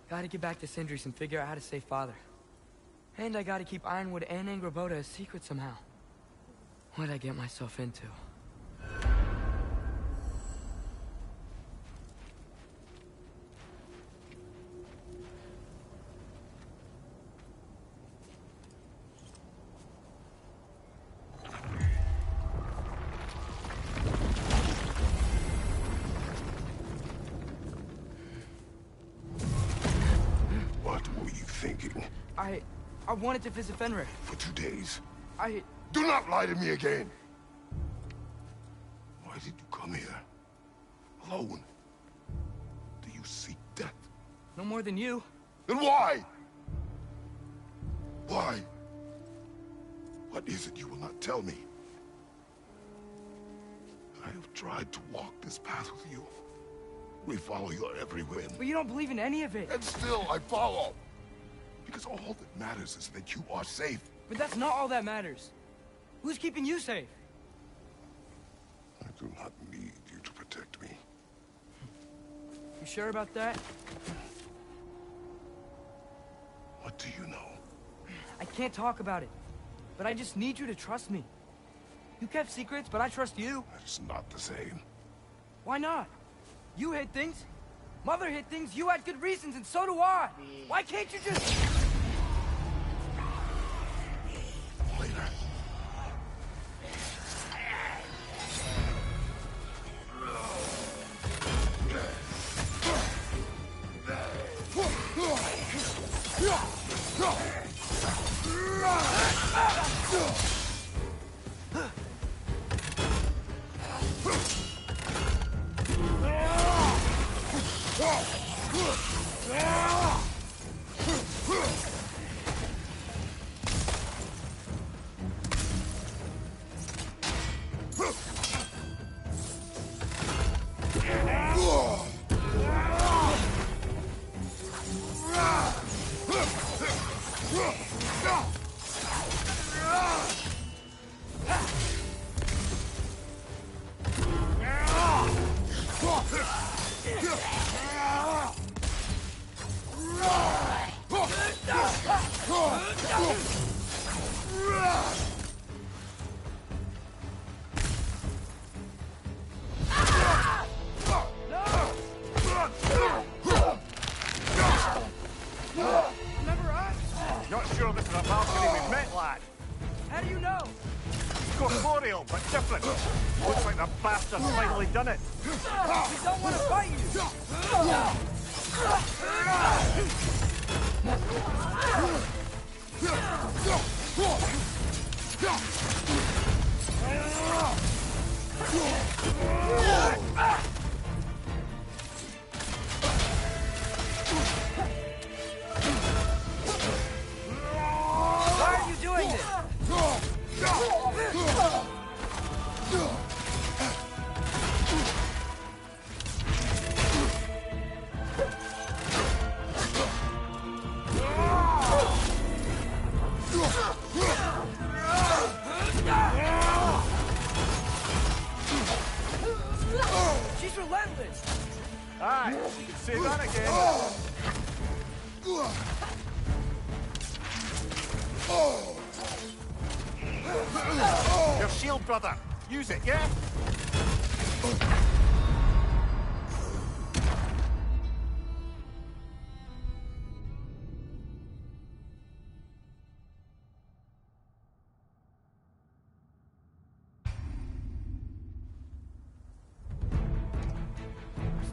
Gotta get back to Sindri's and figure out how to save Father. And I gotta keep Ironwood and Angrboda a secret somehow. What'd I get myself into? I wanted to visit Fenrir. For 2 days. Do not lie to me again! Why did you come here? Alone? Do you seek death? No more than you. Then why? Why? What is it you will not tell me? I have tried to walk this path with you. We follow your every whim. But you don't believe in any of it. And still I follow. Because all that matters is that you are safe. But that's not all that matters. Who's keeping you safe? I do not need you to protect me. You sure about that? What do you know? I can't talk about it. But I just need you to trust me. You kept secrets, but I trust you. That's not the same. Why not? You hid things. Mother hid things. You had good reasons, and so do I. Why can't you just... Later. Done it. We don't want to fight you. Why are you doing this? She's relentless. Aye, you can say that again. Your shield, brother. Use it, yeah?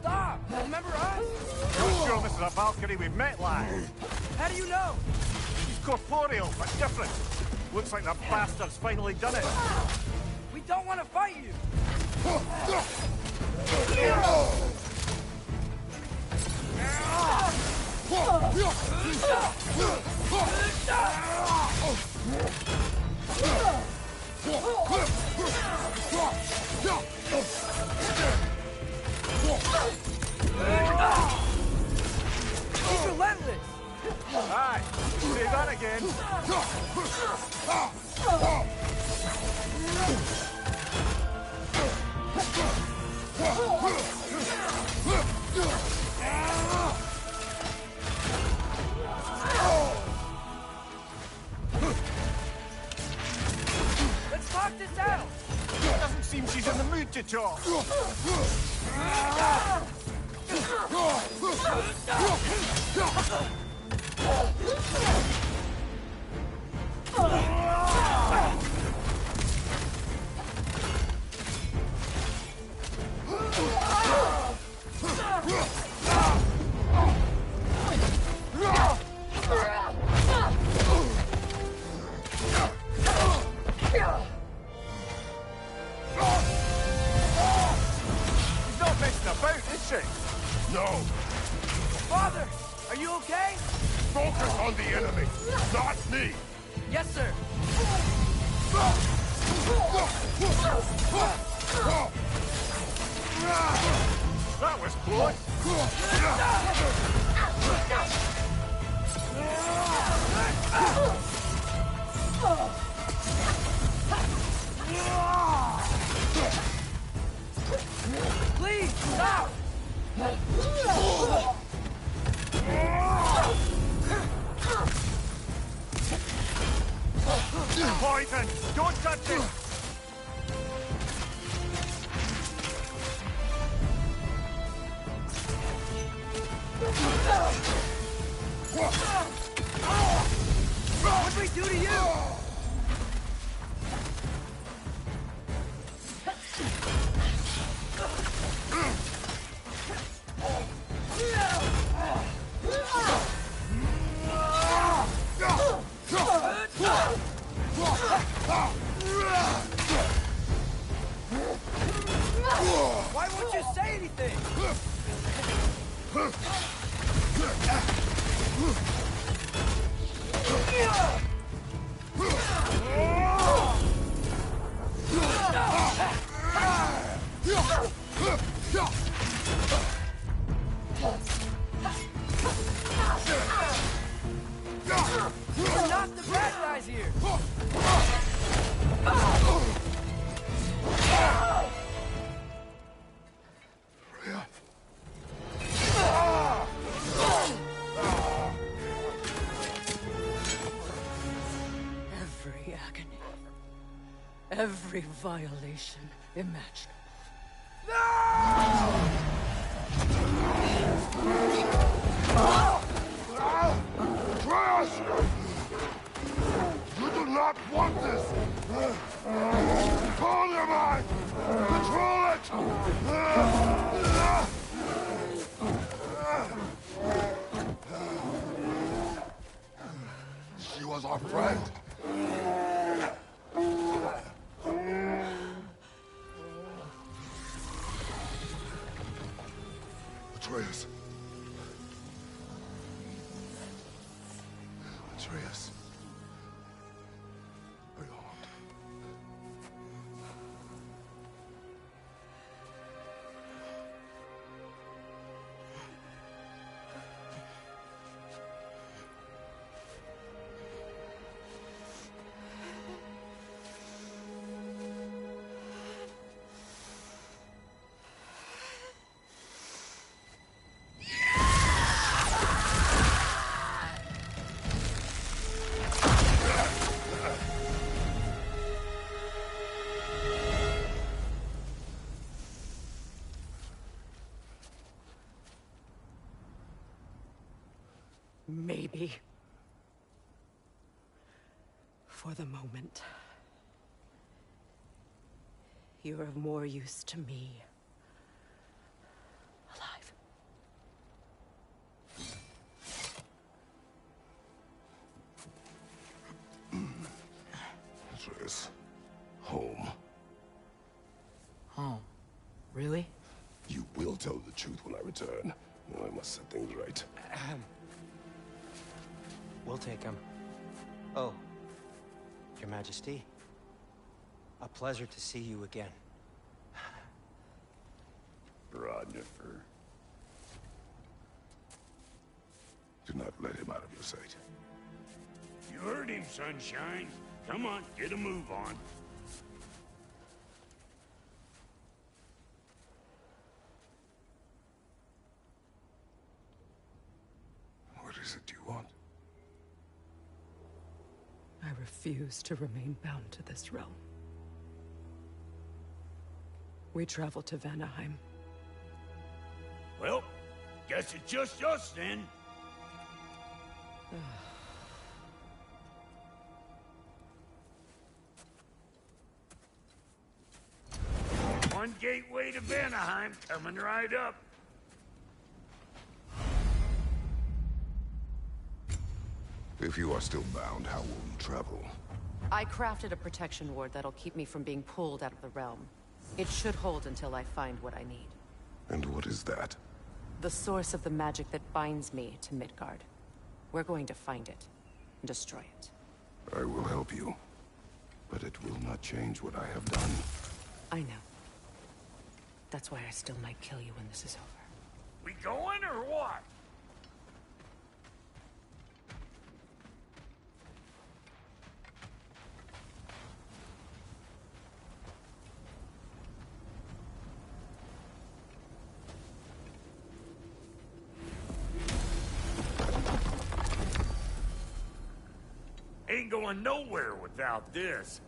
Stop! Remember us? You're sure this is a Valkyrie we've met, lad? How do you know? She's corporeal, but different. Looks like the bastard's finally done it. We don't want to fight you. She's relentless. Aye, say that again. jaw. She's not messing about, is she? No! Father, are you okay? Focus on the enemy, not me! Yes, sir. That was close. Please, stop! Poison! Don't touch it! What'd we do to you? Why won't you say anything? We're not the bad guys here. Freya. Every agony. Every violation imaginable. Atreus! You do not want this! Control your mind! Control it! She was our friend. Atreus. Atreus. Are you harmed? Maybe. For the moment. You're of more use to me. Alive. Atreus. Home. Home. Really? You will tell the truth when I return. I must set things right. We'll take him. Oh, Your Majesty. A pleasure to see you again. Roger. Do not let him out of your sight. You heard him, Sunshine. Come on, get a move on. What is it you want? I refuse to remain bound to this realm. We travel to Vanaheim. Well, guess it's just us then. One gateway to Vanaheim coming right up. If you are still bound, how will you travel? I crafted a protection ward that'll keep me from being pulled out of the realm. It should hold until I find what I need. And what is that? The source of the magic that binds me to Midgard. We're going to find it and destroy it. I will help you. But it will not change what I have done. I know. That's why I still might kill you when this is over. We going or what? Ain't going nowhere without this.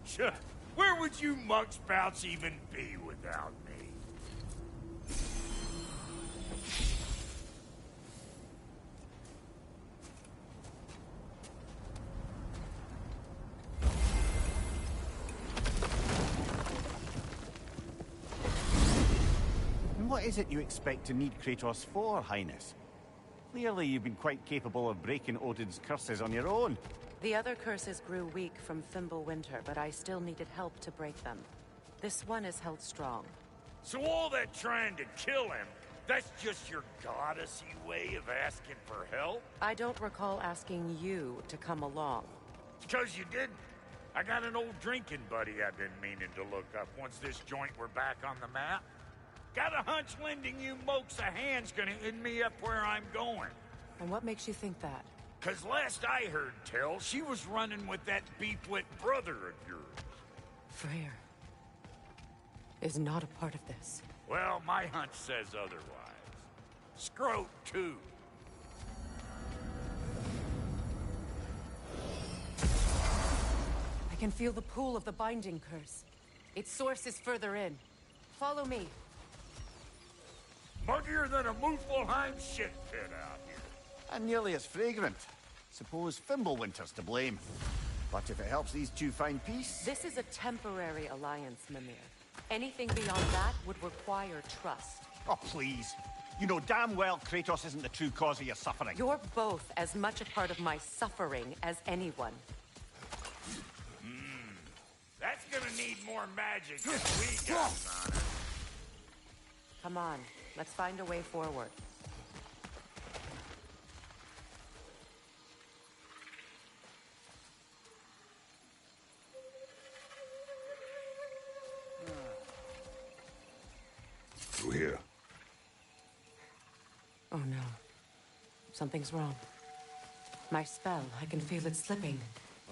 Sure, where would you muckspouts even be without me? And what is it you expect to need Kratos for, Highness? Clearly you've been quite capable of breaking Odin's curses on your own. The other curses grew weak from Fimbulwinter, but I still needed help to break them. This one is held strong. So all that trying to kill him, that's just your goddessy way of asking for help? I don't recall asking you to come along. Because you didn't. I got an old drinking buddy I've been meaning to look up once this joint were back on the map. Got a hunch lending you mokes a hand's gonna end me up where I'm going. And what makes you think that? 'Cause last I heard tell, she was running with that beefwit brother of yours. Freyr is not a part of this. Well, my hunch says otherwise. Scroat, too. I can feel the pool of the binding curse. Its source is further in. Follow me. Muggier than a Muspelheim shit pit out here. And nearly as fragrant. Suppose Fimbulwinter's to blame. But if it helps these two find peace... This is a temporary alliance, Mimir. Anything beyond that would require trust. Oh, please. You know damn well Kratos isn't the true cause of your suffering. You're both as much a part of my suffering as anyone. That's gonna need more magic than we got on it. Come on, let's find a way forward. Through here. Oh no. Something's wrong. My spell, I can feel it slipping.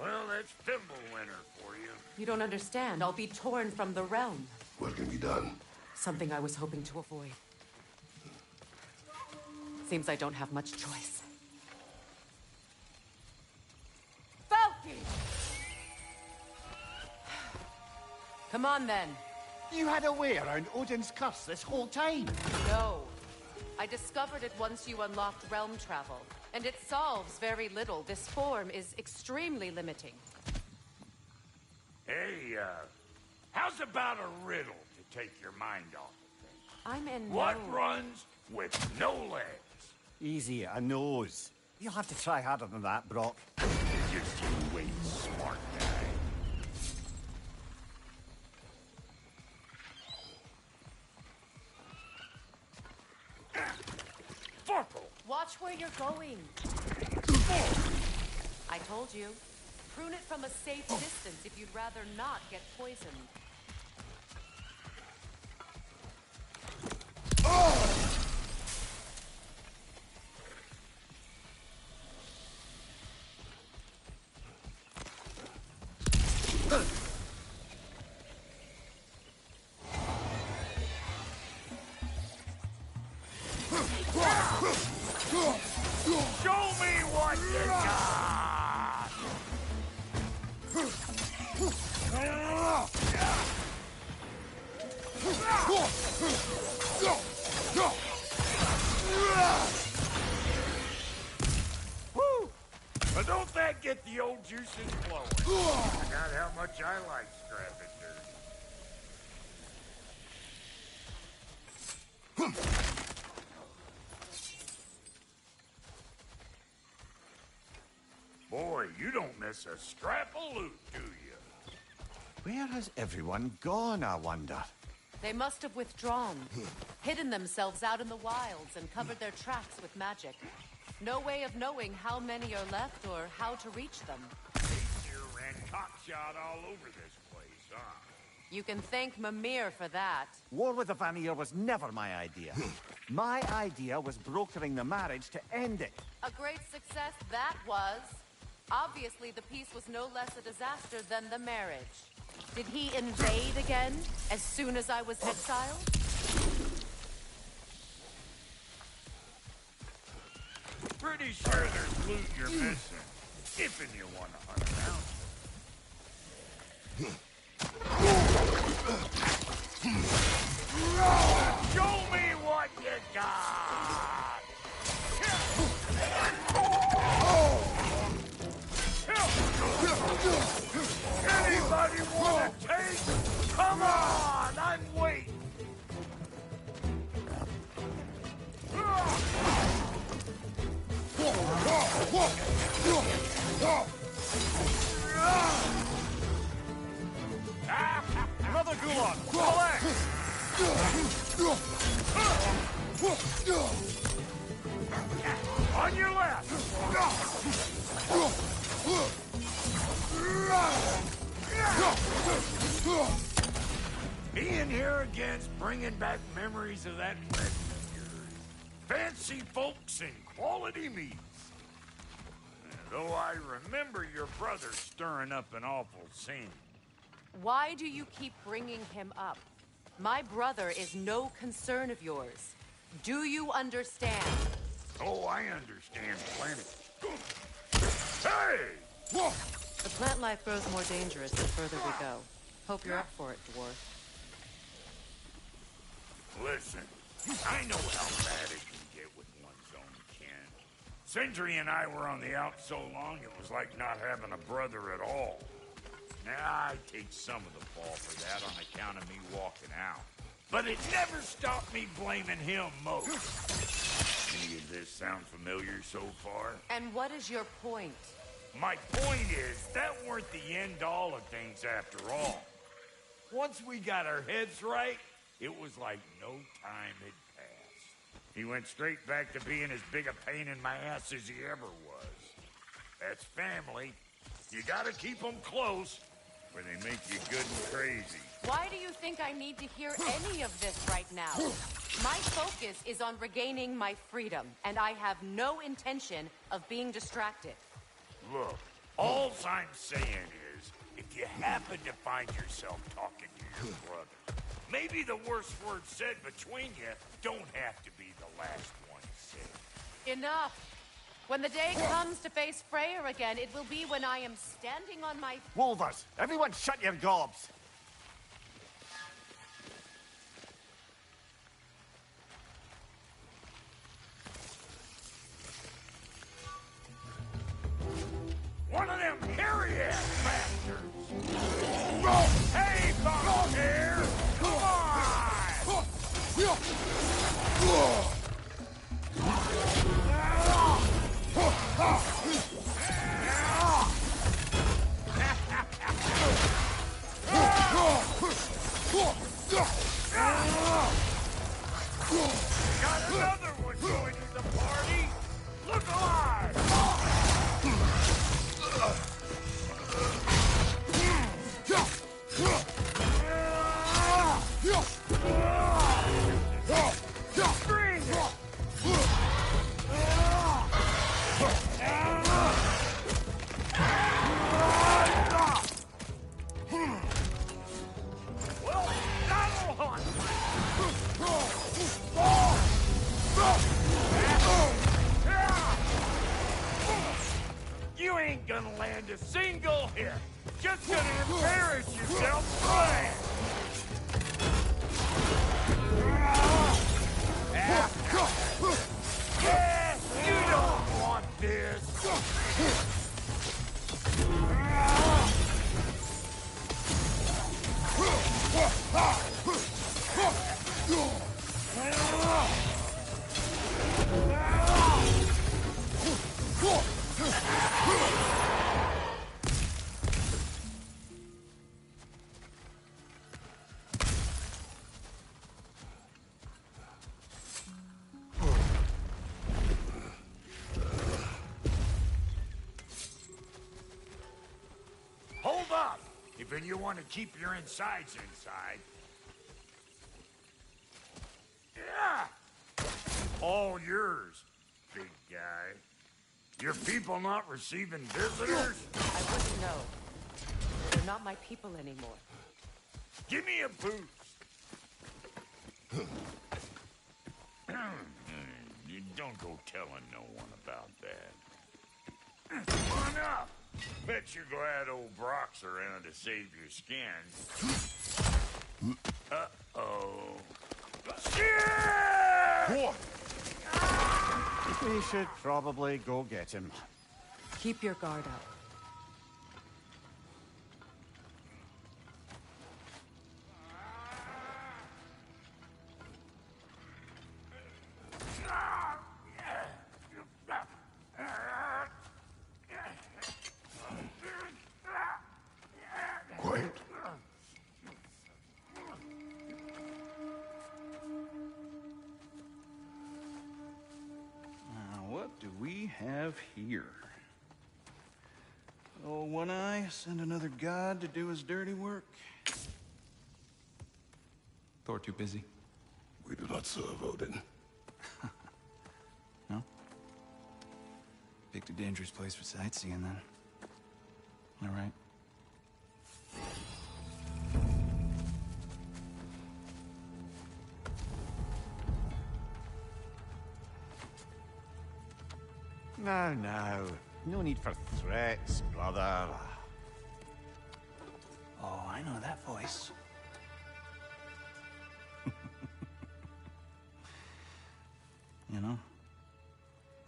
Well, that's Fimbulwinter for you. You don't understand. I'll be torn from the realm. What can be done? Something I was hoping to avoid. Seems I don't have much choice. Falky! Come on, then. You had a way around Odin's curse this whole time. No. I discovered it once you unlocked realm travel. And it solves very little. This form is extremely limiting. Hey, how's about a riddle to take your mind off of things? I'm in What no... runs with no legs? Easy, a nose. You'll have to try harder than that, Brock. You're just you way smart guy. Farkle! Watch where you're going. I told you. Prune it from a safe distance if you'd rather not get poisoned. Show me what you got! Woo! But don't that get the old juices flowing? Forgot how much I like scrapping dirt. Boy, you don't miss a scrap of loot, do you? Where has everyone gone, I wonder? They must have withdrawn, hidden themselves out in the wilds, and covered their tracks with magic. No way of knowing how many are left or how to reach them. Aesir ran cockshot all over this place, huh? You can thank Mimir for that. War with the Vanir was never my idea. My idea was brokering the marriage to end it. A great success that was. Obviously, the peace was no less a disaster than the marriage. Did he invade again, as soon as I was exiled? Pretty sure there's loot you're missing. If and you want to hunt around. Show me what you got! Anybody want a taste? Come on, I'm waiting. Another gulag! Collect! On your left! Being here again's bringing back memories of that wedding of yours. Fancy folks and quality meats. Though I remember your brother stirring up an awful scene. Why do you keep bringing him up? My brother is no concern of yours. Do you understand? Oh, I understand plenty. Hey! The plant life grows more dangerous the further we go. Hope you're up for it, dwarf. Listen, I know how bad it can get with one's own kin. Sindri and I were on the out so long, it was like not having a brother at all. Now, I take some of the fall for that on account of me walking out. But it never stopped me blaming him most. Any of this sound familiar so far? And what is your point? My point is, that weren't the end-all of things after all. Once we got our heads right, it was like no time had passed. He went straight back to being as big a pain in my ass as he ever was. That's family. You gotta keep them close, or they make you good and crazy. Why do you think I need to hear any of this right now? My focus is on regaining my freedom, and I have no intention of being distracted. Look, all I'm saying is, if you happen to find yourself talking to your brother, maybe the worst words said between you don't have to be the last one said. Enough! When the day comes to face Freyr again, it will be when I am standing on my... Wolvers, everyone shut your gobs! One of them hairy-ass bastards! Hey, Volunteer! Come Got another one joining the party! Look alive! Well, that'll hunt! You ain't gonna land a single hit. Just gonna embarrass yourself playing. Hold up! If you want to keep your insides inside. Yeah! All yours, big guy. Your people not receiving visitors? I wouldn't know. They're not my people anymore. Give me a boost. You don't go telling no one about that. Come on up. Bet you're glad old Brock's around to save your skin. Uh-oh. Yeah! We should probably go get him. Keep your guard up. Quiet. What do we have here? Oh, One Eye, send another god to do his dirty work. Thor too busy. We do not serve Odin. No? Picked a dangerous place for sightseeing, then. All right. Now. No need for threats, brother. Oh, I know that voice. You know,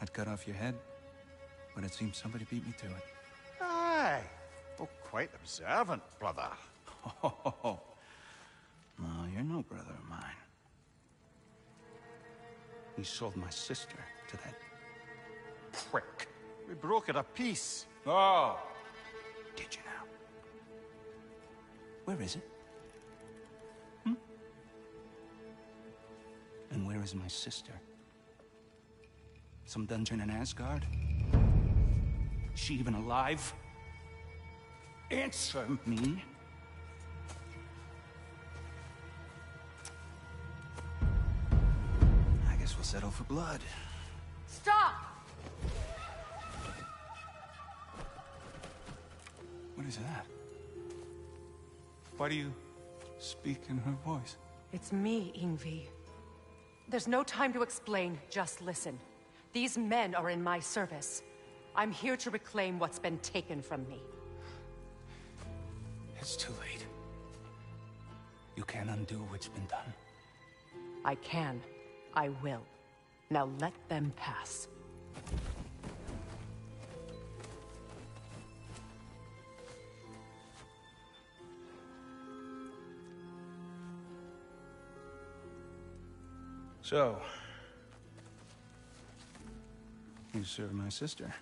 I'd cut off your head, but it seems somebody beat me to it. Aye. Oh, quite observant, brother. Oh, no, you're no brother of mine. You sold my sister to that prick. We broke it a piece. Oh! Did you now? Where is it? And where is my sister? Some dungeon in Asgard? Is she even alive? Answer me. I guess we'll settle for blood. Stop! What is that? Why do you speak in her voice? It's me, Ingvi. There's no time to explain, just listen. These men are in my service. I'm here to reclaim what's been taken from me. It's too late. You can't undo what's been done. I can. I will. Now let them pass. So, you serve my sister.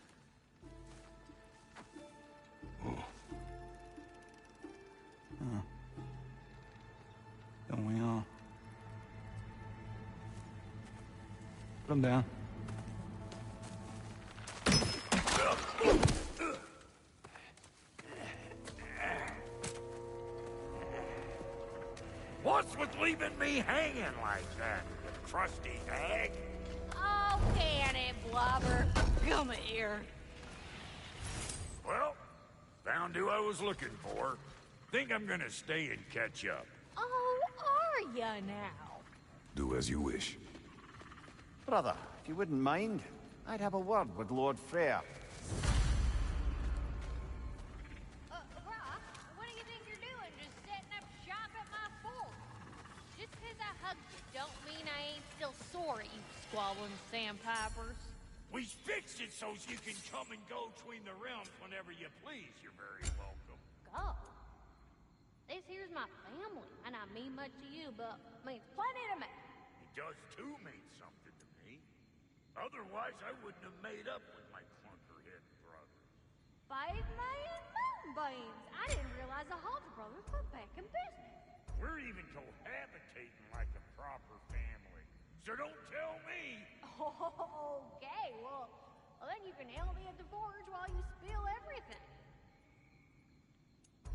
Oh. Don't we all? Put him down. What's with leaving me hanging like that, you crusty hag? Oh, can it, Blobber? Come here. Well, found who I was looking for. Think I'm gonna stay and catch up. Oh, are ya now? Do as you wish. Brother, if you wouldn't mind, I'd have a word with Lord Freyr. Brock, what do you think you're doing? Just setting up shop at my fort? Just 'cause I hugged you don't mean I ain't still sore at you squabbling sandpipers. We fixed it so you can come and go between the realms whenever you please. You're very welcome. Go. This here's my family, and I mean much to you, but means plenty to me. does too mean something to me. Otherwise, I wouldn't have made up with my clunkerhead brothers. 5 million moonbeams! I didn't realize the Halter brothers were back in business. We're even cohabitating like a proper family. So don't tell me! Okay, well, then you can help me at the forge while you spill everything.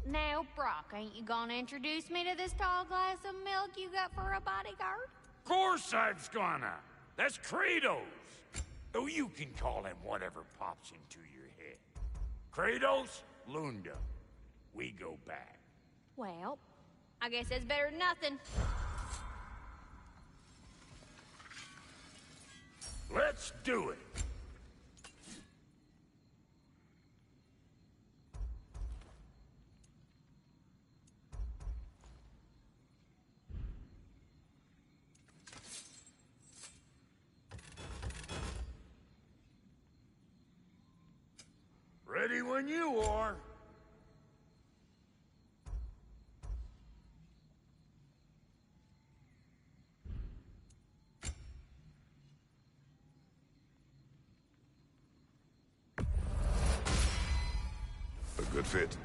Now, Brock, ain't you gonna introduce me to this tall glass of milk you got for a bodyguard? Of course I was gonna! That's Kratos! Though you can call him whatever pops into your head. Kratos, Lunda. We go back. Well, I guess that's better than nothing. Let's do it! Ready when you are. A good fit.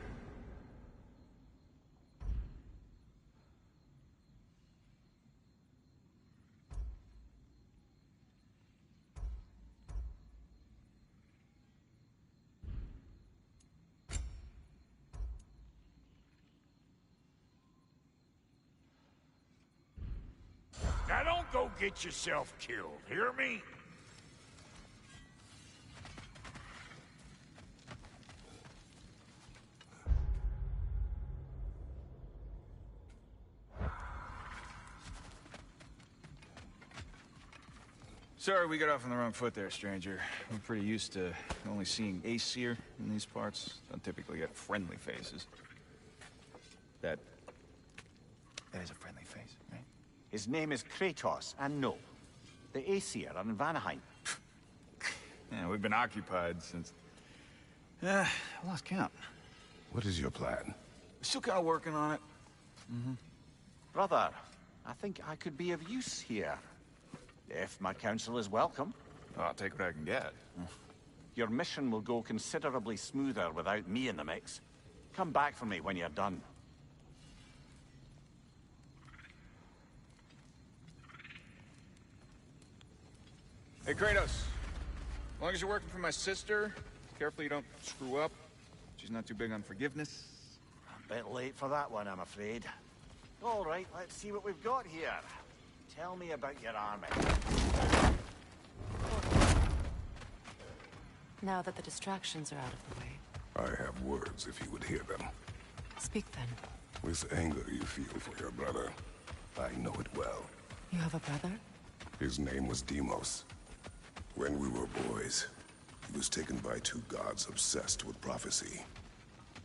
Now don't go get yourself killed, hear me? Sorry we got off on the wrong foot there, stranger. We're pretty used to only seeing Aesir in these parts. Don't typically get friendly faces. That is a friendly face, right? His name is Kratos, and no, the Aesir are in Vanaheim. Yeah, we've been occupied since... I lost count. What is your plan? Still kind of working on it. Brother, I think I could be of use here. If my counsel is welcome. I'll take what I can get. Your mission will go considerably smoother without me in the mix. Come back for me when you're done. Hey, Kratos. As long as you're working for my sister, carefully you don't screw up. She's not too big on forgiveness. A bit late for that one, I'm afraid. All right, let's see what we've got here. Tell me about your army. Now that the distractions are out of the way, I have words if you would hear them. speak then. This anger you feel for your brother, I know it well. You have a brother? His name was Deimos. When we were boys, he was taken by 2 gods obsessed with prophecy.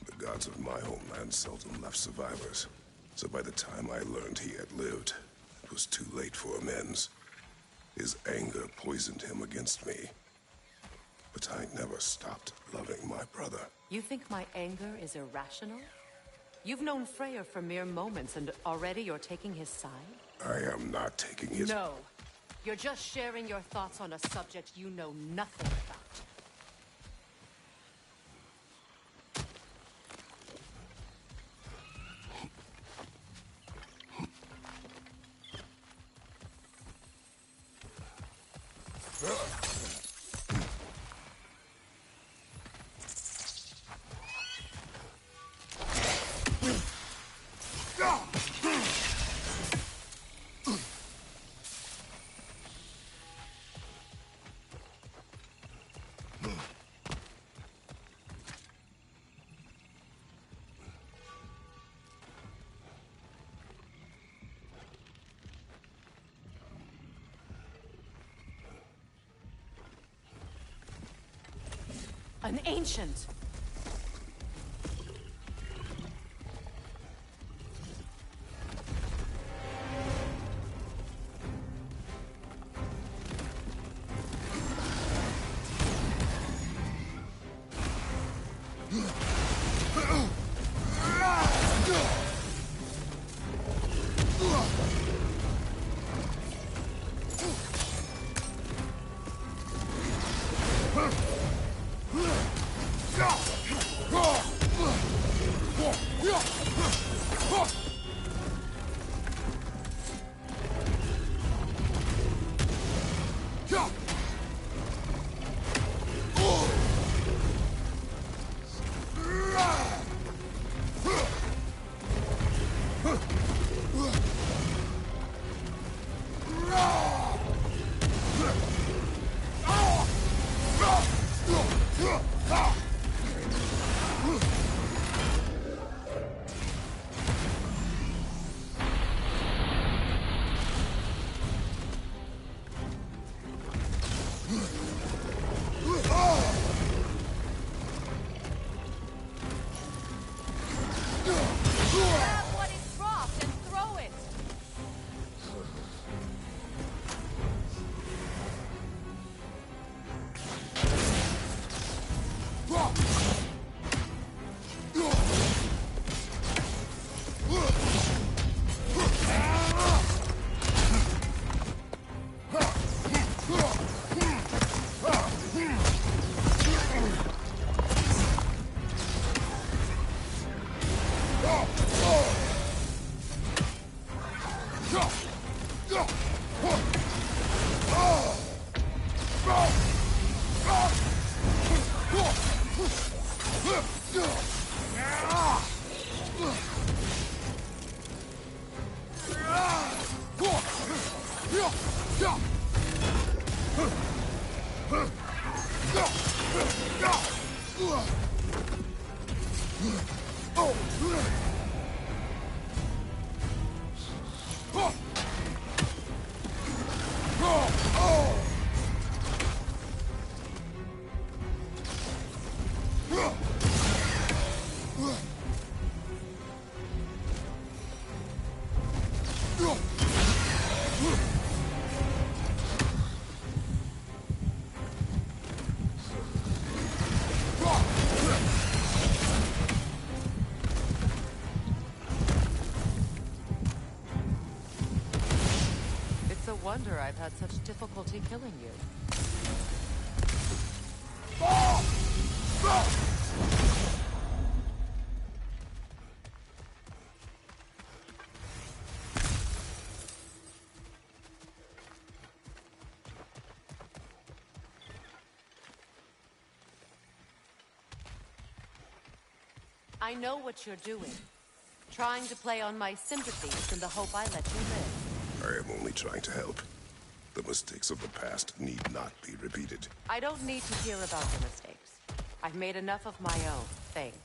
The gods of my homeland seldom left survivors, so by the time I learned he had lived, it was too late for amends. His anger poisoned him against me. But I never stopped loving my brother. You think my anger is irrational? You've known Freyr for mere moments, and already you're taking his side? I am not taking his... No. You're just sharing your thoughts on a subject you know nothing about. An ancient! It's a wonder I've had such difficulty killing you. I know what you're doing. Trying to play on my sympathies in the hope I let you live. I am only trying to help. The mistakes of the past need not be repeated. I don't need to hear about your mistakes. I've made enough of my own, thanks.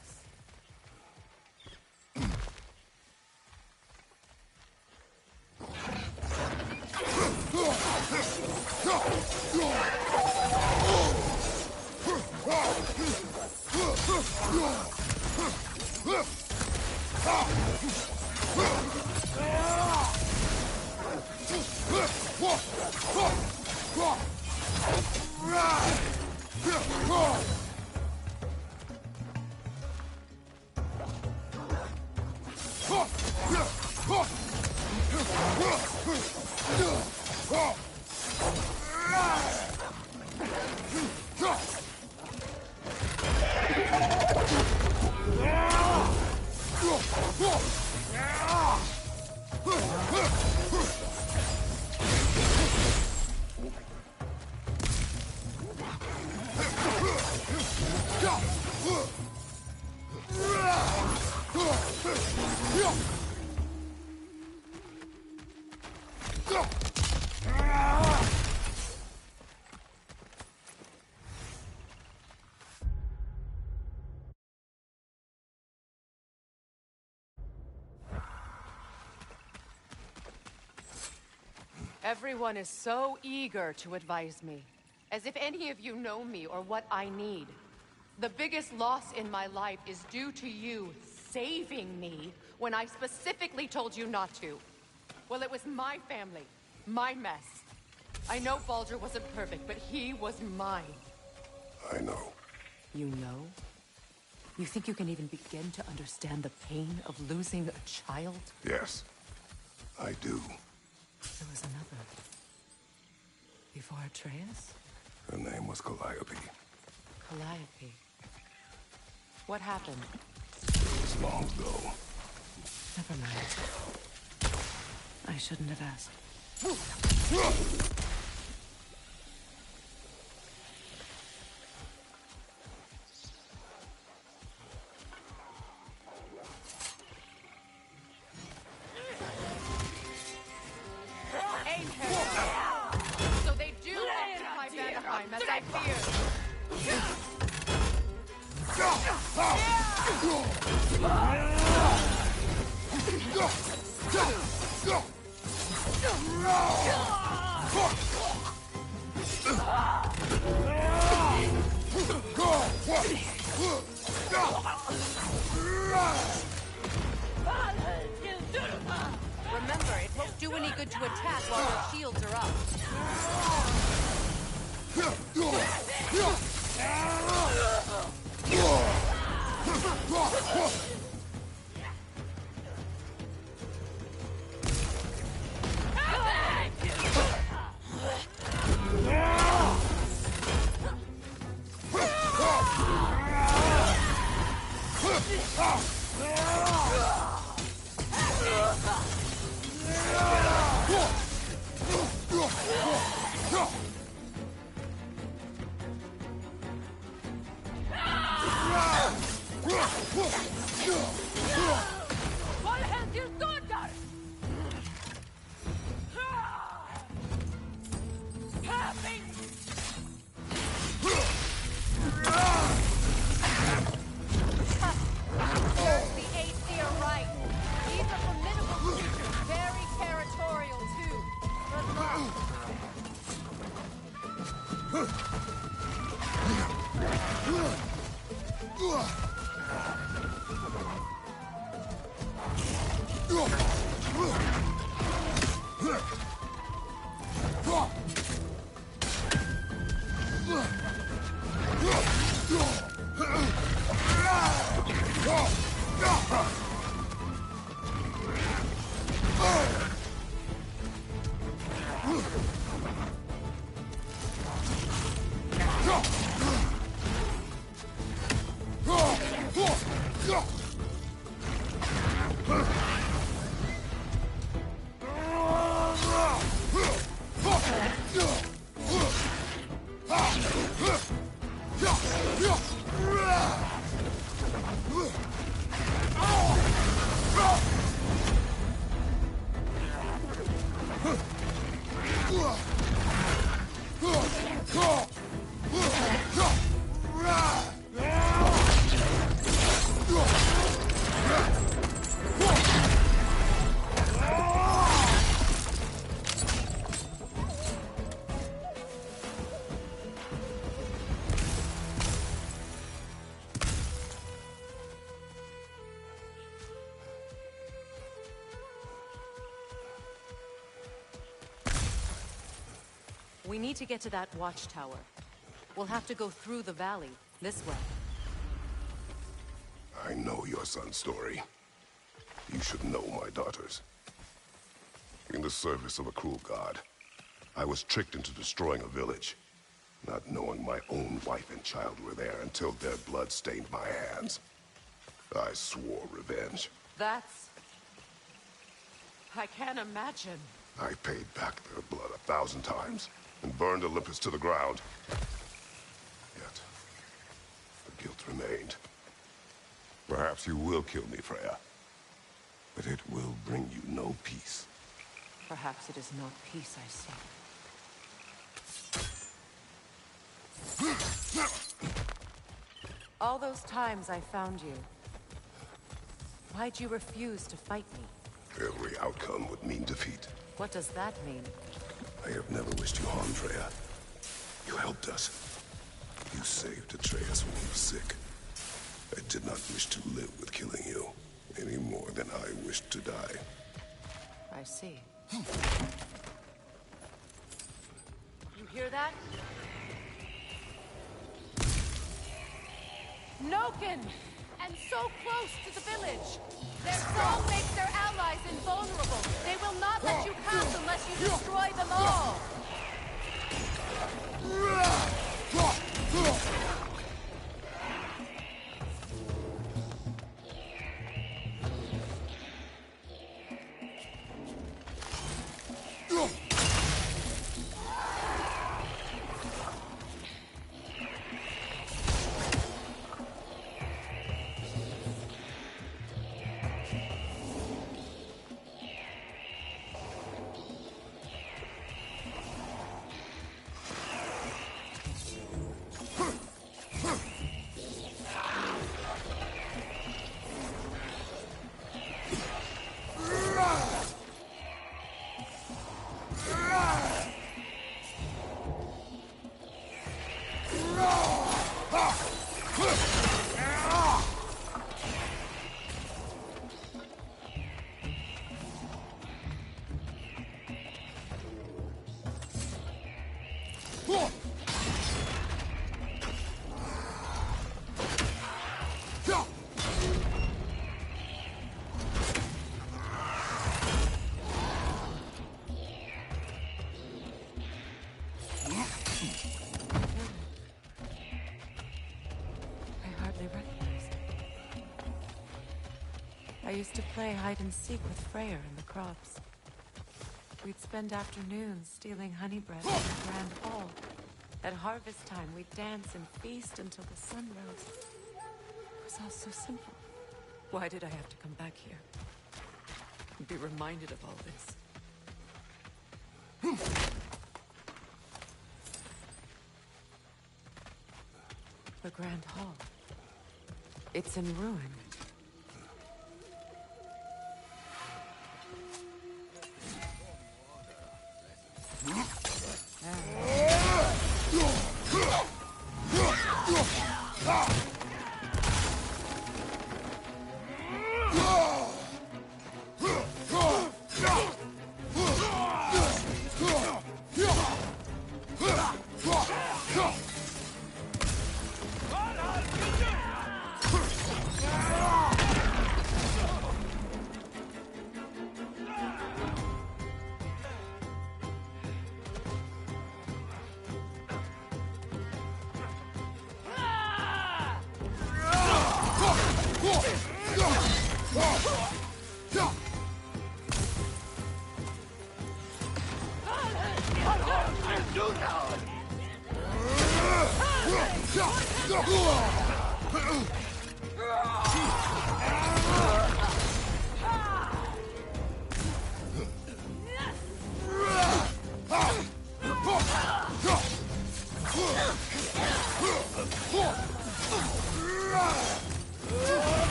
Everyone is so eager to advise me, as if any of you know me or what I need. The biggest loss in my life is due to you saving me when I specifically told you not to. Well, it was my family, my mess. I know Baldur wasn't perfect, but he was mine. I know. You know? You think you can even begin to understand the pain of losing a child? Yes, I do. There was another. Before Atreus? Her name was Calliope. Calliope. What happened? It was long ago. Never mind. I shouldn't have asked. So they do occupy Vanaheim, as I feared. Remember, it won't do any good to attack while our shields are up. We need to get to that watchtower. We'll have to go through the valley, this way. I know your son's story. You should know my daughter's. In the service of a cruel god, I was tricked into destroying a village, not knowing my own wife and child were there until their blood stained my hands. I swore revenge. That's... I can't imagine. I paid back their blood 1,000 times and burned Olympus to the ground. Yet, the guilt remained. Perhaps you will kill me, Freya, but it will bring you no peace. Perhaps it is not peace I seek. All those times I found you, why'd you refuse to fight me? Every outcome would mean defeat. What does that mean? I have never wished you harm, Freya. You helped us. You saved Atreus when he was sick. I did not wish to live with killing you, any more than I wished to die. I see. You hear that? Noken! And so close to the village! Their song makes their allies invulnerable. They will not let you pass unless you destroy them all! I used to play hide and seek with Freyr in the crops. We'd spend afternoons stealing honey bread from the Grand Hall. At harvest time, we'd dance and feast until the sun rose. It was all so simple. Why did I have to come back here? And be reminded of all this? The Grand Hall. It's in ruin.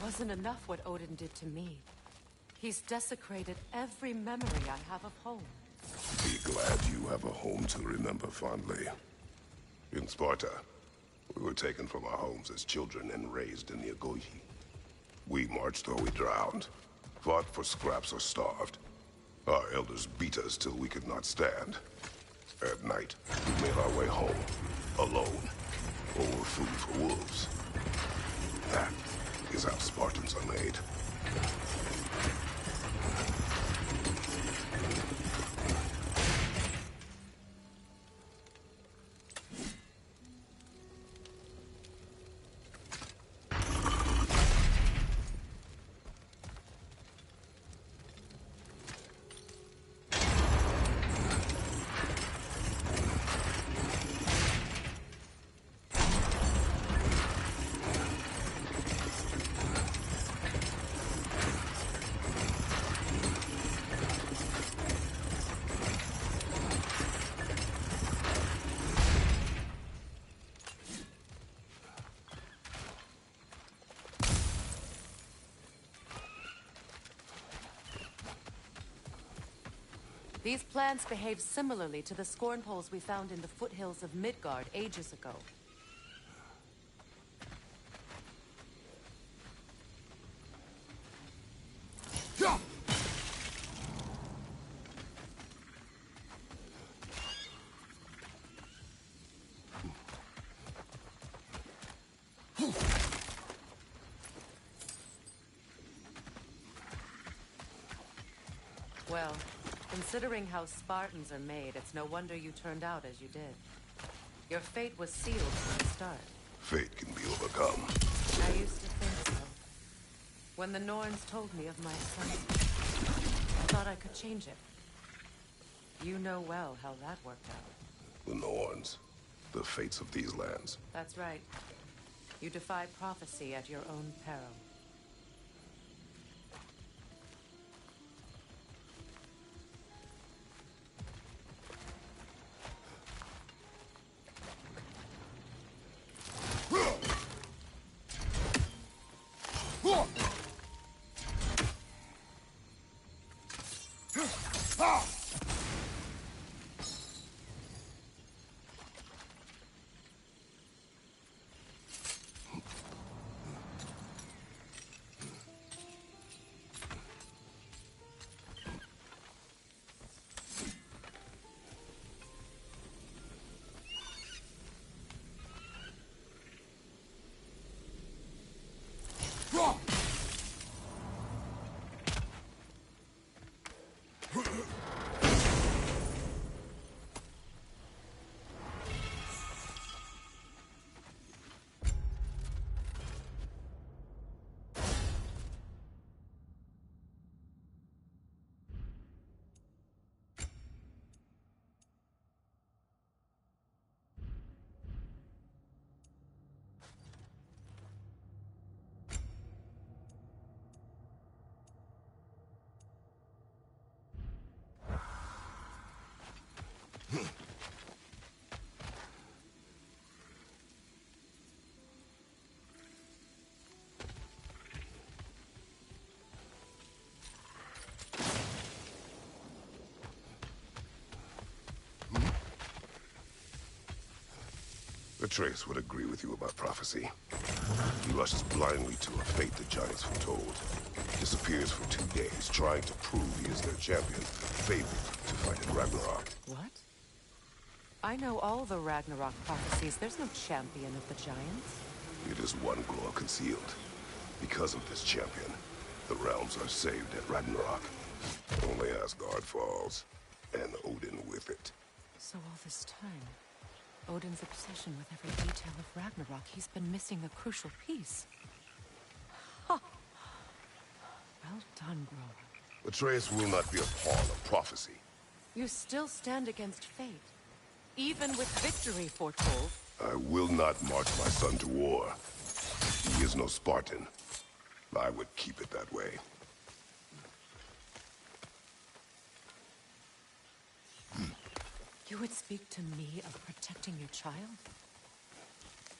Wasn't enough what Odin did to me. He's desecrated every memory I have of home. Be glad you have a home to remember fondly. In Sparta, we were taken from our homes as children and raised in the Agogi. We marched or we drowned, fought for scraps or starved. Our elders beat us till we could not stand. At night, we made our way home, alone, or were food for wolves. That is how Spartans are made. These plants behave similarly to the scorn poles we found in the foothills of Midgard ages ago. Well, considering how Spartans are made, it's no wonder you turned out as you did. Your fate was sealed from the start. Fate can be overcome. I used to think so. When the Norns told me of my son, I thought I could change it. You know well how that worked out. The Norns, the fates of these lands. That's right. You defied prophecy at your own peril. Atreus would agree with you about prophecy. He rushes blindly to a fate the giants foretold. Disappears for 2 days, trying to prove he is their champion, fabled to fight in Ragnarok. What? I know all the Ragnarok prophecies. There's no champion of the giants. It is one glow concealed. Because of this champion, the realms are saved at Ragnarok. Only Asgard falls, and Odin with it. So all this time, Odin's obsession with every detail of Ragnarok, he's been missing a crucial piece. Ha! Well done, Groa. Atreus will not be a pawn of prophecy. You still stand against fate, even with victory foretold. I will not march my son to war. He is no Spartan. I would keep it that way. You would speak to me of protecting your child?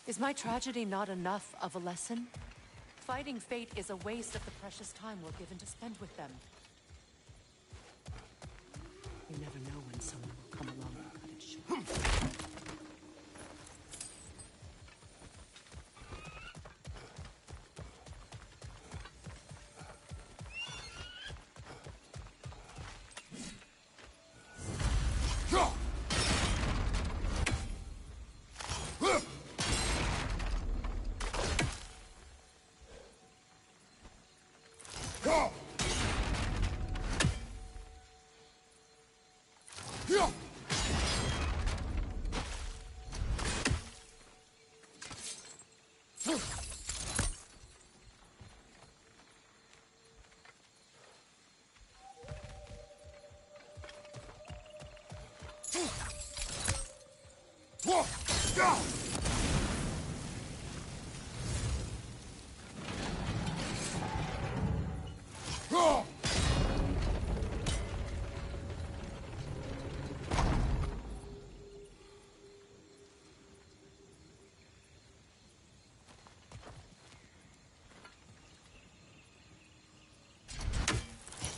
Is my tragedy not enough of a lesson? Fighting fate is a waste of the precious time we're given to spend with them. You never know when someone will come along and cut it short.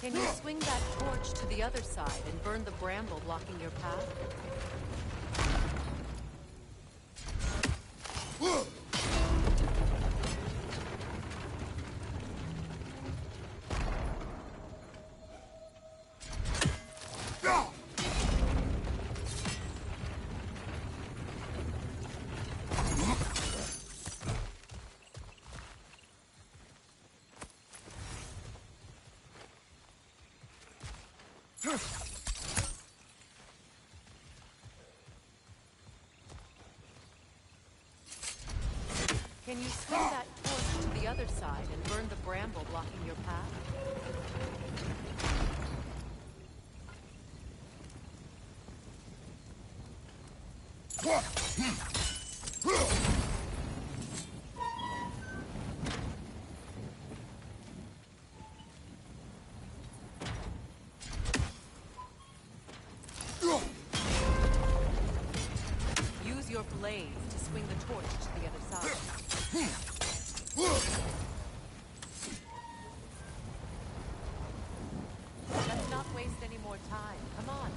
Can you swing that torch to the other side and burn the bramble blocking your path? Can you swing that torch to the other side and burn the bramble blocking your path? Use your blades to swing the torch to the other side. Let's not waste any more time. Come on.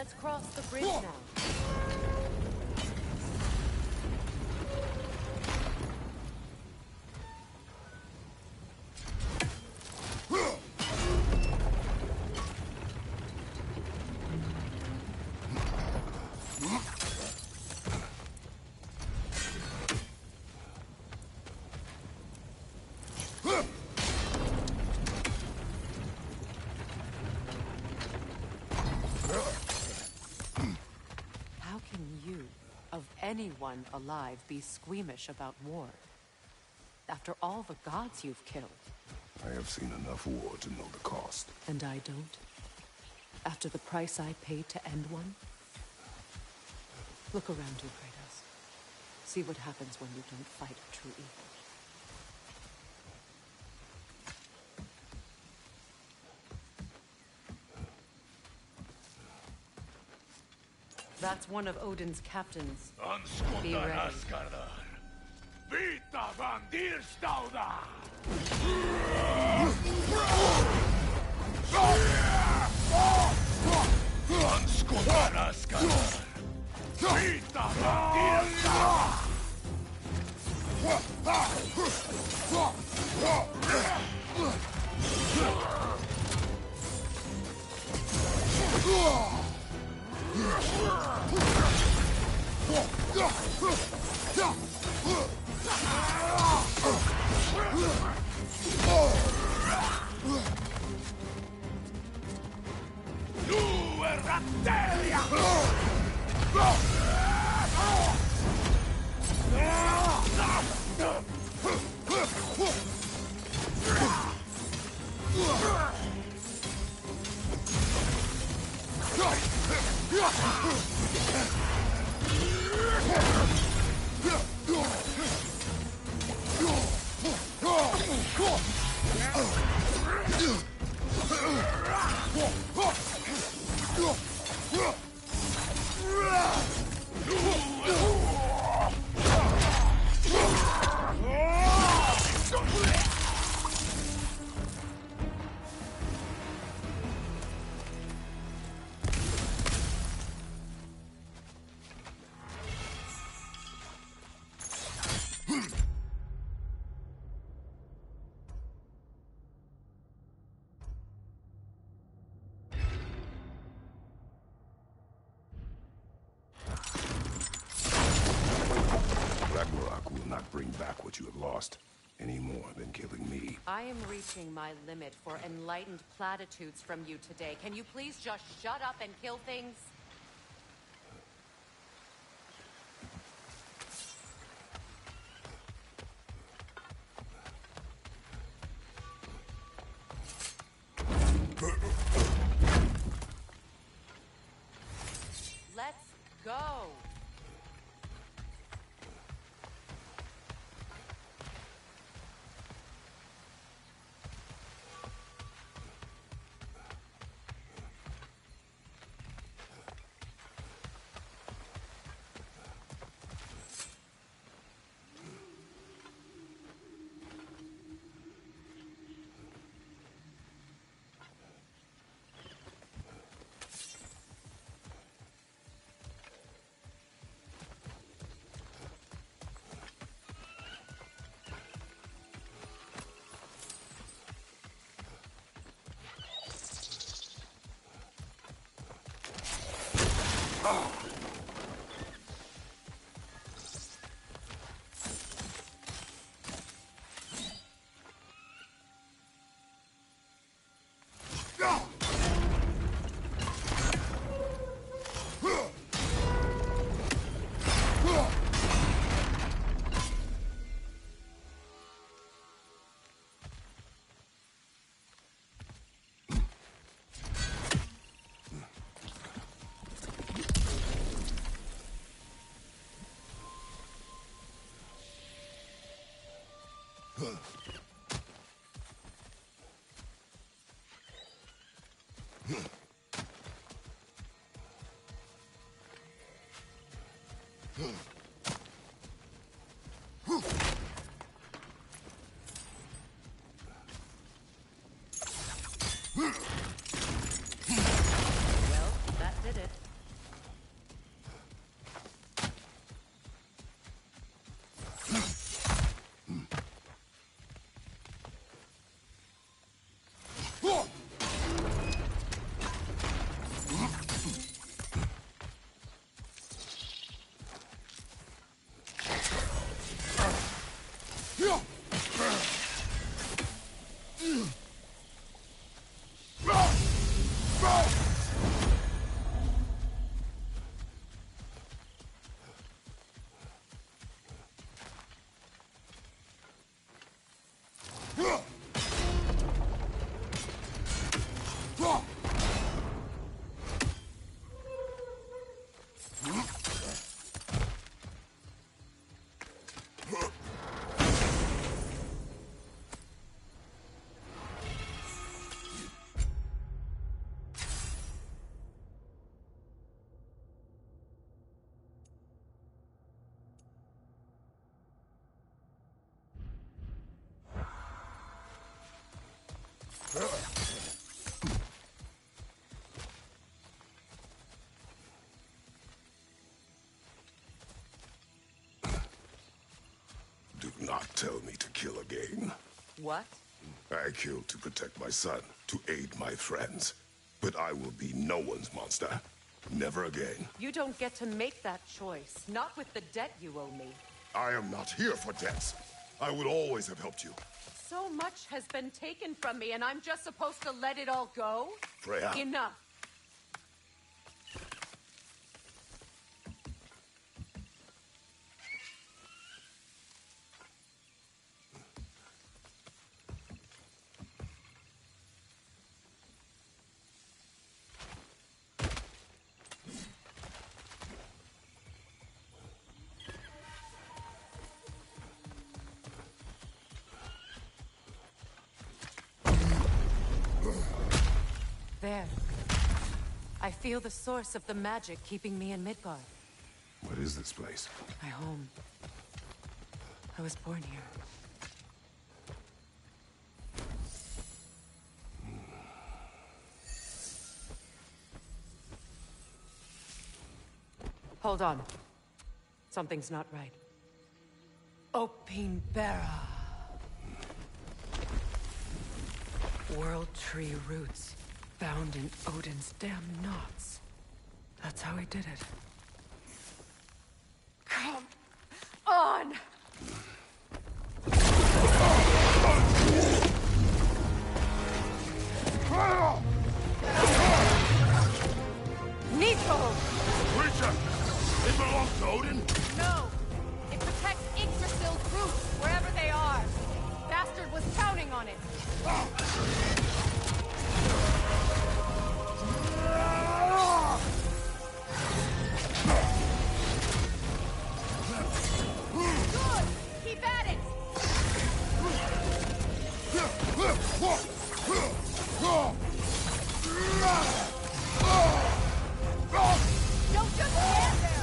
Let's cross the bridge now. Anyone alive be squeamish about war? After all the gods you've killed. I have seen enough war to know the cost. And I don't? After the price I paid to end one? Look around you, Kratos. See what happens when you don't fight a true evil. That's one of Odin's captains. Be ready. Vita van Dierstauda! Anskutan Askar! Vita van Dierstauda! Ragnarok will not bring back what you have lost, any more than killing me. I am reaching my limit for enlightened platitudes from you today. Can you please just shut up and kill things? Let's go! Well, that did it. tell me to kill again. What? I killed to protect my son, to aid my friends. But I will be no one's monster. Never again. You don't get to make that choice. Not with the debt you owe me. I am not here for debts. I would always have helped you. So much has been taken from me, and I'm just supposed to let it all go? Freya. Enough. There. I feel the source of the magic keeping me in Midgard. What is this place? My home. I was born here. Hold on. Something's not right. Opinbera. World Tree roots. Found in Odin's damn knots. That's how he did it. Come on! Nico! Creature! It belongs to Odin? No! It protects Yggdrasil's roots, wherever they are. Bastard was counting on it. Good! Keep at it! Don't just stand there!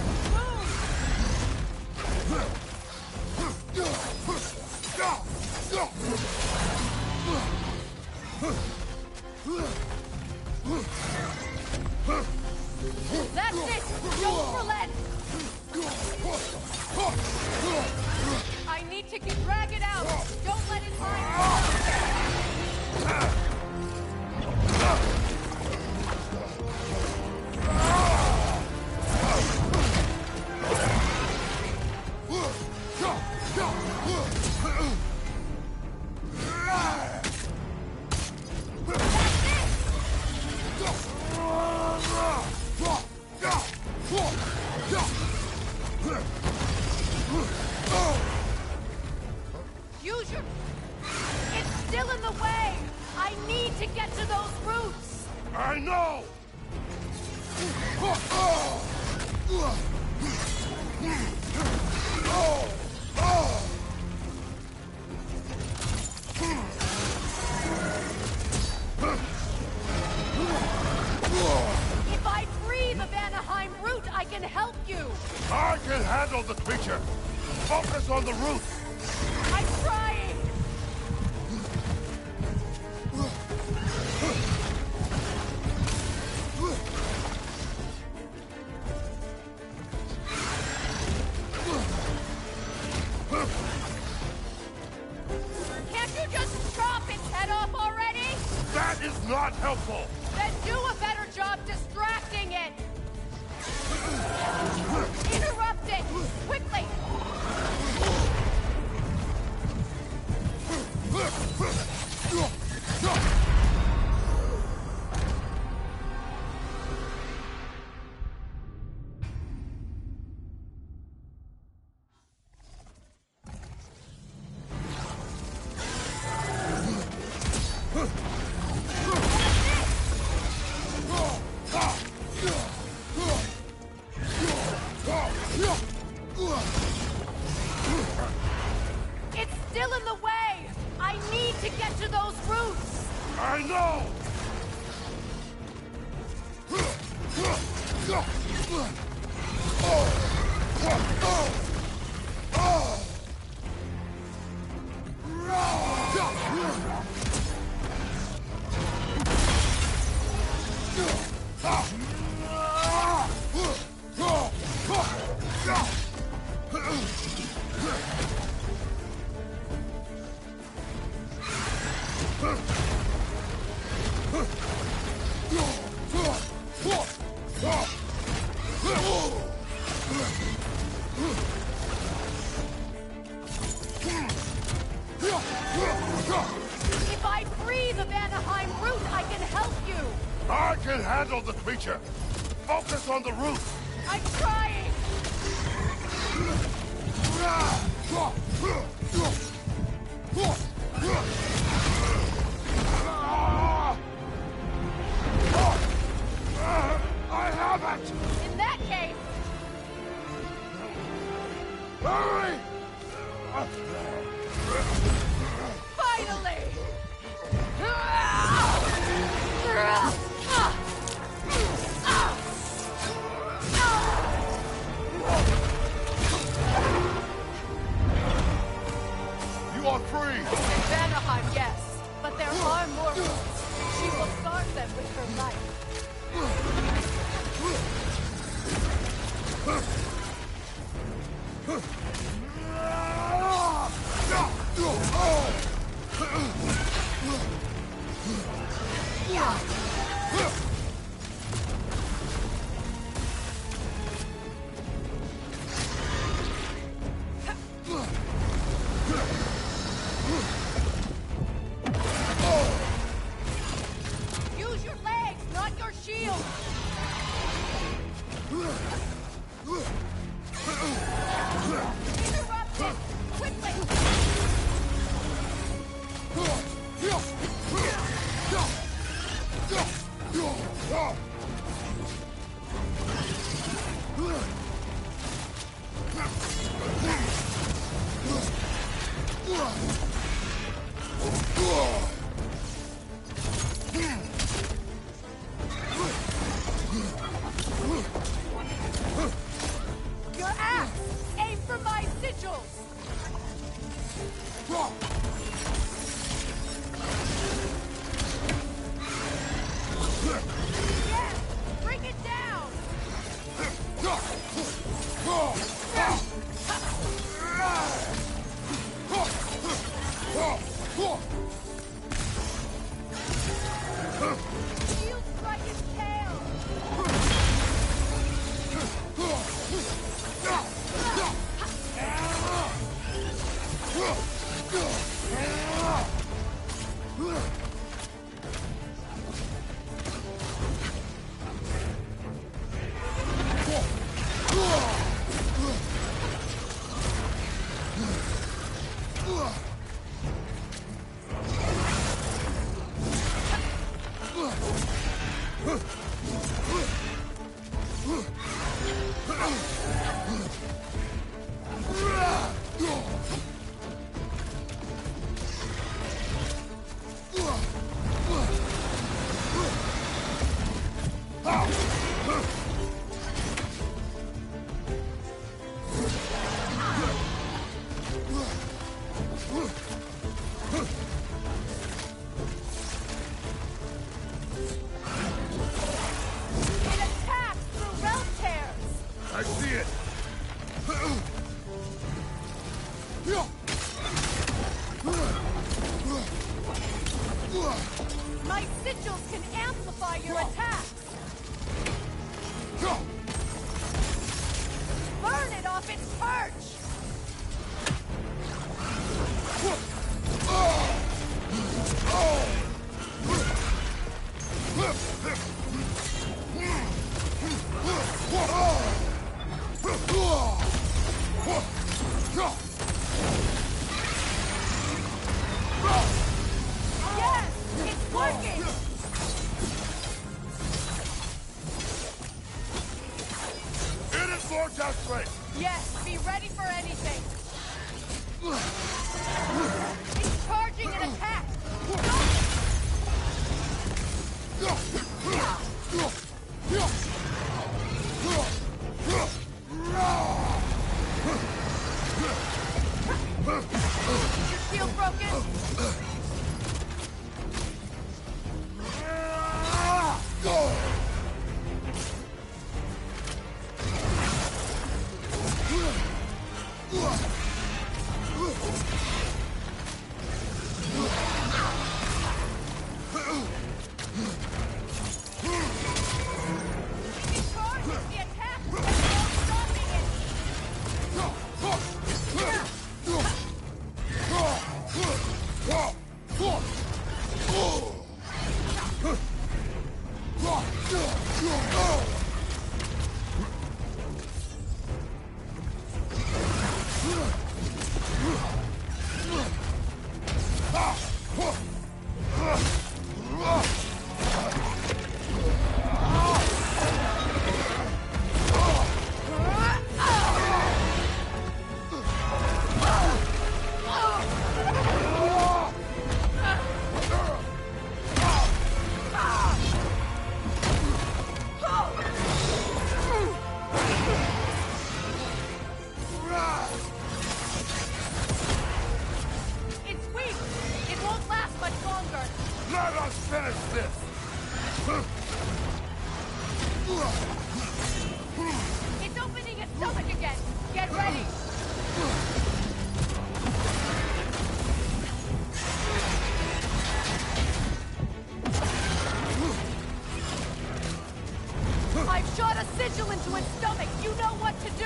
That's it! Don't relent! I need to drag it out! Don't let it Use your... It's still in the way! I need to get to those roots! I know! If I free the Vanaheim root, I can help you! I can handle the creature! Focus on the root! I'm trying! Can't you just chop its head off already? That is not helpful! Then do a better job distracting it! Interrupt it! Quickly! It's still in the way! I need to get to those roots! I know! If I free the Vanaheim root, I can help you! I can handle the creature! Focus on the root! I'm trying! I have it! In that case... Hurry! Finally! You are free! In Vanaheim, yes. But there are more roots. She will guard them with her life. Use your legs, not your shield! Interrupt it! Quickly! Your axe! Aim for my sigils! Yes! Bring it down! Shield strike his tail! It attacks through realm tears! I see it! My sigils can amplify your attacks! Burn it off its perch! Yes! It's working! It is more desperate! Yes, be ready for anything! It's charging an attack! Your shield broken? It charges the attack, but no stopping it! finish this! It's opening its stomach again! Get ready! I've shot a sigil into its stomach! You know what to do!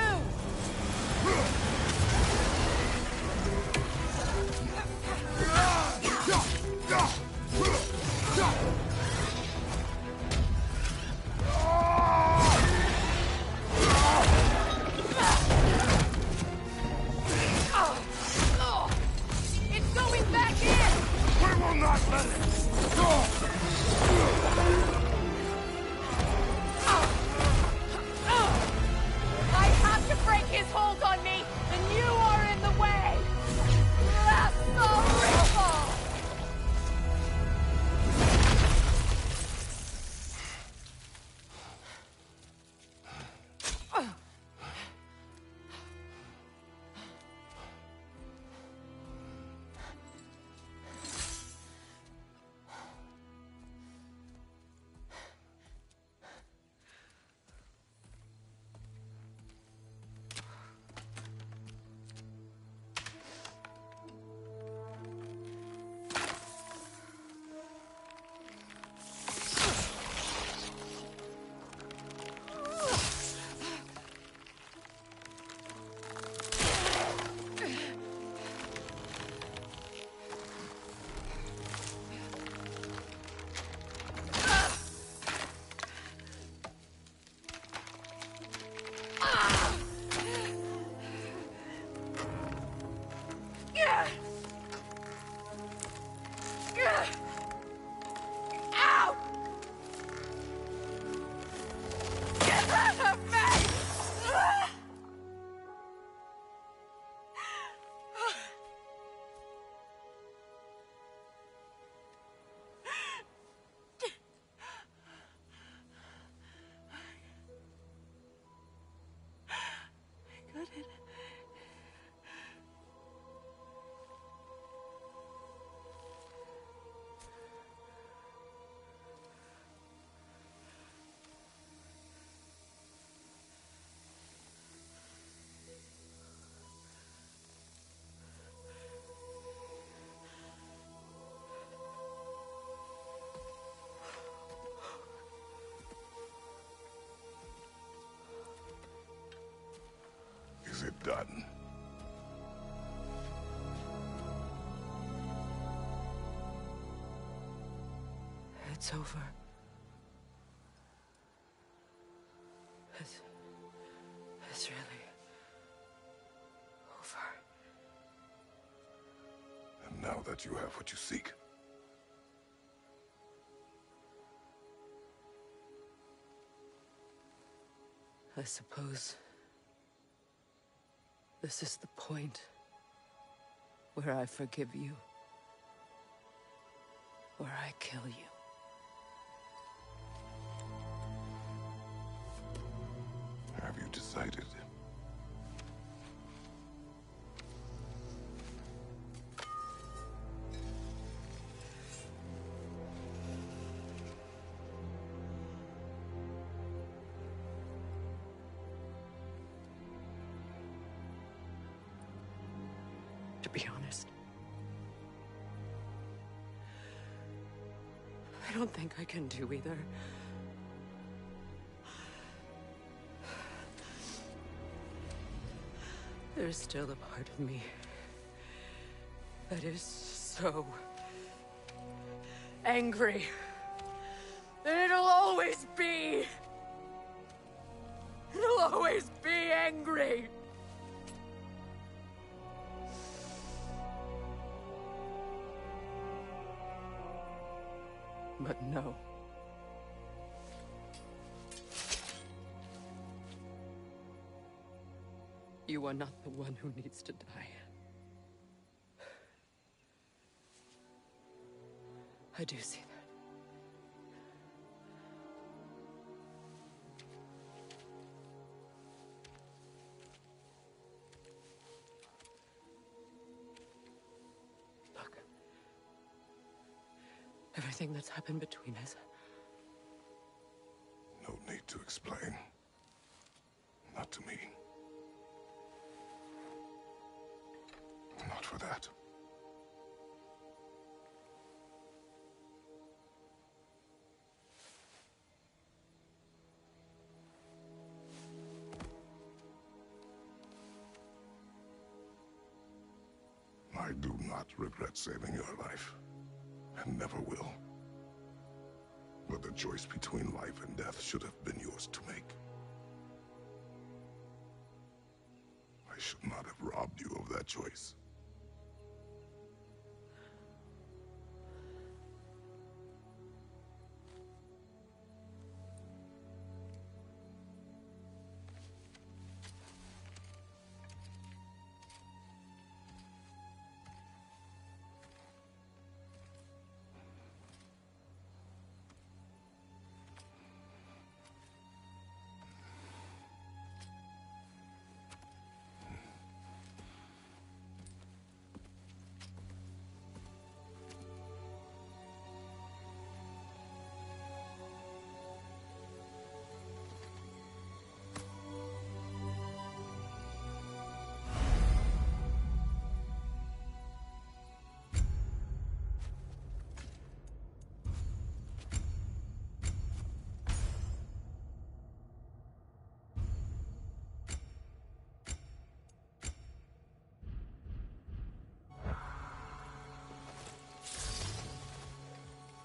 It's going back in! We will not let it! I have to break his hold on me, and you are in the way! That's the ripple! Ow! Get out of me! Is it done? It's over. It's really over. And now that you have what you seek, I suppose this is the point where I forgive you, where I kill you. have you decided? To be honest, I don't think I can do either. There's still a part of me that is so angry that it'll always be angry. But no. You are not the one who needs to die. I do see that. Look. everything that's happened between us. No need to explain. Not to me. Not for that. I do not regret saving your life, and never will. But the choice between life and death should have been yours to make. I should not have robbed you of that choice.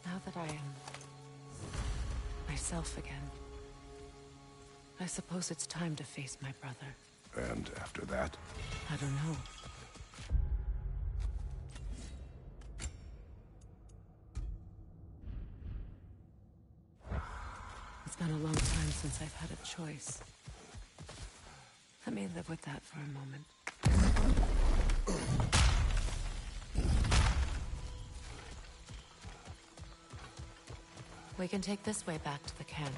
Now that I am myself again, I suppose it's time to face my brother. And after that? I don't know. It's been a long time since I've had a choice. Let me live with that for a moment. We can take this way back to the camp.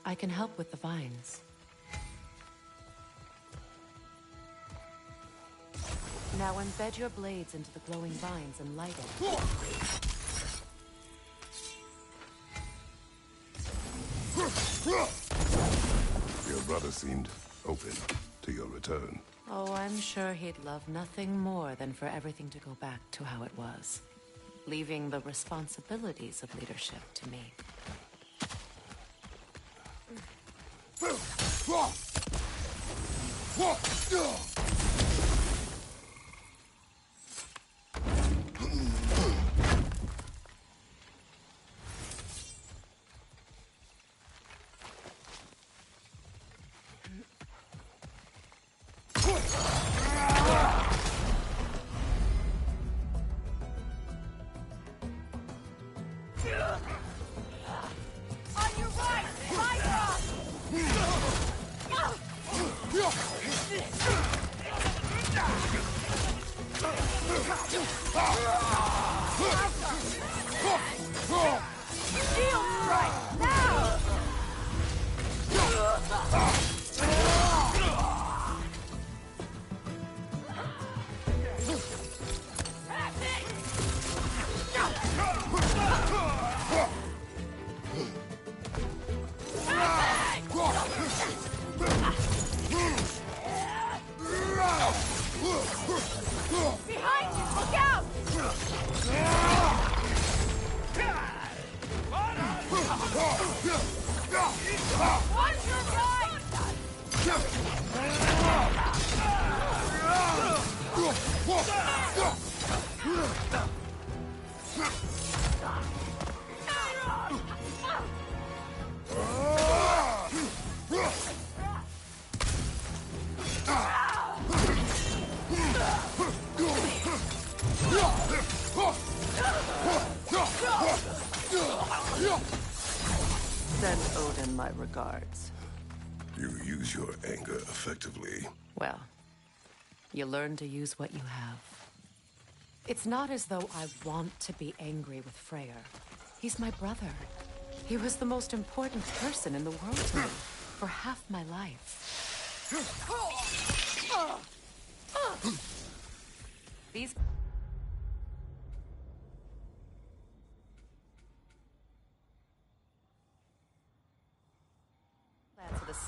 I can help with the vines. Now embed your blades into the glowing vines and light it. Your brother seemed open to your return. Oh, I'm sure he'd love nothing more than for everything to go back to how it was, leaving the responsibilities of leadership to me. Send Odin my regards. You use your anger effectively. Well, you learn to use what you have. It's not as though I want to be angry with Freyr. He's my brother. He was the most important person in the world to me for half my life. These...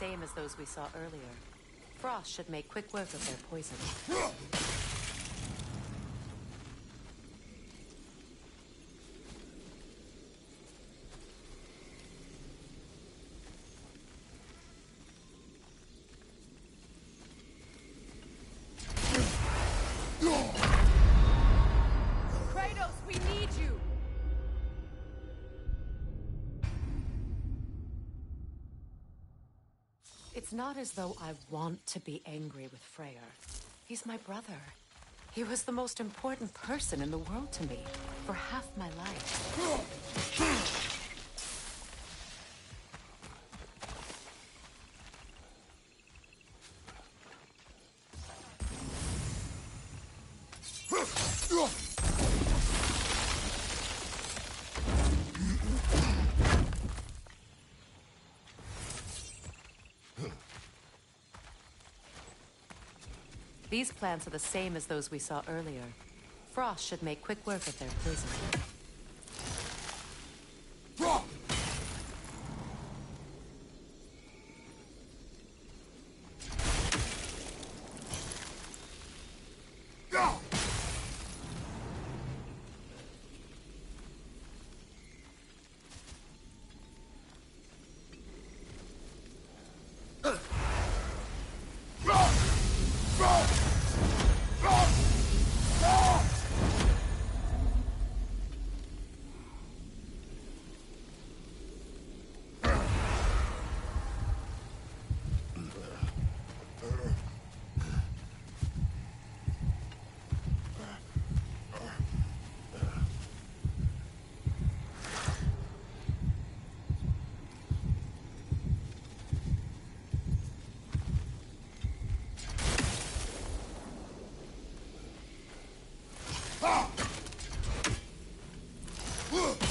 same as those we saw earlier. Frost should make quick work of their poison. Kratos, we need you! It's not as though I want to be angry with Freyr. He's my brother. He was the most important person in the world to me for half my life. These plants are the same as those we saw earlier. Frost should make quick work of their poison.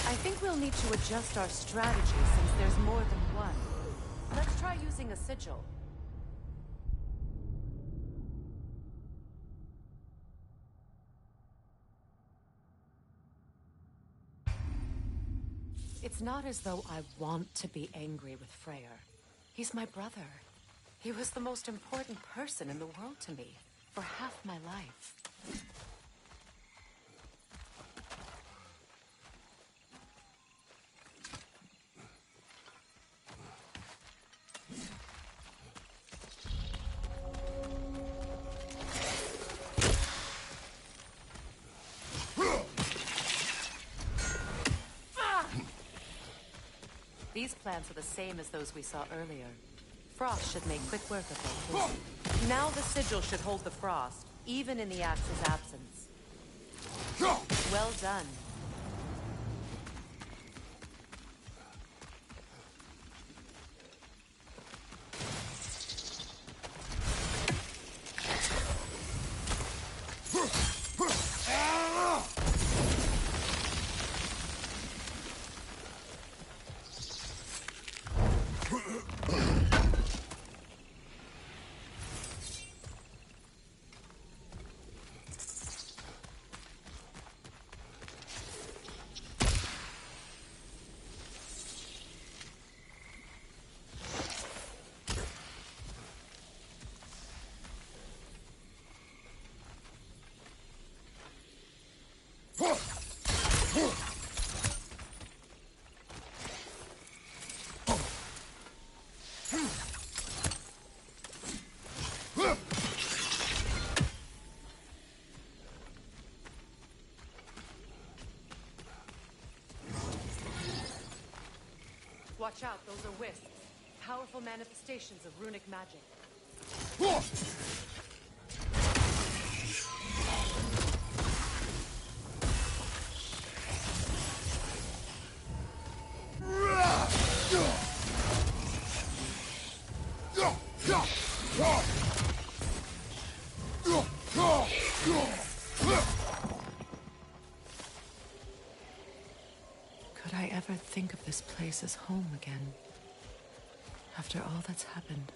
I think we'll need to adjust our strategy since there's more than one. Let's try using a sigil. It's not as though I want to be angry with Freyr. He's my brother. He was the most important person in the world to me for half my life. These plants are the same as those we saw earlier. Frost should make quick work of their poison. Now the sigil should hold the frost, even in the axe's absence. Well done. Watch out, those are wisps. Powerful manifestations of runic magic. Could I ever think of this place as home again? After all that's happened.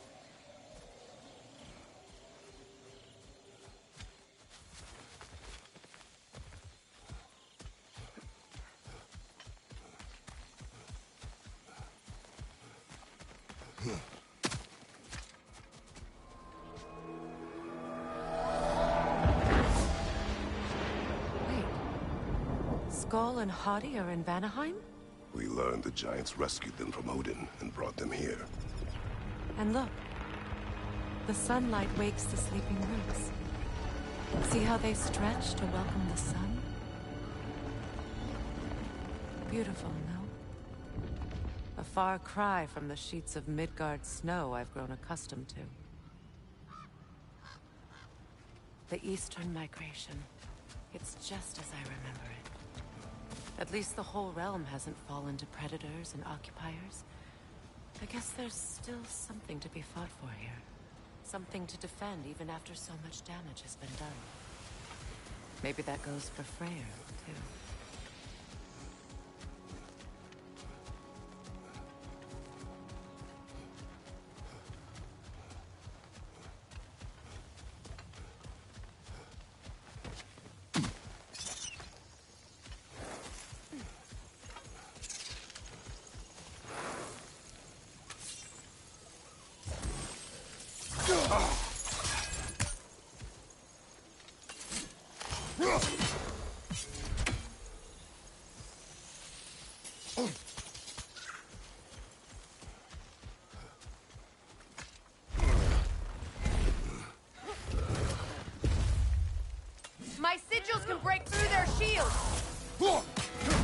Skull and Hati are in Vanaheim? We learned the giants rescued them from Odin and brought them here. And look. The sunlight wakes the sleeping roots. See how they stretch to welcome the sun? Beautiful, no? A far cry from the sheets of Midgard snow I've grown accustomed to. The Eastern Migration. It's just as I remember it. At least the whole realm hasn't fallen to predators and occupiers. I guess there's still something to be fought for here. Something to defend even after so much damage has been done. Maybe that goes for Freyr, too. My sigils can break through their shields!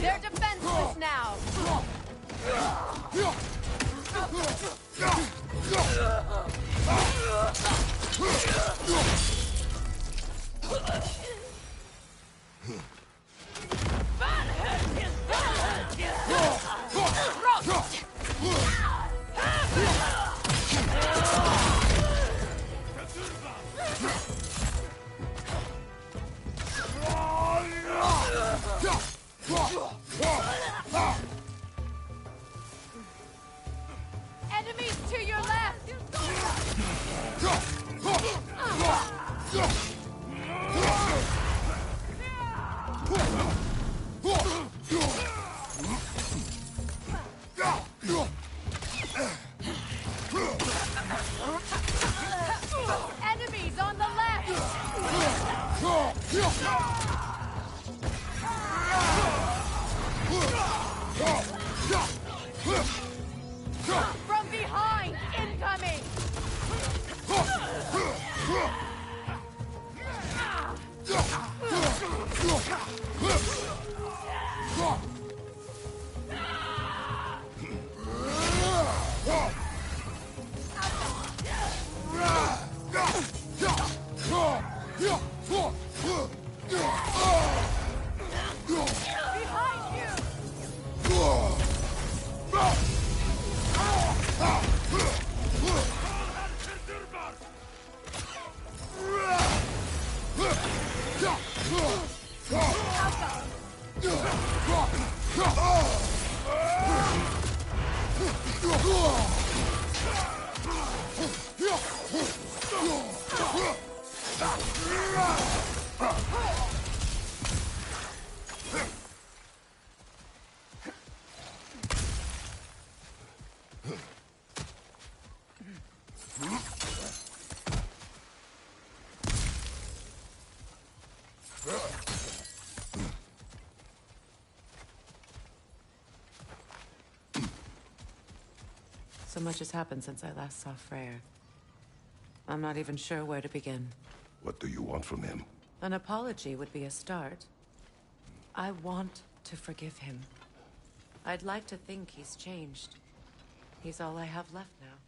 They're defenseless now! Enemies to your left! Enemies on the left! From behind! Incoming! Behind you! So much has happened since I last saw Freyr. I'm not even sure where to begin. What do you want from him? An apology would be a start. I want to forgive him. I'd like to think he's changed. He's all I have left now.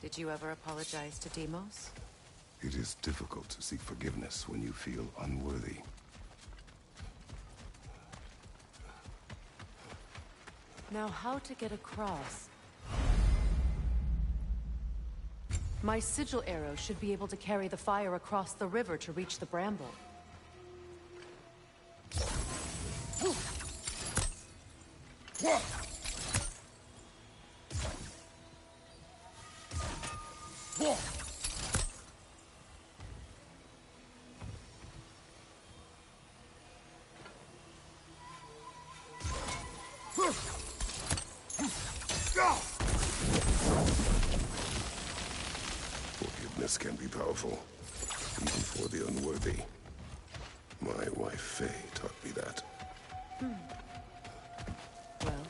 Did you ever apologize to Deimos? It is difficult to seek forgiveness when you feel unworthy. Now, how to get across? My sigil arrow should be able to carry the fire across the river to reach the bramble. Forgiveness can be powerful, even for the unworthy. My wife Faye taught me that. Well,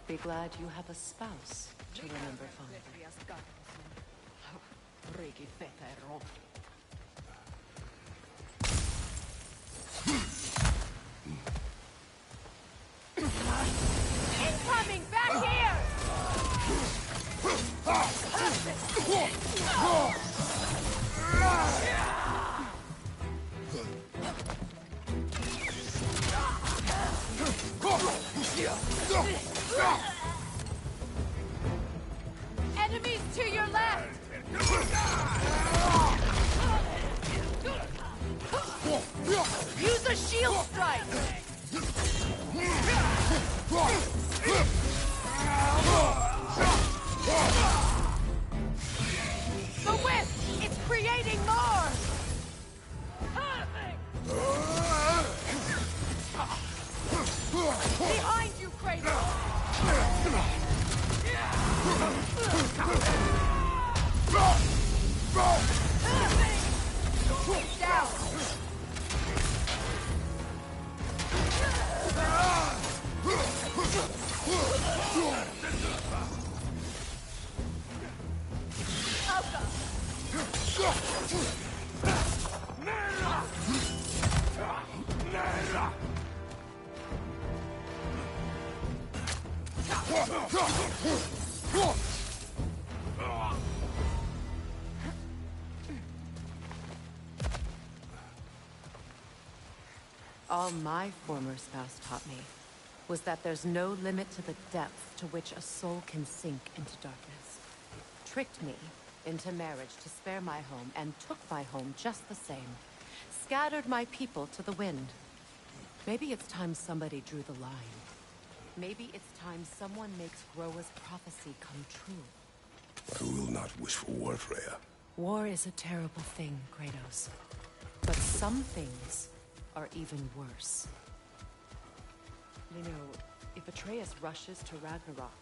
be glad you have a spouse to remember fondly. Incoming! Back here! Enemies to your left! Use a shield strike! The whip! It's creating more! Behind you, Kratos! Down! All my former spouse taught me was that there's no limit to the depth to which a soul can sink into darkness. Tricked me into marriage to spare my home, and took my home just the same. Scattered my people to the wind. Maybe it's time somebody drew the line. Maybe it's time someone makes Groa's prophecy come true. I will not wish for war, Freya. War is a terrible thing, Kratos. But some things are even worse. You know, if Atreus rushes to Ragnarok,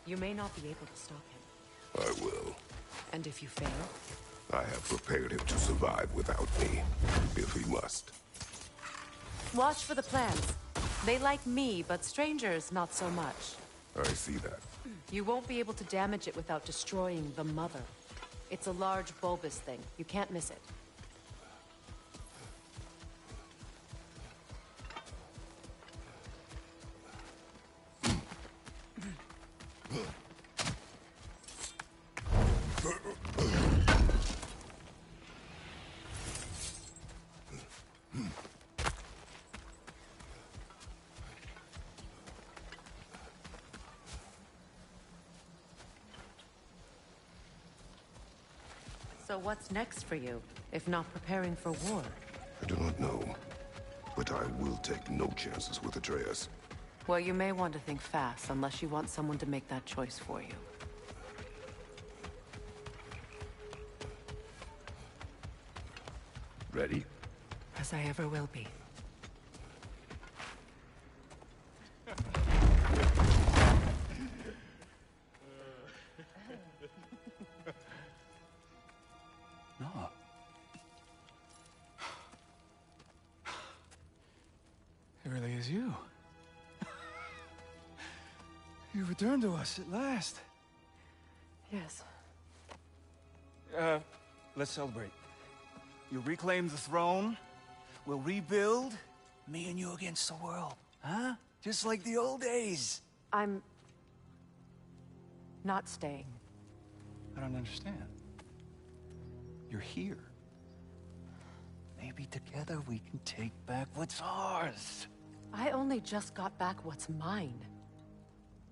you may not be able to stop him. I will. And if you fail? I have prepared him to survive without me, if he must. Watch for the plants. They like me, but strangers not so much. I see that. You won't be able to damage it without destroying the mother. It's a large bulbous thing. You can't miss it. So what's next for you, if not preparing for war? I do not know, but I will take no chances with Atreus. Well, you may want to think fast, unless you want someone to make that choice for you. Ready? As I ever will be. No. It really is you. You returned to us at last. Yes. Let's celebrate. You reclaim the throne. We'll rebuild. Me and you against the world. Huh? Just like the old days. I'm not staying. I don't understand. You're here. Maybe together we can take back what's ours. I only just got back what's mine.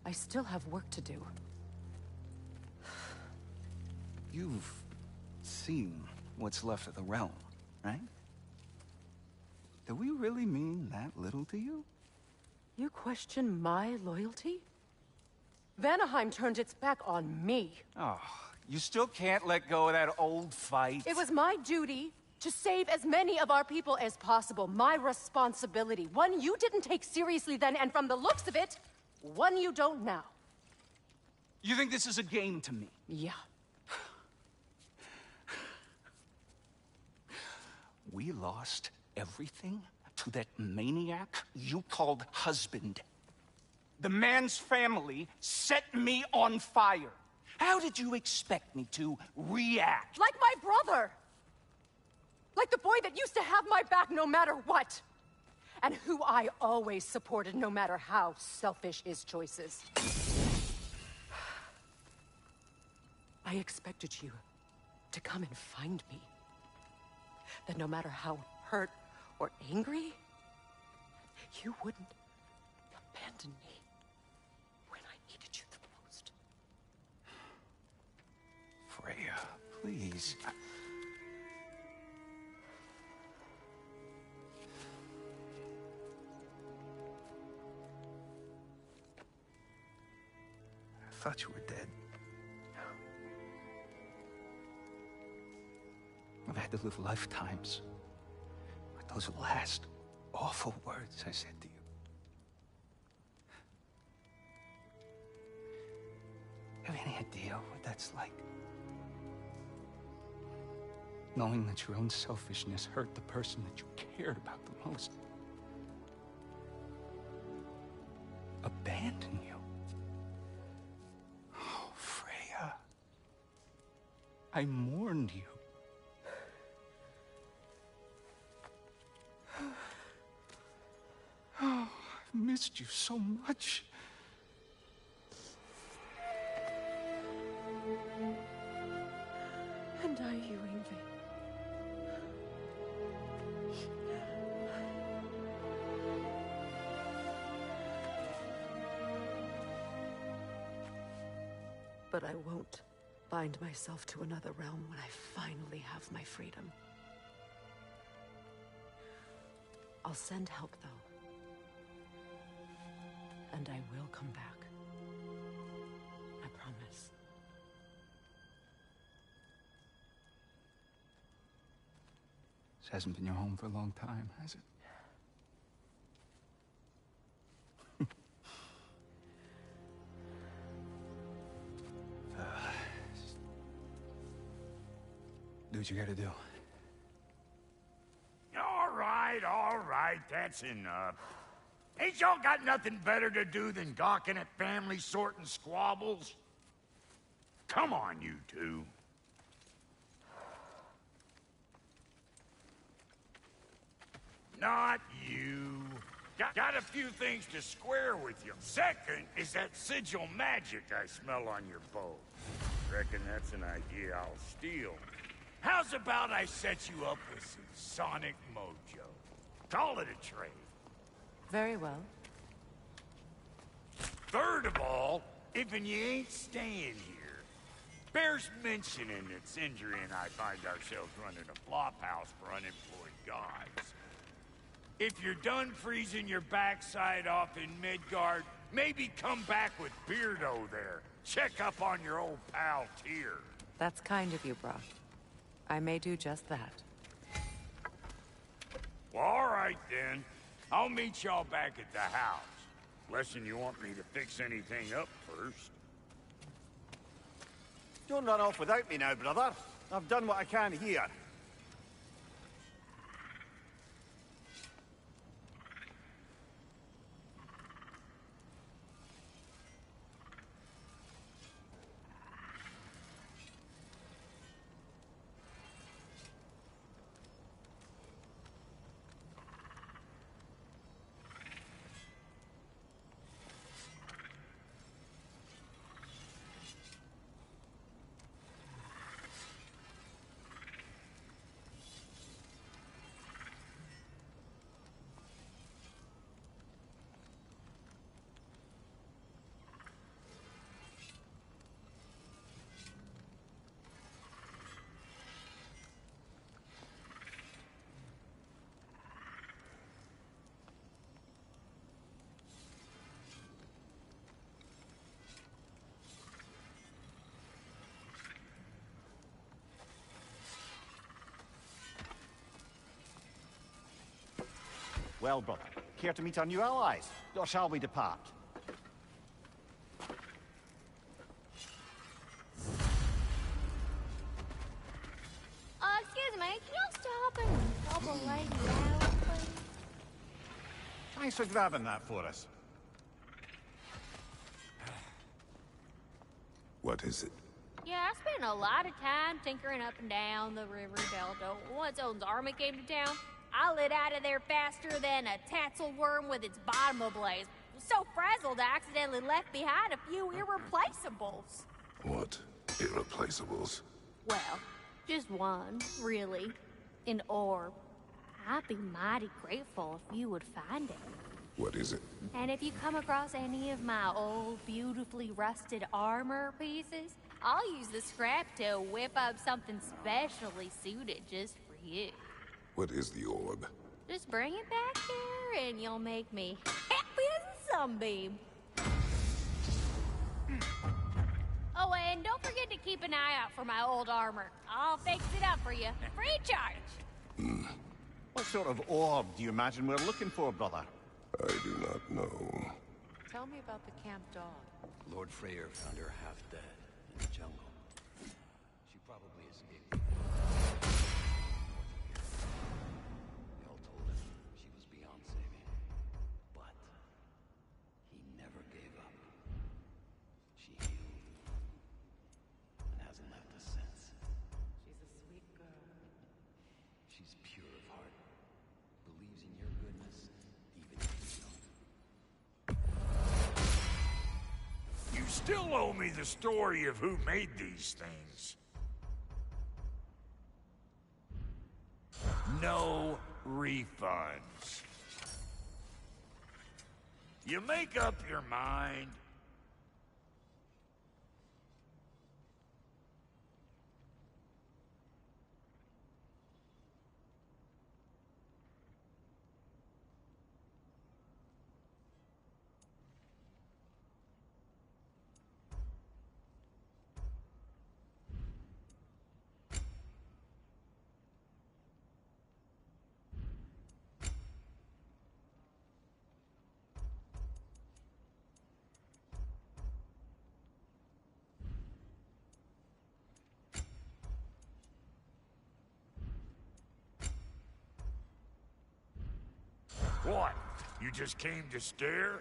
I still have work to do. You've seen what's left of the realm, right? Do we really mean that little to you? You question my loyalty? Vanaheim turned its back on me. Oh, you still can't let go of that old fight? It was my duty to save as many of our people as possible. My responsibility. One you didn't take seriously then, and from the looks of it, one you don't now. You think this is a game to me? Yeah. We lost everything to that maniac you called husband. The man's family set me on fire. How did you expect me to react? Like my brother! Like the boy that used to have my back no matter what! And who I always supported no matter how selfish his choices. I expected you to come and find me. That no matter how hurt or angry, you wouldn't abandon me when I needed you the most. Freya, please. I thought you were dead. I've had to live lifetimes with those last awful words I said to you. Have any idea what that's like? Knowing that your own selfishness hurt the person that you cared about the most. Abandon you. Oh, Freya. I mourned you. Oh, I've missed you so much. And I, you, Ingvi. But I won't bind myself to another realm when I finally have my freedom. I'll send help, though. And I will come back. I promise. This hasn't been your home for a long time, has it? Do what you gotta do. All right, that's enough. Ain't y'all got nothing better to do than gawking at family sorting squabbles? Come on, you two. Not you. Got a few things to square with you. Second is that sigil magic I smell on your bow. Reckon that's an idea I'll steal. How's about I set you up with some sonic mojo? Call it a trade. Very well. Third of all, if you ain't staying here, bears mentioning that Sindri and I find ourselves running a flop house for unemployed gods. If you're done freezing your backside off in Midgard, maybe come back with Beardo there. Check up on your old pal Tyr. That's kind of you, Brock. I may do just that. Well, all right then. I'll meet y'all back at the house. Less'n you want me to fix anything up first. Don't run off without me now, brother. I've done what I can here. Well, brother, care to meet our new allies? Or shall we depart? Excuse me, can y'all stop and help a lady out, please? Thanks for grabbing that for us. What is it? Yeah, I spent a lot of time tinkering up and down the river delta. Once Odin's army came to town, I lit out of there faster than a tassel worm with its bottom ablaze. So frazzled, I accidentally left behind a few irreplaceables. What? Irreplaceables? Well, just one, really. An orb. I'd be mighty grateful if you would find it. What is it? And if you come across any of my old, beautifully rusted armor pieces, I'll use the scrap to whip up something specially suited just for you. What is the orb? Just bring it back here and you'll make me happy as a sunbeam. Oh, and don't forget to keep an eye out for my old armor. I'll fix it up for you, free charge. What sort of orb do you imagine we're looking for, brother? I do not know. Tell me about the camp dog. Lord Freyr found her half dead in the jungle. She probably escaped. They all told him she was beyond saving. But he never gave up. She healed and hasn't left us since. She's a sweet girl. She's pure of heart. Believes in your goodness, even if you don't. You still owe me the story of who made these things. No refunds. You make up your mind. What? You just came to stare?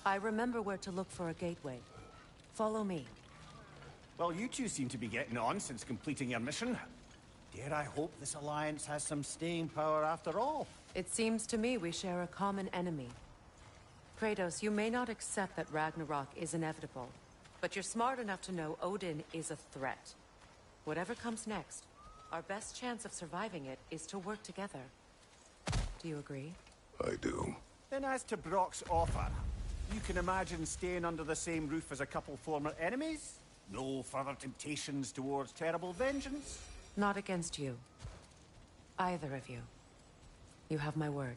I remember where to look for a gateway. Follow me. Well, you two seem to be getting on since completing your mission. Dare I hope this alliance has some staying power after all? It seems to me we share a common enemy. Kratos, you may not accept that Ragnarok is inevitable, but you're smart enough to know Odin is a threat. Whatever comes next, our best chance of surviving it is to work together. Do you agree? I do. Then as to Brock's offer, you can imagine staying under the same roof as a couple former enemies? No further temptations towards terrible vengeance? Not against you. Either of you. You have my word.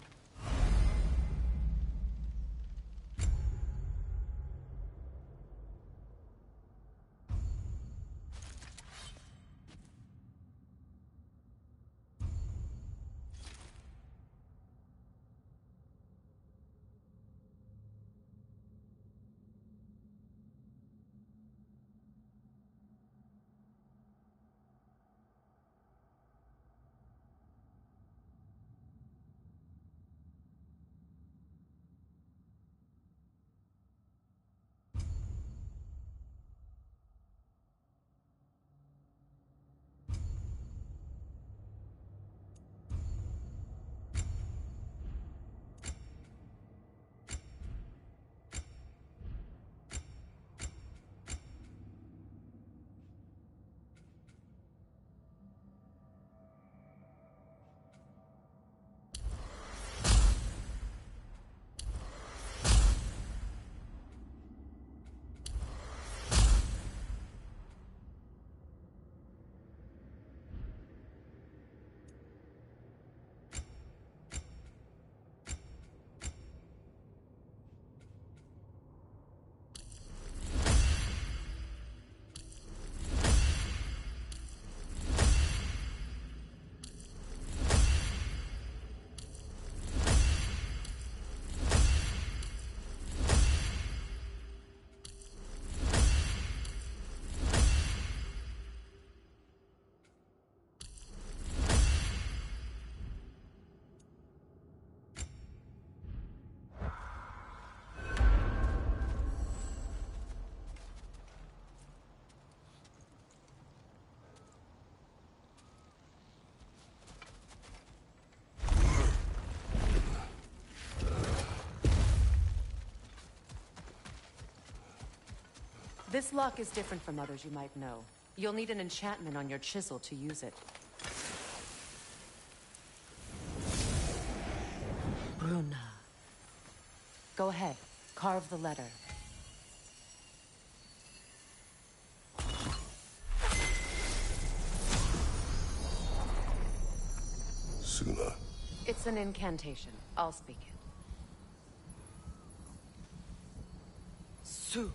This lock is different from others you might know. You'll need an enchantment on your chisel to use it. Bruna. Go ahead. Carve the letter. Suna. It's an incantation. I'll speak it. Suna.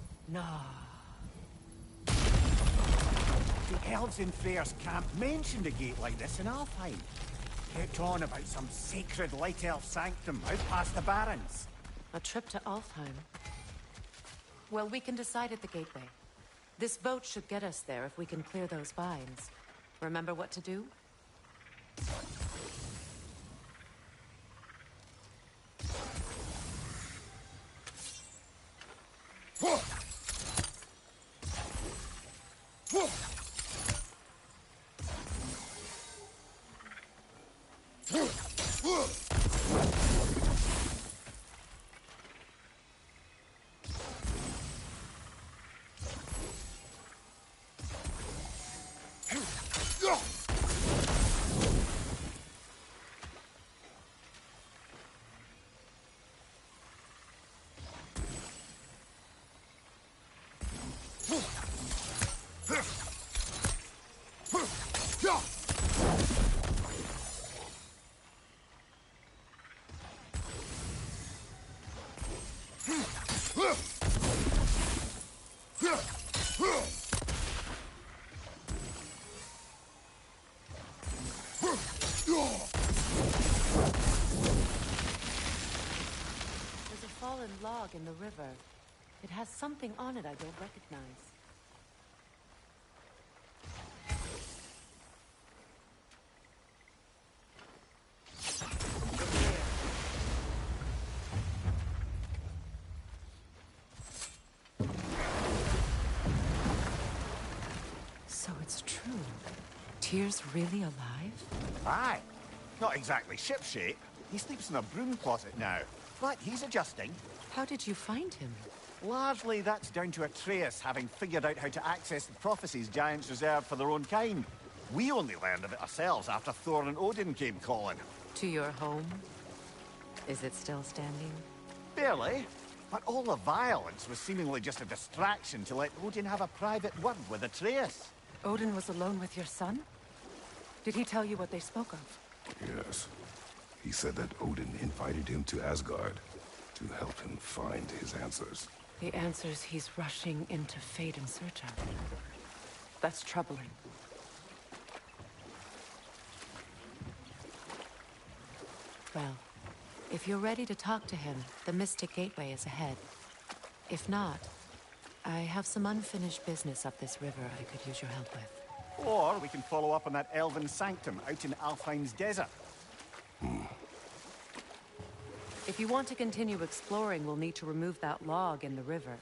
The elves in Freyr's camp mentioned a gate like this in Alfheim. Kept on about some sacred light elf sanctum out past the barrens. A trip to Alfheim. Well, we can decide at the gateway. This boat should get us there if we can clear those vines. Remember what to do? There's a fallen log in the river. It has something on it I don't recognize. So it's true. Tyr's really alive? Aye. Not exactly shipshape. He sleeps in a broom closet now. But he's adjusting. How did you find him? Largely that's down to Atreus having figured out how to access the prophecies giants reserved for their own kind. We only learned of it ourselves after Thor and Odin came calling. To your home? Is it still standing? Barely. But all the violence was seemingly just a distraction to let Odin have a private word with Atreus. Odin was alone with your son? Did he tell you what they spoke of? Yes. He said that Odin invited him to Asgard to help him find his answers. The answers he's rushing into fate in search of. That's troubling. Well, if you're ready to talk to him, the Mystic Gateway is ahead. If not, I have some unfinished business up this river I could use your help with. Or we can follow up on that elven sanctum out in Alfheim's desert. If you want to continue exploring, we'll need to remove that log in the river.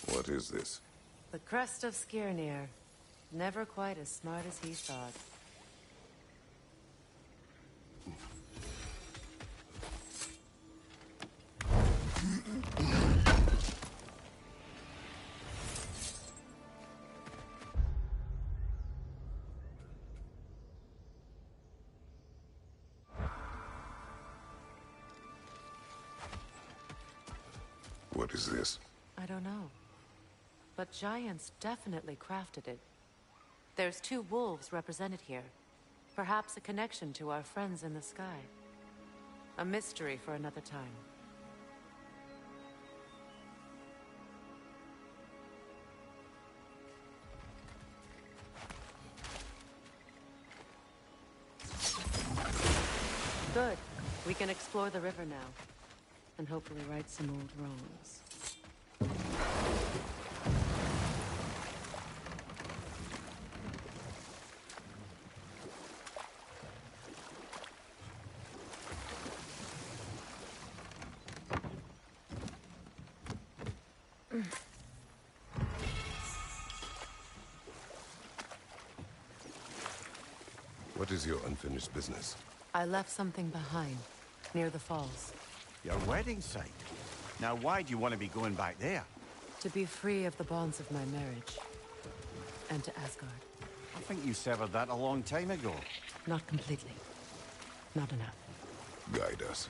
What is this? The crest of Skirnir. Never quite as smart as he thought. What is this? I don't know. But giants definitely crafted it. There's two wolves represented here. Perhaps a connection to our friends in the sky. A mystery for another time. Good. We can explore the river now. And hopefully right some old wrongs. What is your unfinished business? I left something behind, near the falls. Your wedding site? Now why do you want to be going back there? To be free of the bonds of my marriage. And to Asgard. I think you severed that a long time ago. Not completely. Not enough. Guide us.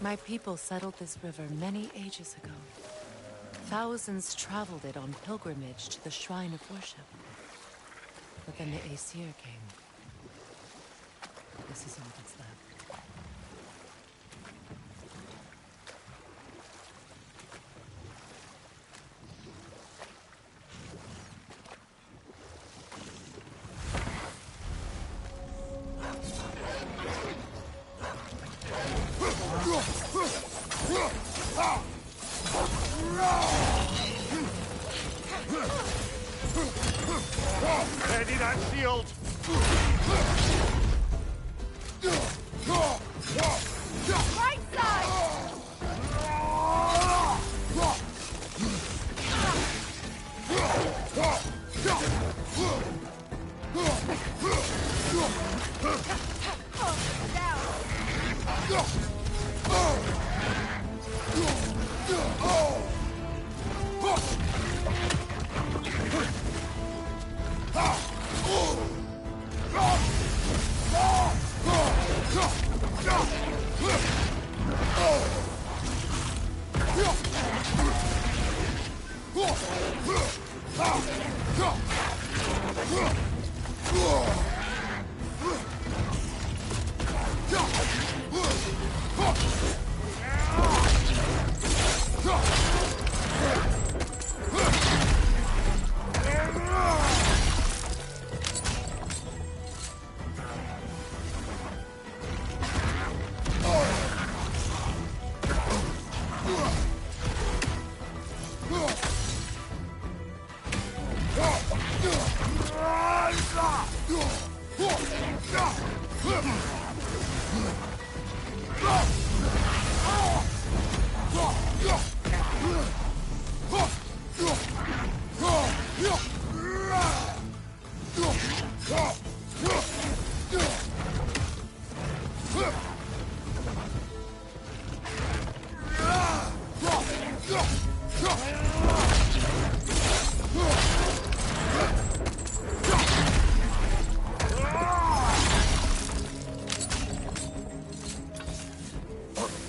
My people settled this river many ages ago. Thousands traveled it on pilgrimage to the shrine of worship. But then the Aesir came. This is all that's left. Ready that shield! Right side!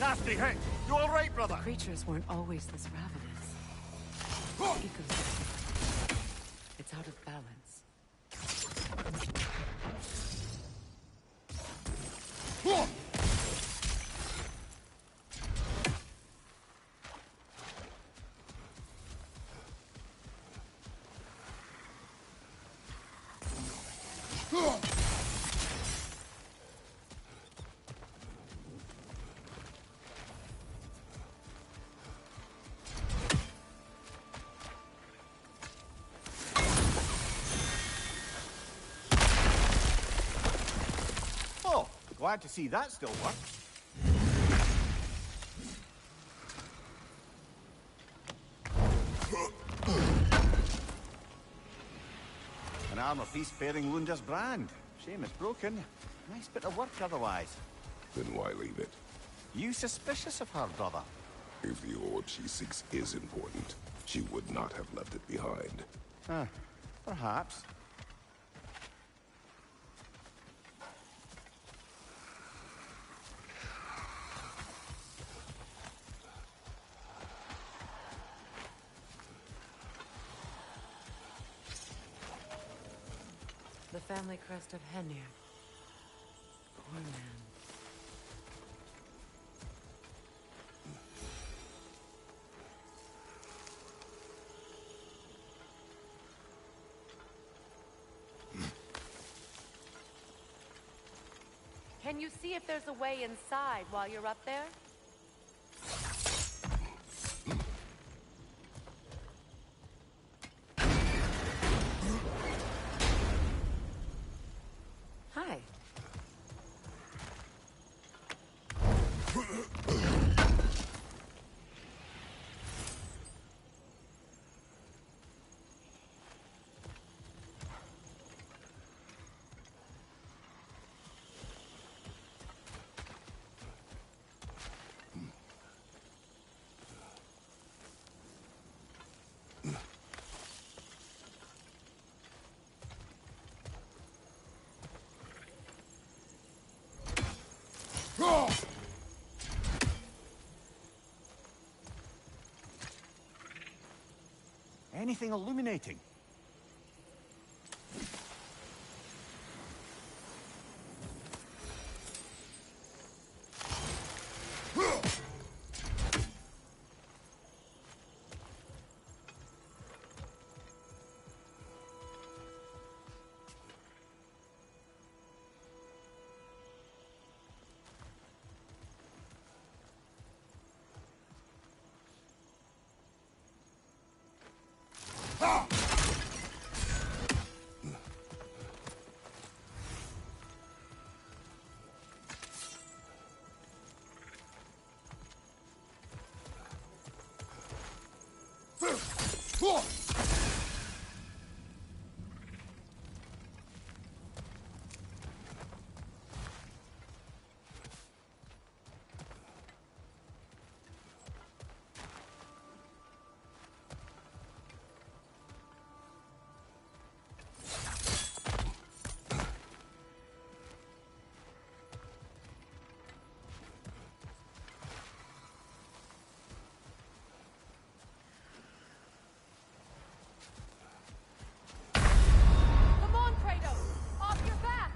Nasty hit! You alright, brother? Creatures weren't always this ravenous. The ecosystem. It's out of balance. Oh, glad to see that still works. An armor piece bearing Lunda's brand. Shame it's broken. Nice bit of work otherwise. Then why leave it? You suspicious of her, brother? If the orb she seeks is important, she would not have left it behind. Perhaps. family crest of Henir. Poor man. Can you see if there's a way inside while you're up there? Hi. Anything illuminating? Come on, Kratos! Off your back!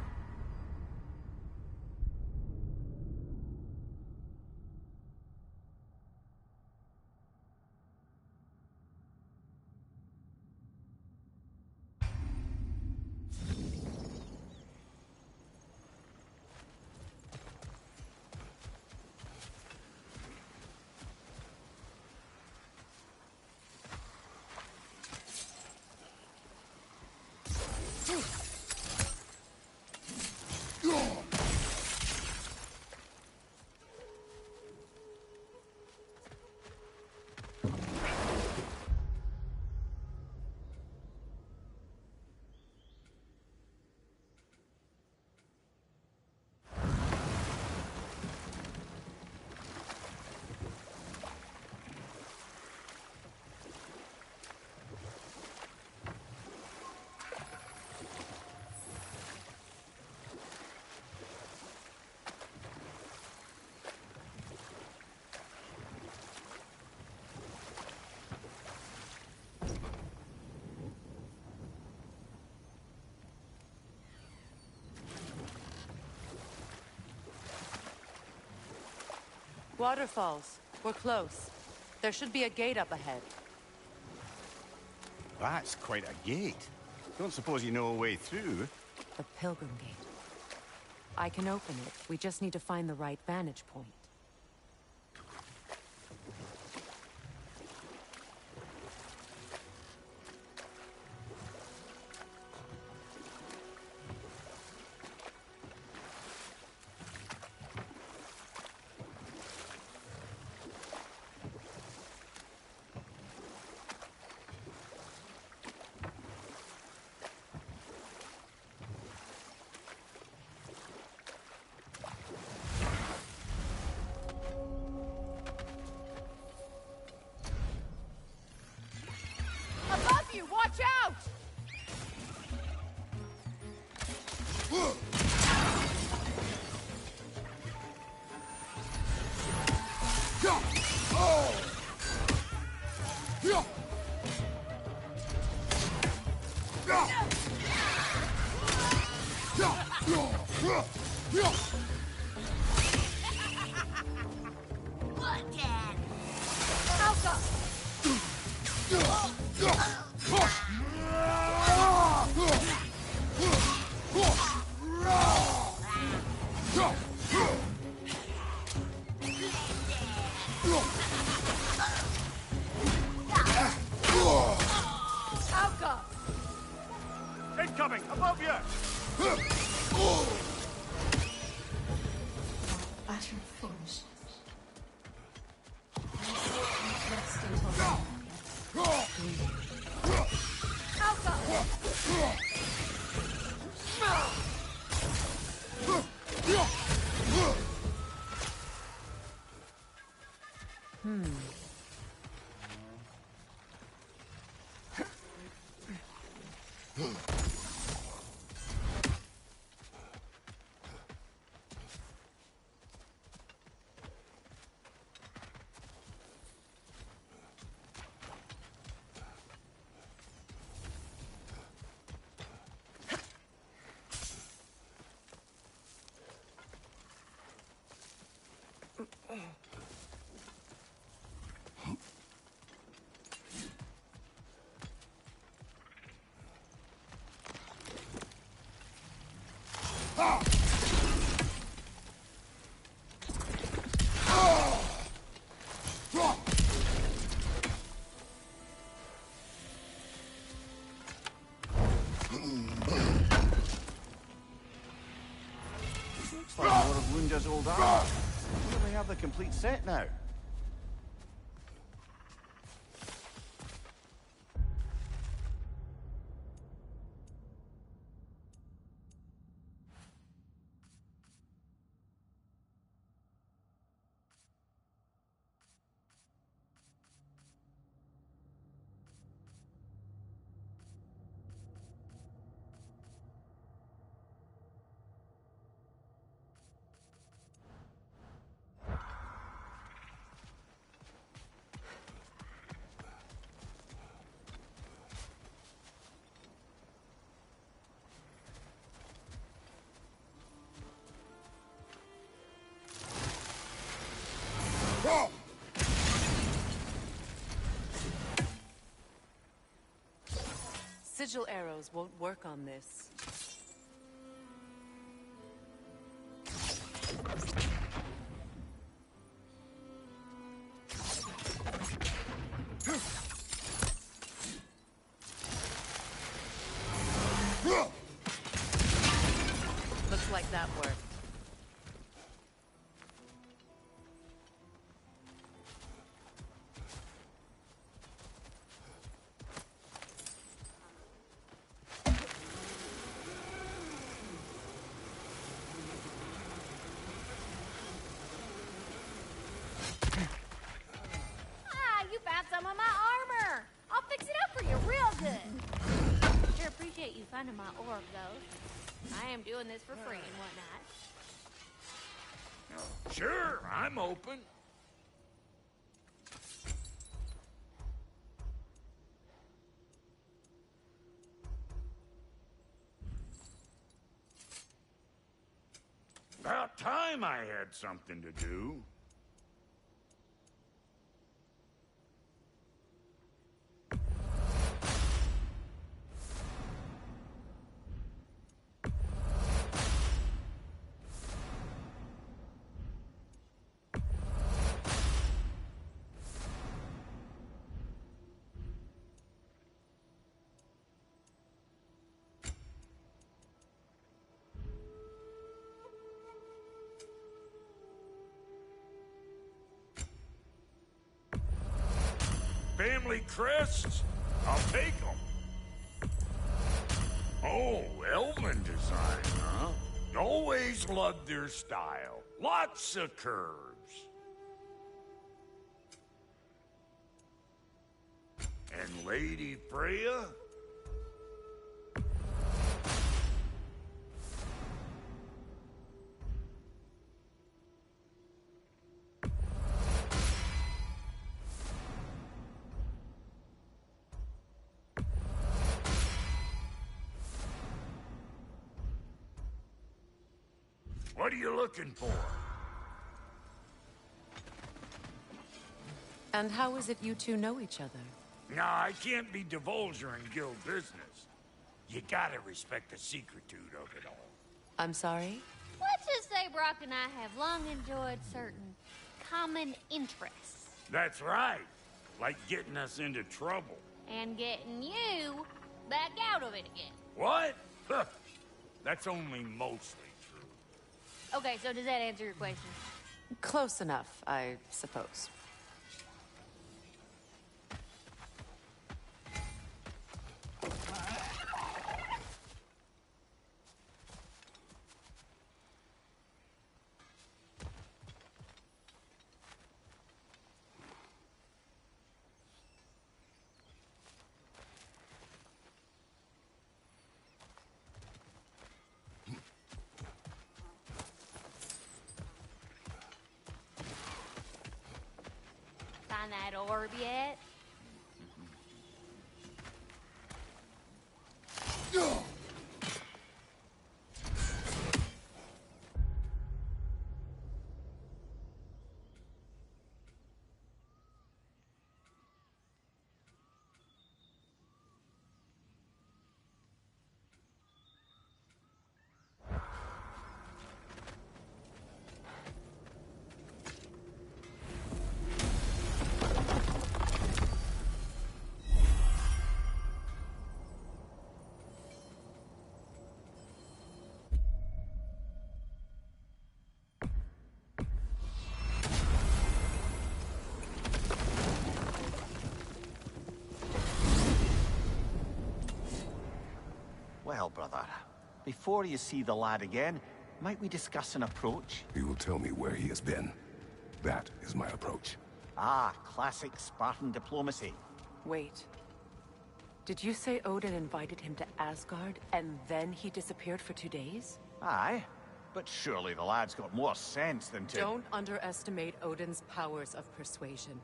Waterfalls. We're close. There should be a gate up ahead. That's quite a gate. Don't suppose you know a way through? The Pilgrim Gate. I can open it. We just need to find the right vantage point. Above you! Watch out! utter foolishness. Not rest until dawn. Looks like more of Lunda's old armor. I wonder if we have the complete set now. Sigil arrows won't work on this. Looks like that worked. You found some of my armor. I'll fix it up for you real good. Sure appreciate you finding my orb, though. I am doing this for free and whatnot. Sure, I'm open. About time I had something to do. Family crests? I'll take them. Oh, elven design, huh? Always loved their style. Lots of curves. And Lady Freya? What are you looking for? And how is it you two know each other? Nah, I can't be divulging guild business. You gotta respect the secretude of it all. I'm sorry? Let's just say Brock and I have long enjoyed certain common interests. That's right. Like getting us into trouble. And getting you back out of it again. What? Huh. That's only mostly true. Okay, so does that answer your question? Close enough, I suppose. Find that orb yet? Well, brother, before you see the lad again, might we discuss an approach? He will tell me where he has been. That is my approach. Ah, classic Spartan diplomacy. Wait. Did you say Odin invited him to Asgard, and then he disappeared for 2 days? Aye, but surely the lad's got more sense than to... Don't underestimate Odin's powers of persuasion.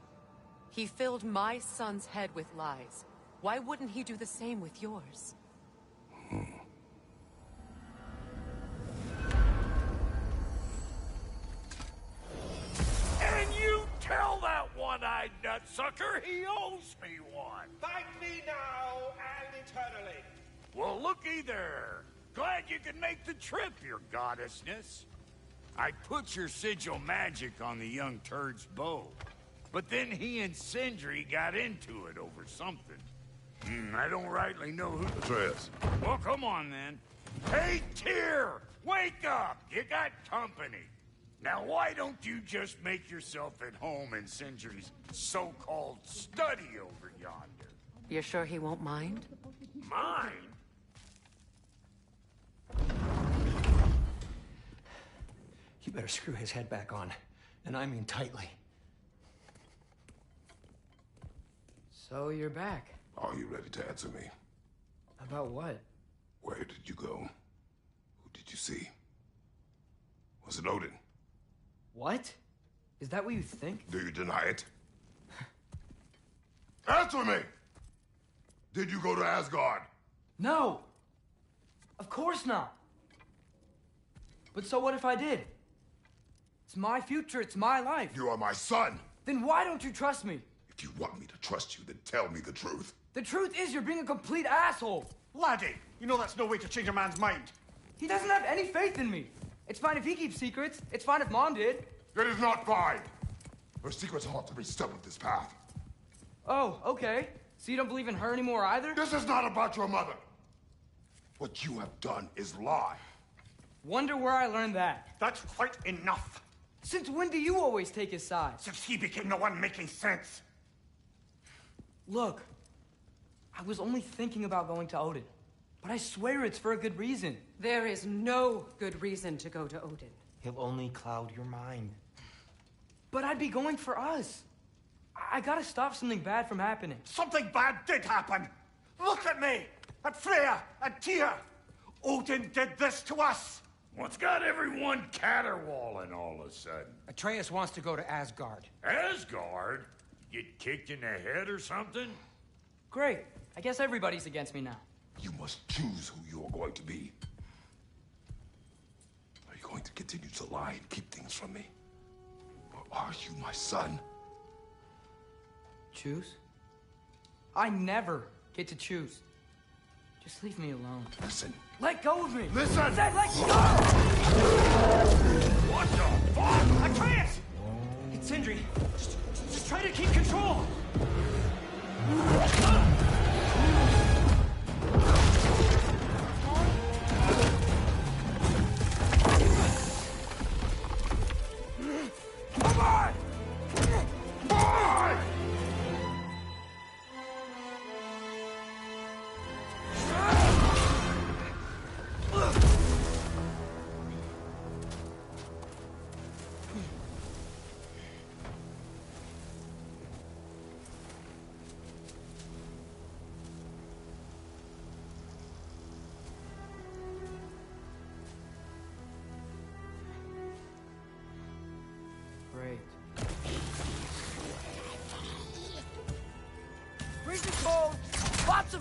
He filled my son's head with lies. Why wouldn't he do the same with yours? And you tell that one-eyed nutsucker he owes me one. Thank me now and eternally. Well, looky there. Glad you could make the trip, your goddessness. I put your sigil magic on the young turd's bow. But then he and Sindri got into it over something. I don't rightly know who... Atreus. Well, come on, then. Hey, Tyr! Wake up! You got company. Now, why don't you just make yourself at home in Sindri's so-called study over yonder? You're sure he won't mind? Mine? You better screw his head back on. And I mean tightly. So you're back. Are you ready to answer me? About what? Where did you go? Who did you see? Was it Odin? What? Is that what you think? Do you deny it? Answer me! Did you go to Asgard? No! Of course not! But so what if I did? It's my future, it's my life. You are my son! Then why don't you trust me? If you want me to trust you, then tell me the truth. The truth is you're being a complete asshole! Laddie, you know that's no way to change a man's mind. He doesn't have any faith in me. It's fine if he keeps secrets. It's fine if Mom did. It is not fine! Her secrets ought to be stuck with this path. Oh, okay. So you don't believe in her anymore either? This is not about your mother. What you have done is lie. Wonder where I learned that. That's quite enough. Since when do you always take his side? Since he became the one making sense. Look, I was only thinking about going to Odin. But I swear it's for a good reason. There is no good reason to go to Odin. He'll only cloud your mind. But I'd be going for us. I gotta stop something bad from happening. Something bad did happen. Look at me, at Freya, at Tyr. Odin did this to us. What's got everyone caterwauling all of a sudden? Atreus wants to go to Asgard. Asgard? Get kicked in the head or something? Great. I guess everybody's against me now. You must choose who you are going to be. Are you going to continue to lie and keep things from me? Or are you my son? Choose? I never get to choose. Just leave me alone. Listen. Let go of me! Listen! I said let go! What the fuck? Atreus! It's Sindri. Just try to keep control!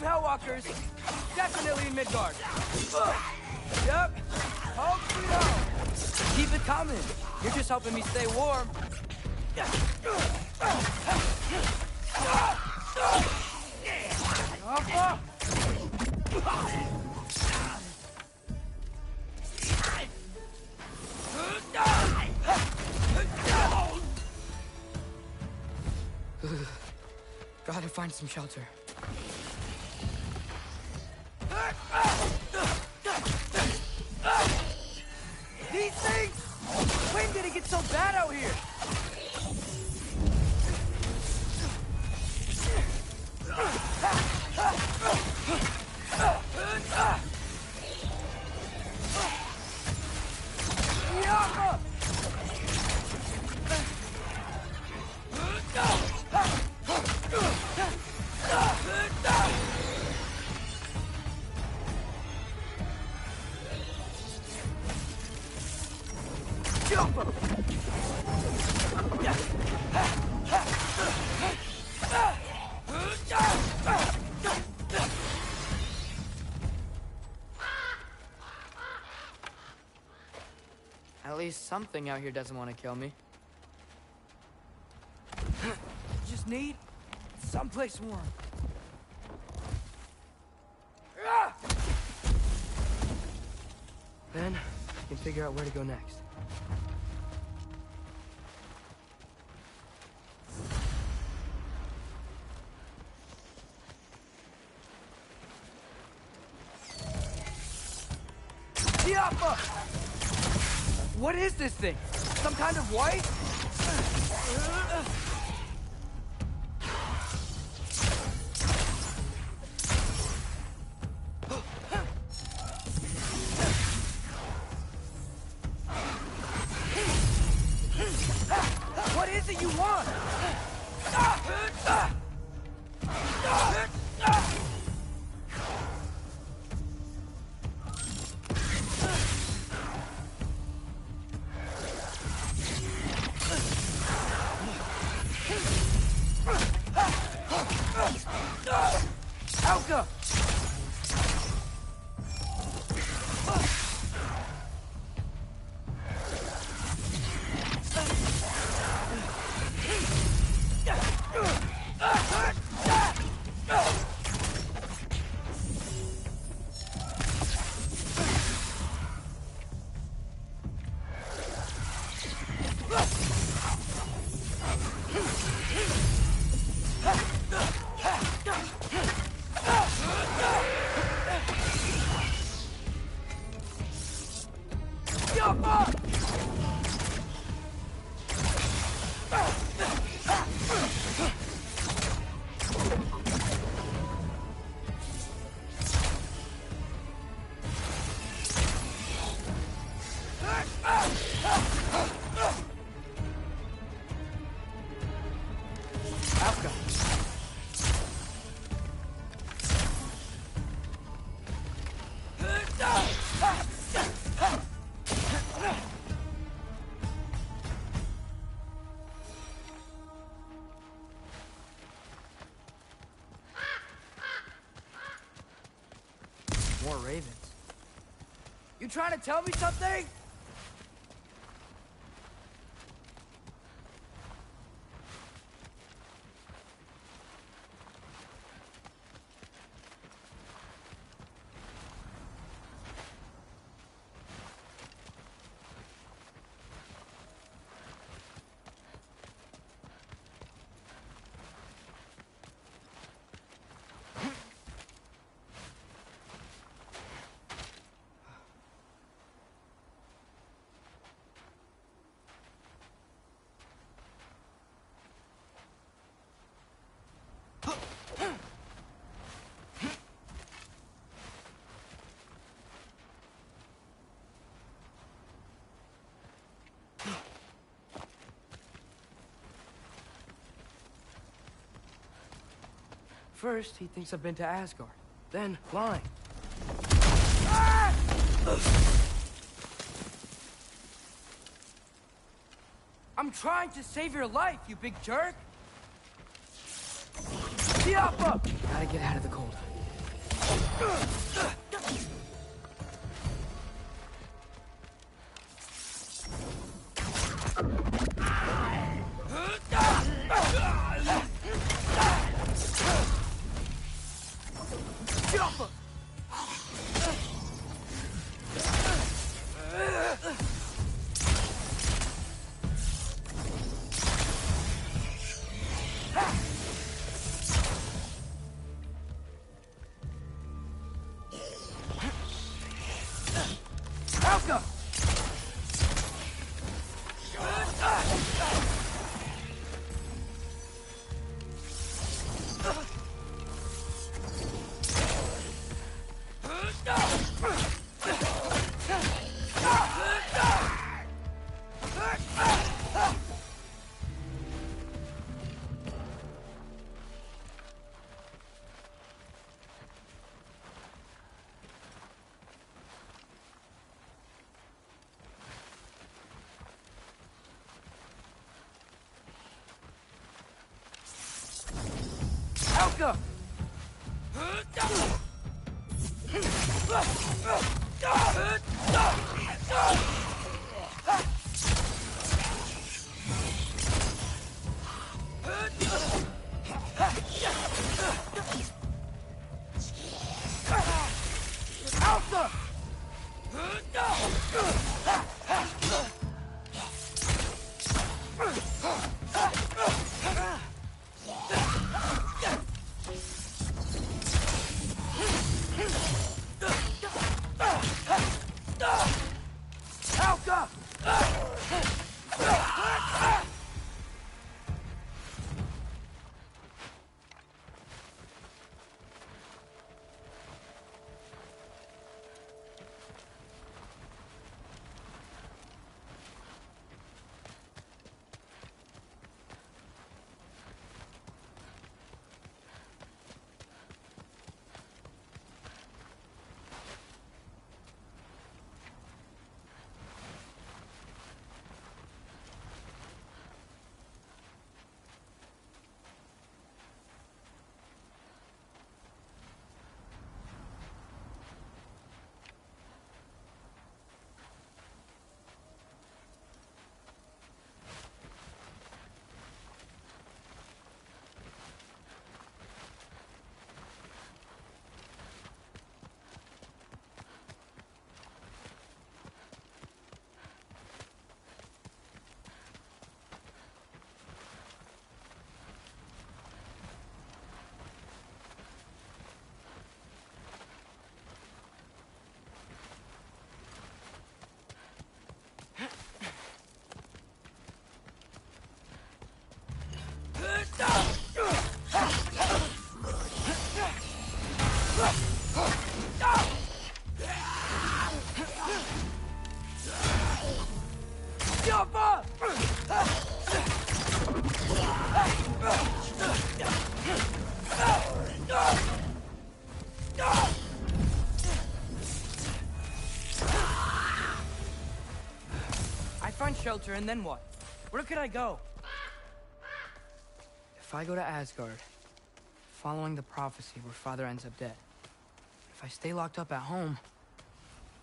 of Hellwalkers. Definitely in Midgard. Yep. Home sweet home. Keep it coming. You're just helping me stay warm. Gotta find some shelter. These things! When did it get so bad out here? At least something out here doesn't want to kill me. Just need someplace warm. Then I can figure out where to go next. What is this thing? Some kind of white? What is it you want? Alka! More ravens. You trying to tell me something? First, he thinks I've been to Asgard. Then, lying. Ah! I'm trying to save your life, you big jerk! Gotta get out of the cold. Helga! Shelter, and then what? Where could I go? If I go to Asgard, following the prophecy where Father ends up dead, if I stay locked up at home,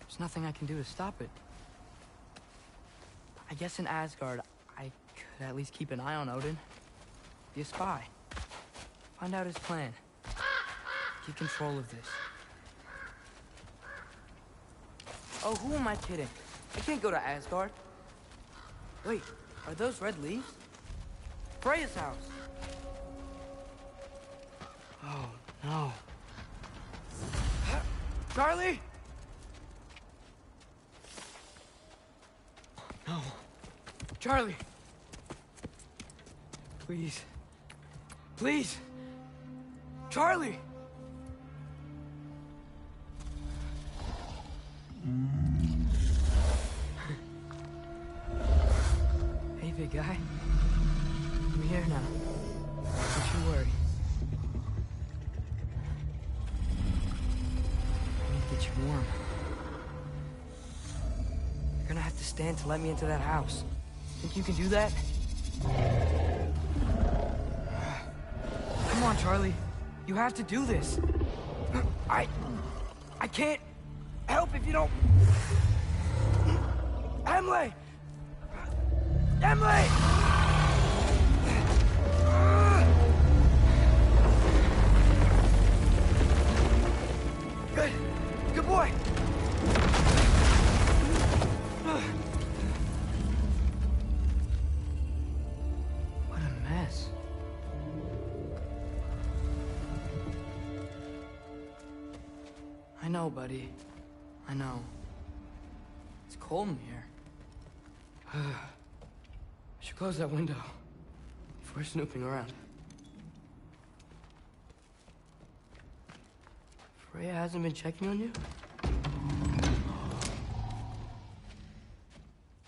there's nothing I can do to stop it. I guess in Asgard, I could at least keep an eye on Odin. Be a spy. Find out his plan. Keep control of this. Oh, who am I kidding? I can't go to Asgard. Wait, are those red leaves? Freya's house! Oh, no. Charlie! No. Charlie! Please. Please! Charlie! Hey, big guy. I'm here now. Don't you worry. I need to get you warm. You're gonna have to stand to let me into that house. Think you can do that? Come on, Charlie. You have to do this. I can't help if you don't... Emily! Emily! Good. Good boy. What a mess. I know, buddy. I know. It's cold in here. I should close that window before snooping around. Freya hasn't been checking on you?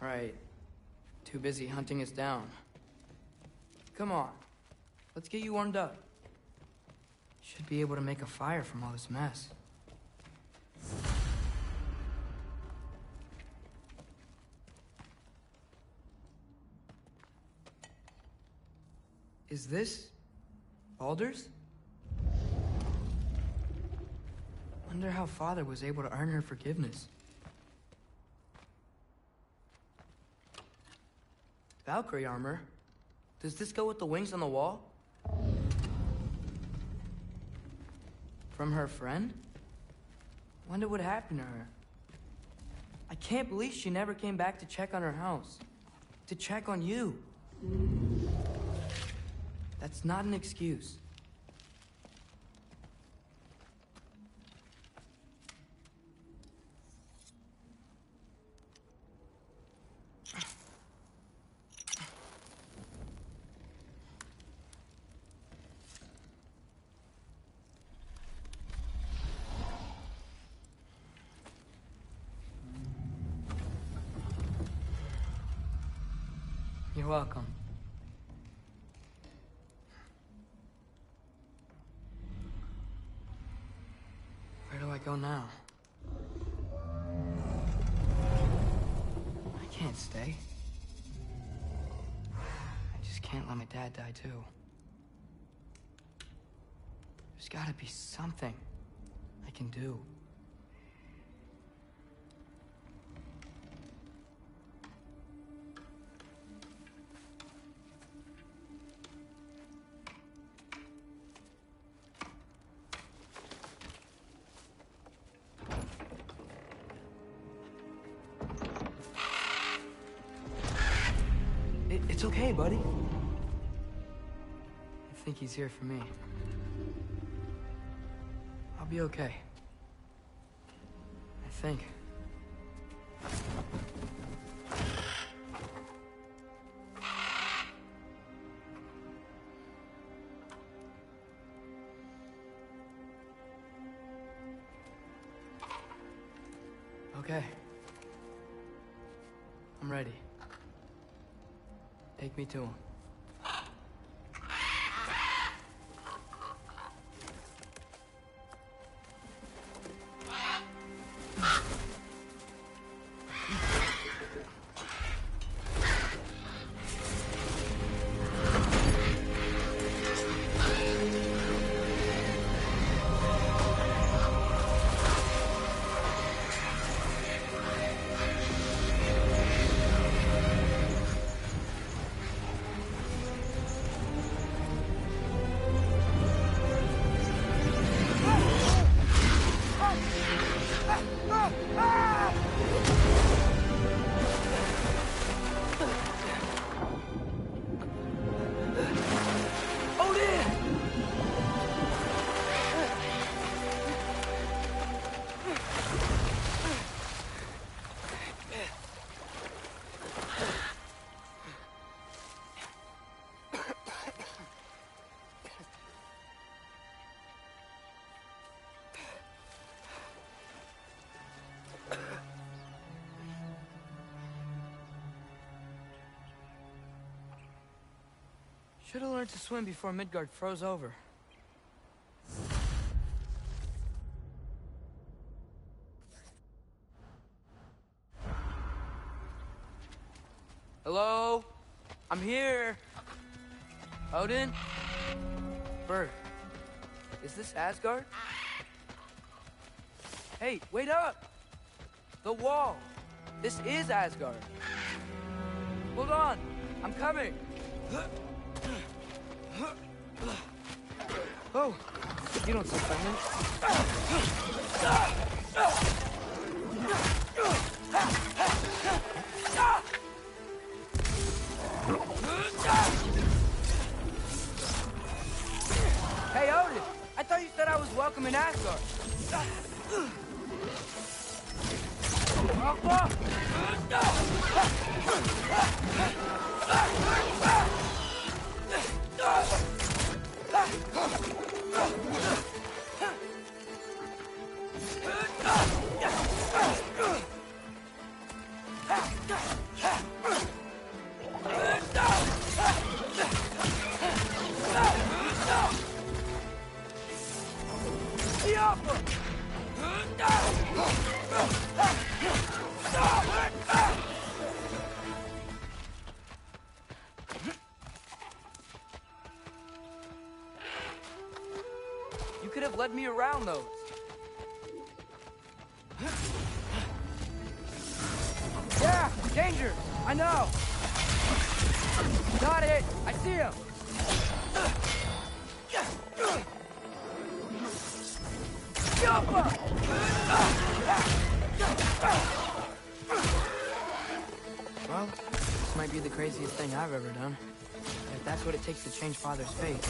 Right. Too busy hunting us down. Come on. Let's get you warmed up. Should be able to make a fire from all this mess. Is this Baldur's? Wonder how Father was able to earn her forgiveness. Valkyrie armor? Does this go with the wings on the wall? From her friend? Wonder what happened to her. I can't believe she never came back to check on her house. To check on you. That's not an excuse. You're welcome. Where do I go now? I can't stay. I just can't let my dad die too. There's gotta be something I can do. It's okay, buddy. I think he's here for me. I'll be okay. I think. Okay. I'm ready. Take me to him. Should have learned to swim before Midgard froze over. Hello? I'm here. Odin? Bird. Is this Asgard? Hey, wait up! The wall! This is Asgard. Hold on! I'm coming! Oh, you don't seem friendly. Hey, Odin! I thought you said I was welcome in Asgard. You could have led me around those. Yeah, danger! I know! Got it! I see him! Well, this might be the craziest thing I've ever done. If that's what it takes to change Father's fate.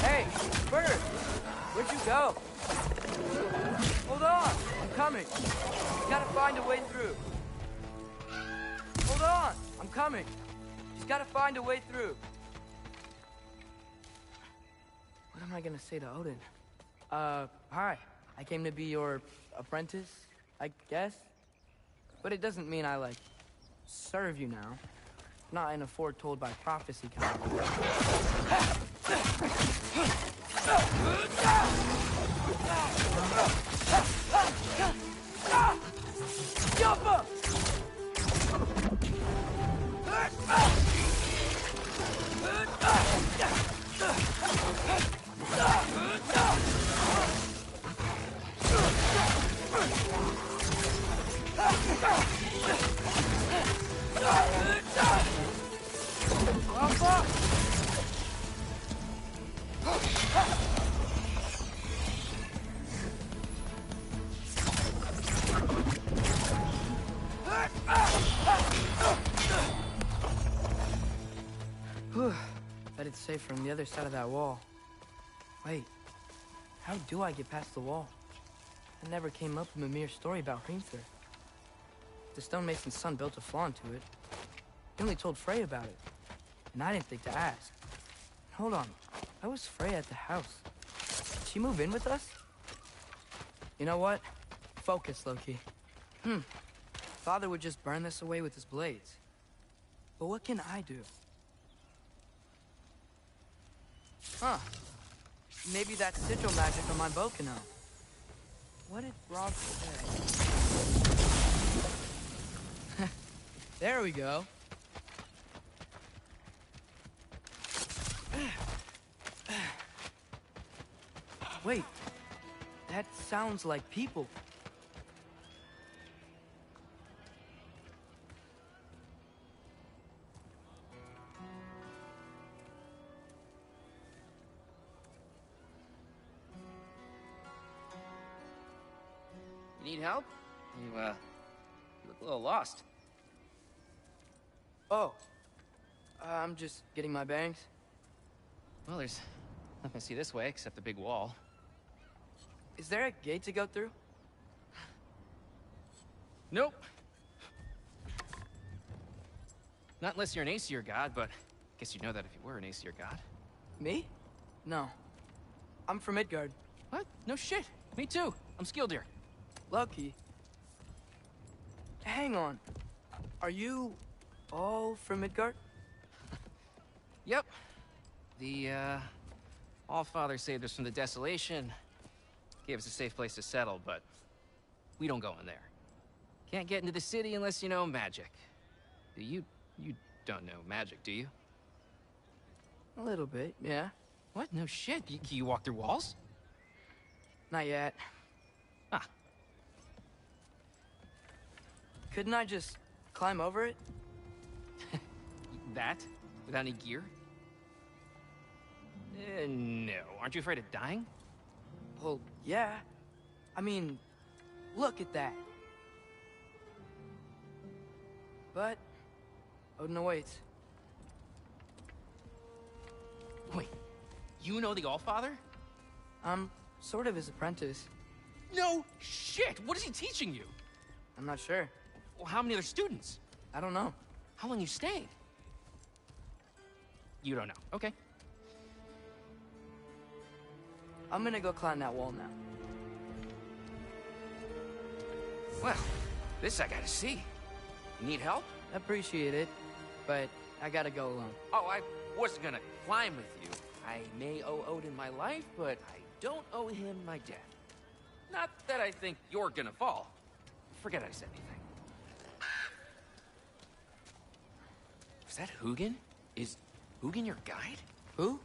Hey, bird! Where'd you go? Hold on! I'm coming! You gotta find a way through. Hold on! I'm coming! Just gotta find a way through. What am I gonna say to Odin? Hi. I came to be your apprentice, I guess? But it doesn't mean I, like, serve you now. Not in a foretold by prophecy kind of way. Bet it's safe from the other side of that wall. Wait, how do I get past the wall? I never came up with a mere story about Hrimthur. The stonemason's son built a flaw into it. He only told Frey about it, and I didn't think to ask. Hold on, why was Frey at the house? Did she move in with us? You know what? Focus, Loki. Father would just burn this away with his blades. But what can I do? Huh. Maybe that sigil magic on my bow can help. What did Rob say? There we go. Wait. That sounds like people. You need help? You look a little lost. Oh. I'm just getting my bangs. Well, there's nothing to see this way except the big wall. Is there a gate to go through? Nope. Not unless you're an Aesir god, but I guess you'd know that if you were an Aesir god. Me? No. I'm from Midgard. What? No shit. Me too. I'm Skildir. Lucky. Hang on. Are you all from Midgard? Yep. The, Allfather saved us from the desolation. Gave us a safe place to settle, but we don't go in there. Can't get into the city unless you know magic. You don't know magic, do you? A little bit, yeah. What? No shit. Can you walk through walls? Not yet. Ah. Couldn't I just climb over it? That? Without any gear? No. Aren't you afraid of dying? Well, yeah. I mean, look at that. But Odin awaits. Wait, you know the Allfather? I'm sort of his apprentice. No shit! What is he teaching you? I'm not sure. Well, how many other students? I don't know. How long you stayed? You don't know. Okay. I'm gonna go climb that wall now. Well, this I gotta see. You need help? Appreciate it, but I gotta go alone. Oh, I wasn't gonna climb with you. I may owe Odin my life, but I don't owe him my death. Not that I think you're gonna fall. Forget I said anything. Was that Hugin? Is Hugin your guide? Who?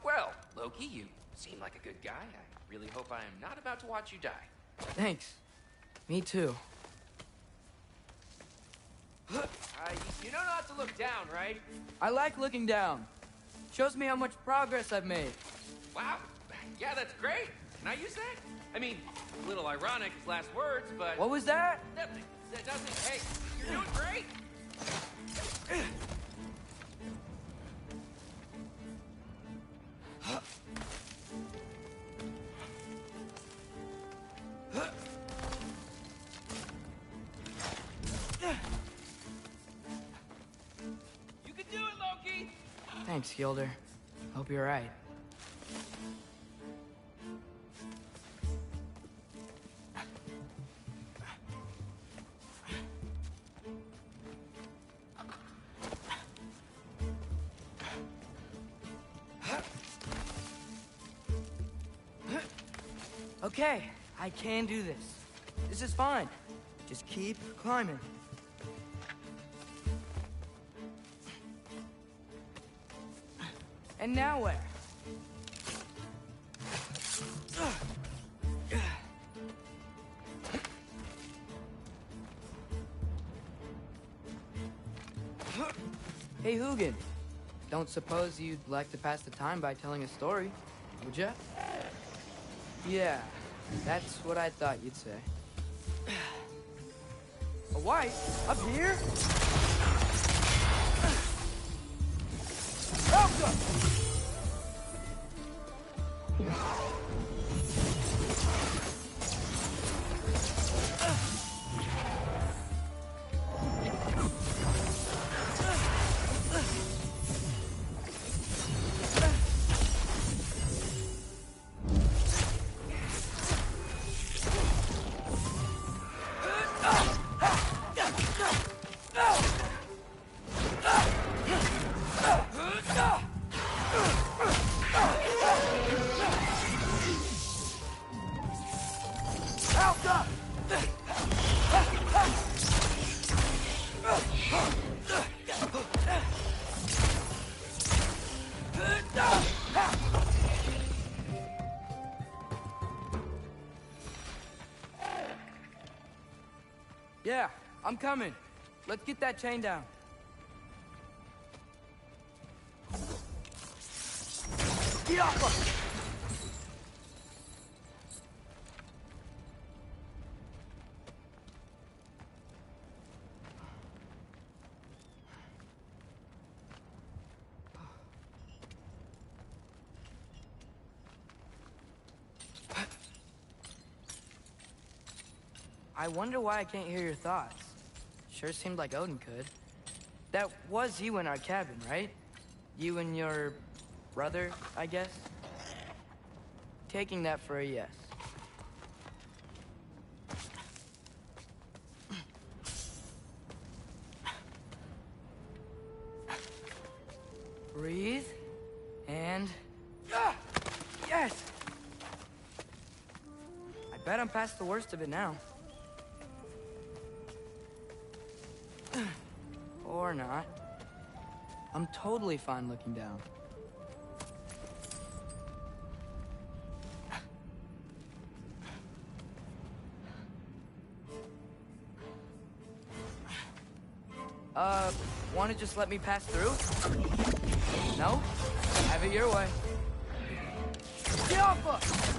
Well, Loki, you seem like a good guy. I really hope I am not about to watch you die. Thanks. Me too. You know not to look down, right? I like looking down. Shows me how much progress I've made. Wow. Yeah, that's great. Can I use that? I mean, a little ironic, his last words, but... What was that? Nothing. That doesn't... Hey, you're doing great. You can do it, Loki! Thanks, Gilder. Hope you're right. Okay, I can do this. This is fine. Just keep climbing. And now where? Hey, Hugin. Don't suppose you'd like to pass the time by telling a story, would ya? Yeah, that's what I thought you'd say. A wife? Up here? Welcome! Yeah, I'm coming. Let's get that chain down. Get off! I wonder why I can't hear your thoughts. Sure seemed like Odin could. That was you in our cabin, right? You and your brother, I guess? Taking that for a yes. Breathe, and... Ah! Yes! Bet I'm past the worst of it now. Or not. I'm totally fine looking down. Wanna just let me pass through? No? Have it your way. Get off us!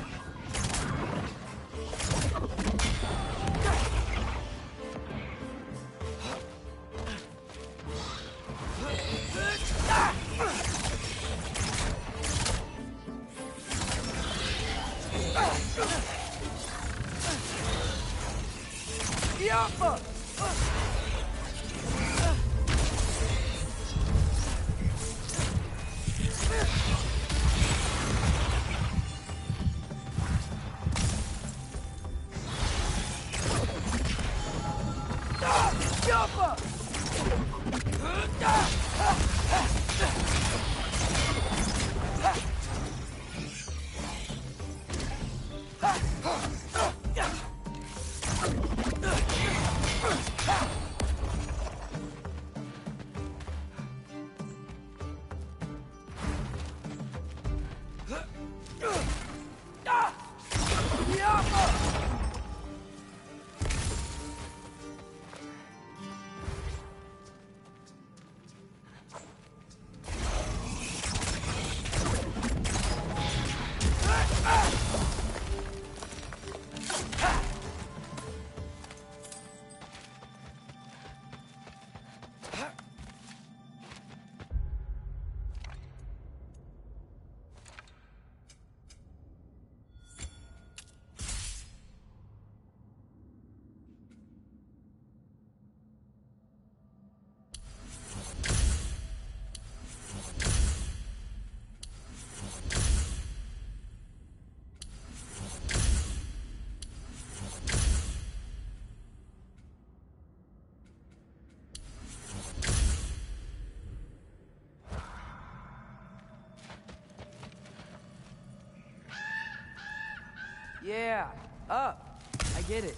Yeah, up. I get it.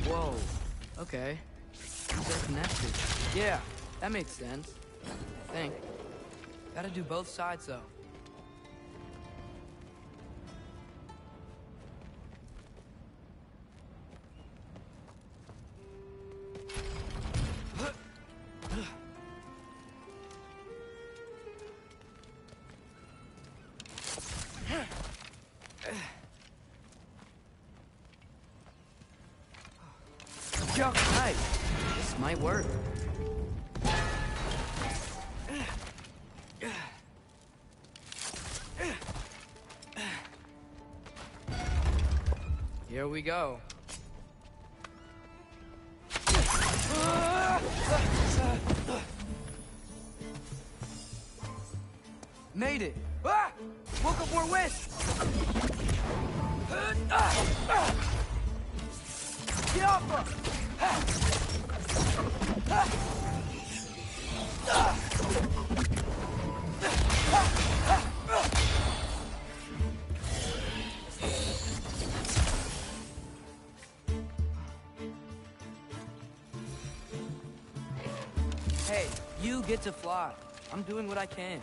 Whoa. Okay. They're connected. Yeah, that makes sense. I think. Gotta do both sides, though. Right. This might work. Here we go. Made it! Ah! Woke up more west! Get off her! Hey, you get to fly. I'm doing what I can.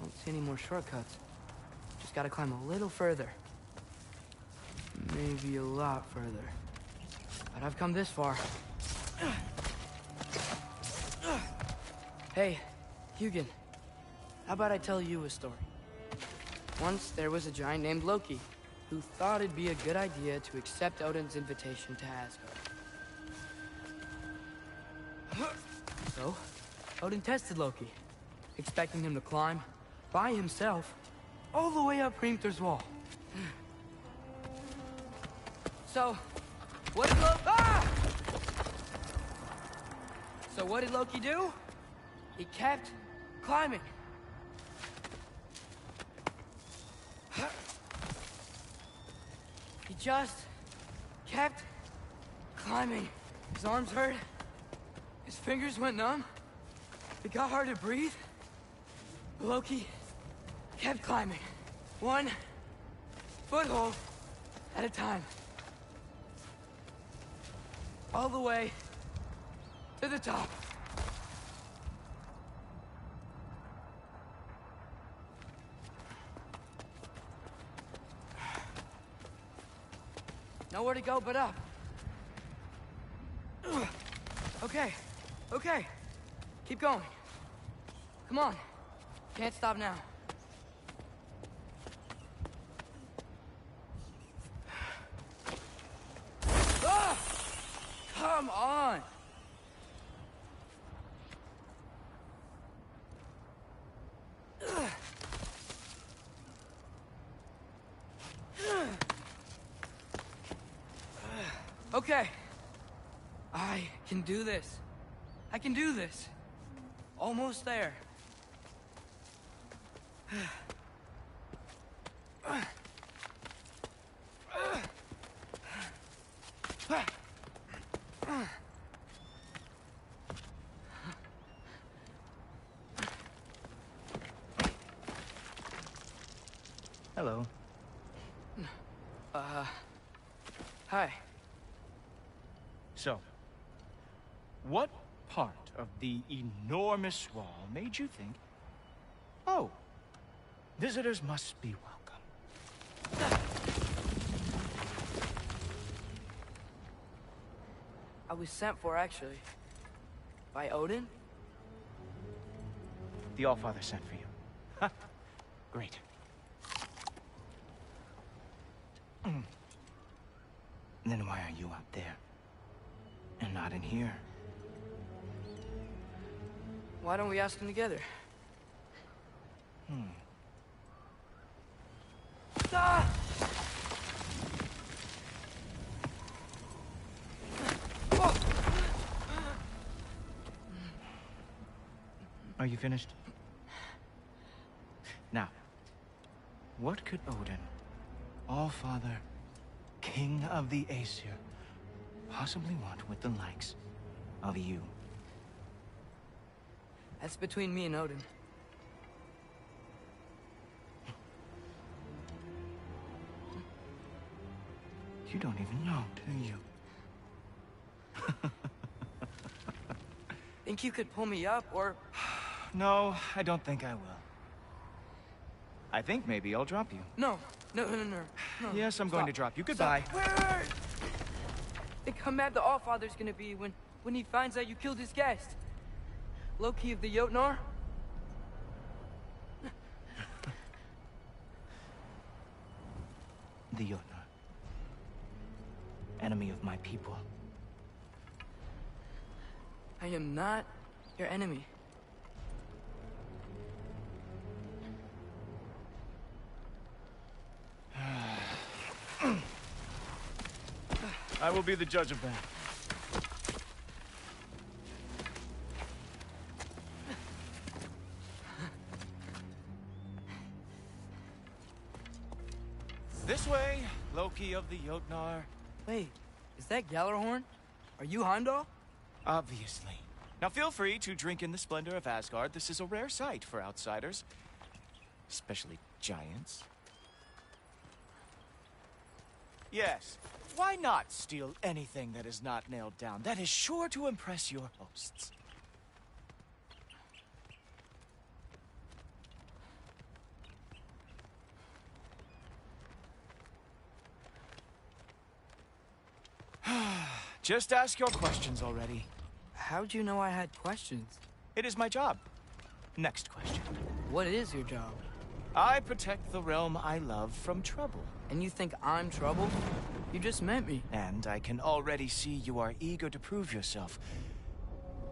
Don't see any more shortcuts. Just gotta climb a little further. Maybe a lot further. But I've come this far. Hey, Hugin. How about I tell you a story? Once there was a giant named Loki who thought it'd be a good idea to accept Odin's invitation to Asgard. So, Odin tested Loki, expecting him to climb, by himself, all the way up Hrimthur's wall. So, what did Loki do? He kept climbing. He just kept climbing. His arms hurt. His fingers went numb. It got hard to breathe. But Loki kept climbing. One foothold at a time. All the way to the top. Nowhere to go but up. Okay, okay. Keep going. Come on. Can't stop now. Ah! Come on! Okay. I can do this. I can do this. Almost there. Hello. Hi. So, what part of the enormous wall made you think, oh, visitors must be welcome? I was sent for, actually. By Odin? The Allfather sent for you. Ha! Great. Then why are you out there? And not in here? Why don't we ask them together? Ah! Are you finished? Now, what could Odin, Allfather, King of the Aesir, possibly want with the likes of you? That's between me and Odin. You don't even know, do you? Think you could pull me up, or... No, I don't think I will. I think maybe I'll drop you. No. No. Yes, I'm going to drop you. Goodbye. Wait. Think how mad the Allfather's gonna be when he finds out you killed his guest. Loki of the Jotnar? The Jotnar. Enemy of my people. I am not your enemy. I will be the judge of that. This way, Loki of the Jotnar. Wait, is that Gjallarhorn? Are you Heimdall? Obviously. Now feel free to drink in the splendor of Asgard. This is a rare sight for outsiders. Especially giants. Yes, why not steal anything that is not nailed down? That is sure to impress your hosts. Just ask your questions already. How'd you know I had questions? It is my job. Next question. What is your job? I protect the realm I love from trouble. And you think I'm trouble? You just met me. And I can already see you are eager to prove yourself.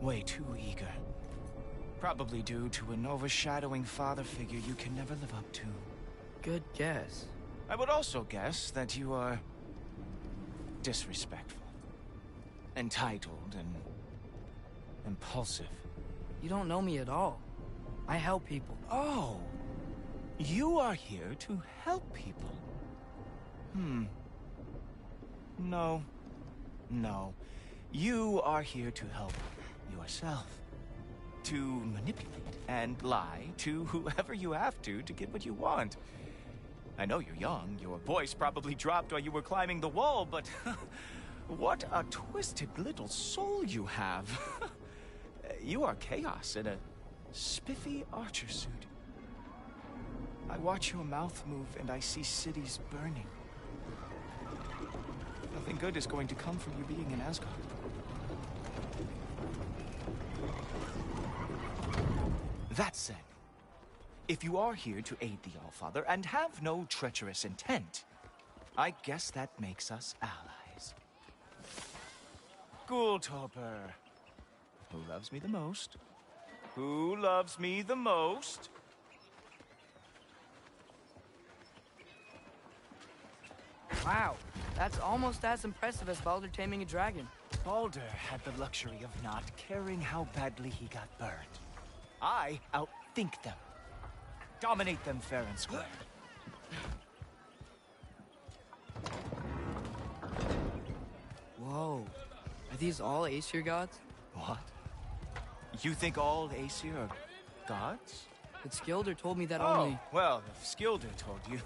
Way too eager. Probably due to an overshadowing father figure you can never live up to. Good guess. I would also guess that you are disrespectful, entitled, and impulsive. You don't know me at all. I help people. Oh, you are here to help people. No. No. You are here to help yourself. To manipulate and lie to whoever you have to get what you want. I know you're young. Your voice probably dropped while you were climbing the wall, but what a twisted little soul you have. You are chaos in a spiffy archer suit. I watch your mouth move and I see cities burning. Nothing good is going to come from you being in Asgard. That said, if you are here to aid the Allfather and have no treacherous intent, I guess that makes us allies. Ghoultoper. Who loves me the most? Who loves me the most? Wow, that's almost as impressive as Baldur taming a dragon. Baldur had the luxury of not caring how badly he got burned. I outthink them. Dominate them fair and square. Whoa. Are these all Aesir gods? What? You think all Aesir are gods? But Skilder told me that only... well, if Skilder told you,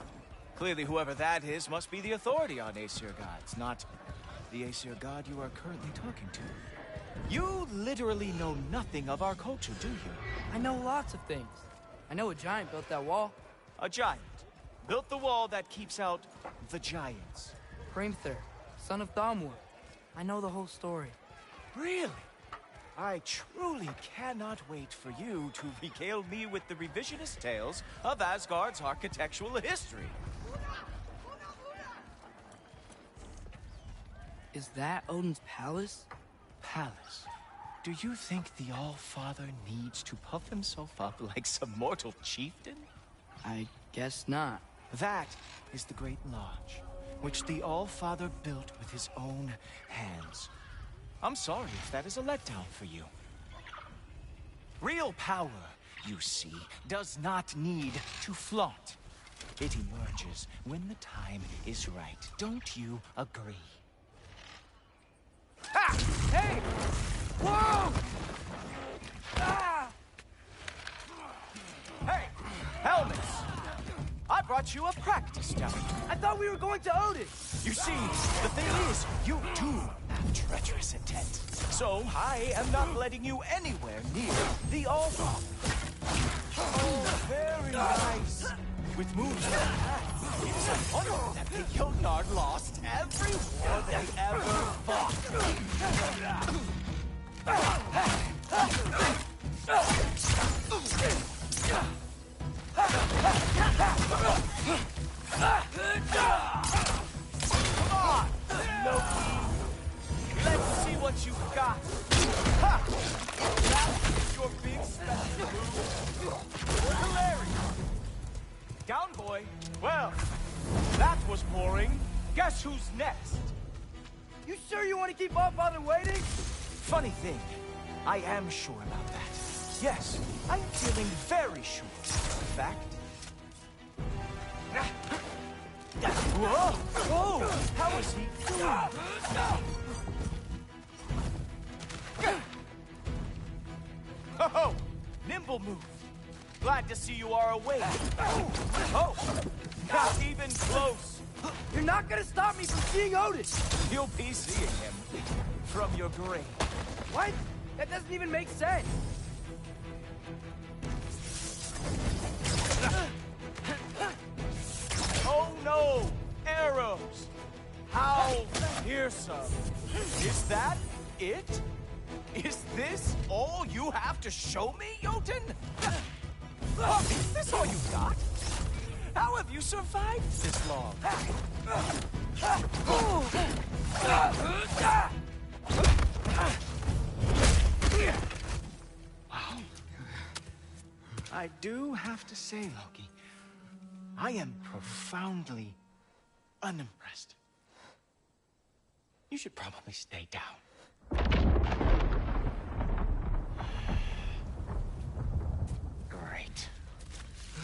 clearly whoever that is must be the authority on Aesir gods, not the Aesir god you are currently talking to. You literally know nothing of our culture, do you? I know lots of things. I know a giant built that wall. A giant built the wall that keeps out the giants. Hrimthur, son of Thamur. I know the whole story. Really? I truly cannot wait for you to regale me with the revisionist tales of Asgard's architectural history. Is that Odin's palace? Palace? Do you think the All-Father needs to puff himself up like some mortal chieftain? I guess not. That is the Great Lodge, which the All-Father built with his own hands. I'm sorry if that is a letdown for you. Real power, you see, does not need to flaunt. It emerges when the time is right. Don't you agree? Ha! Hey! Whoa! Ah! Hey! Helmets! I brought you a practice dummy. I thought we were going to Odin! You see, the thing is, you do have treacherous intent. So, I am not letting you anywhere near the All-Father. Oh, very nice. With moves like that, it is a wonder that the Jotnar lost every war they ever fought. Come on, Loki. Let's see what you've got. Ha! That's your big special move. Hilarious. Down, boy. Well, that was boring. Guess who's next? You sure you want to keep All-Father waiting? Funny thing, I am sure about that. Yes, I'm feeling very sure. In fact... Whoa! Whoa! How is he doing? Oh! Nimble move. Glad to see you are awake. Oh! Not even close. You're not gonna stop me from seeing Odin! You'll be seeing him from your grave. What? That doesn't even make sense! Oh no! Arrows! How fearsome! Is that it? Is this all you have to show me, Jotun? Oh, is this all you got? How have you survived this long? Wow. I do have to say, Loki, I am profoundly unimpressed. You should probably stay down.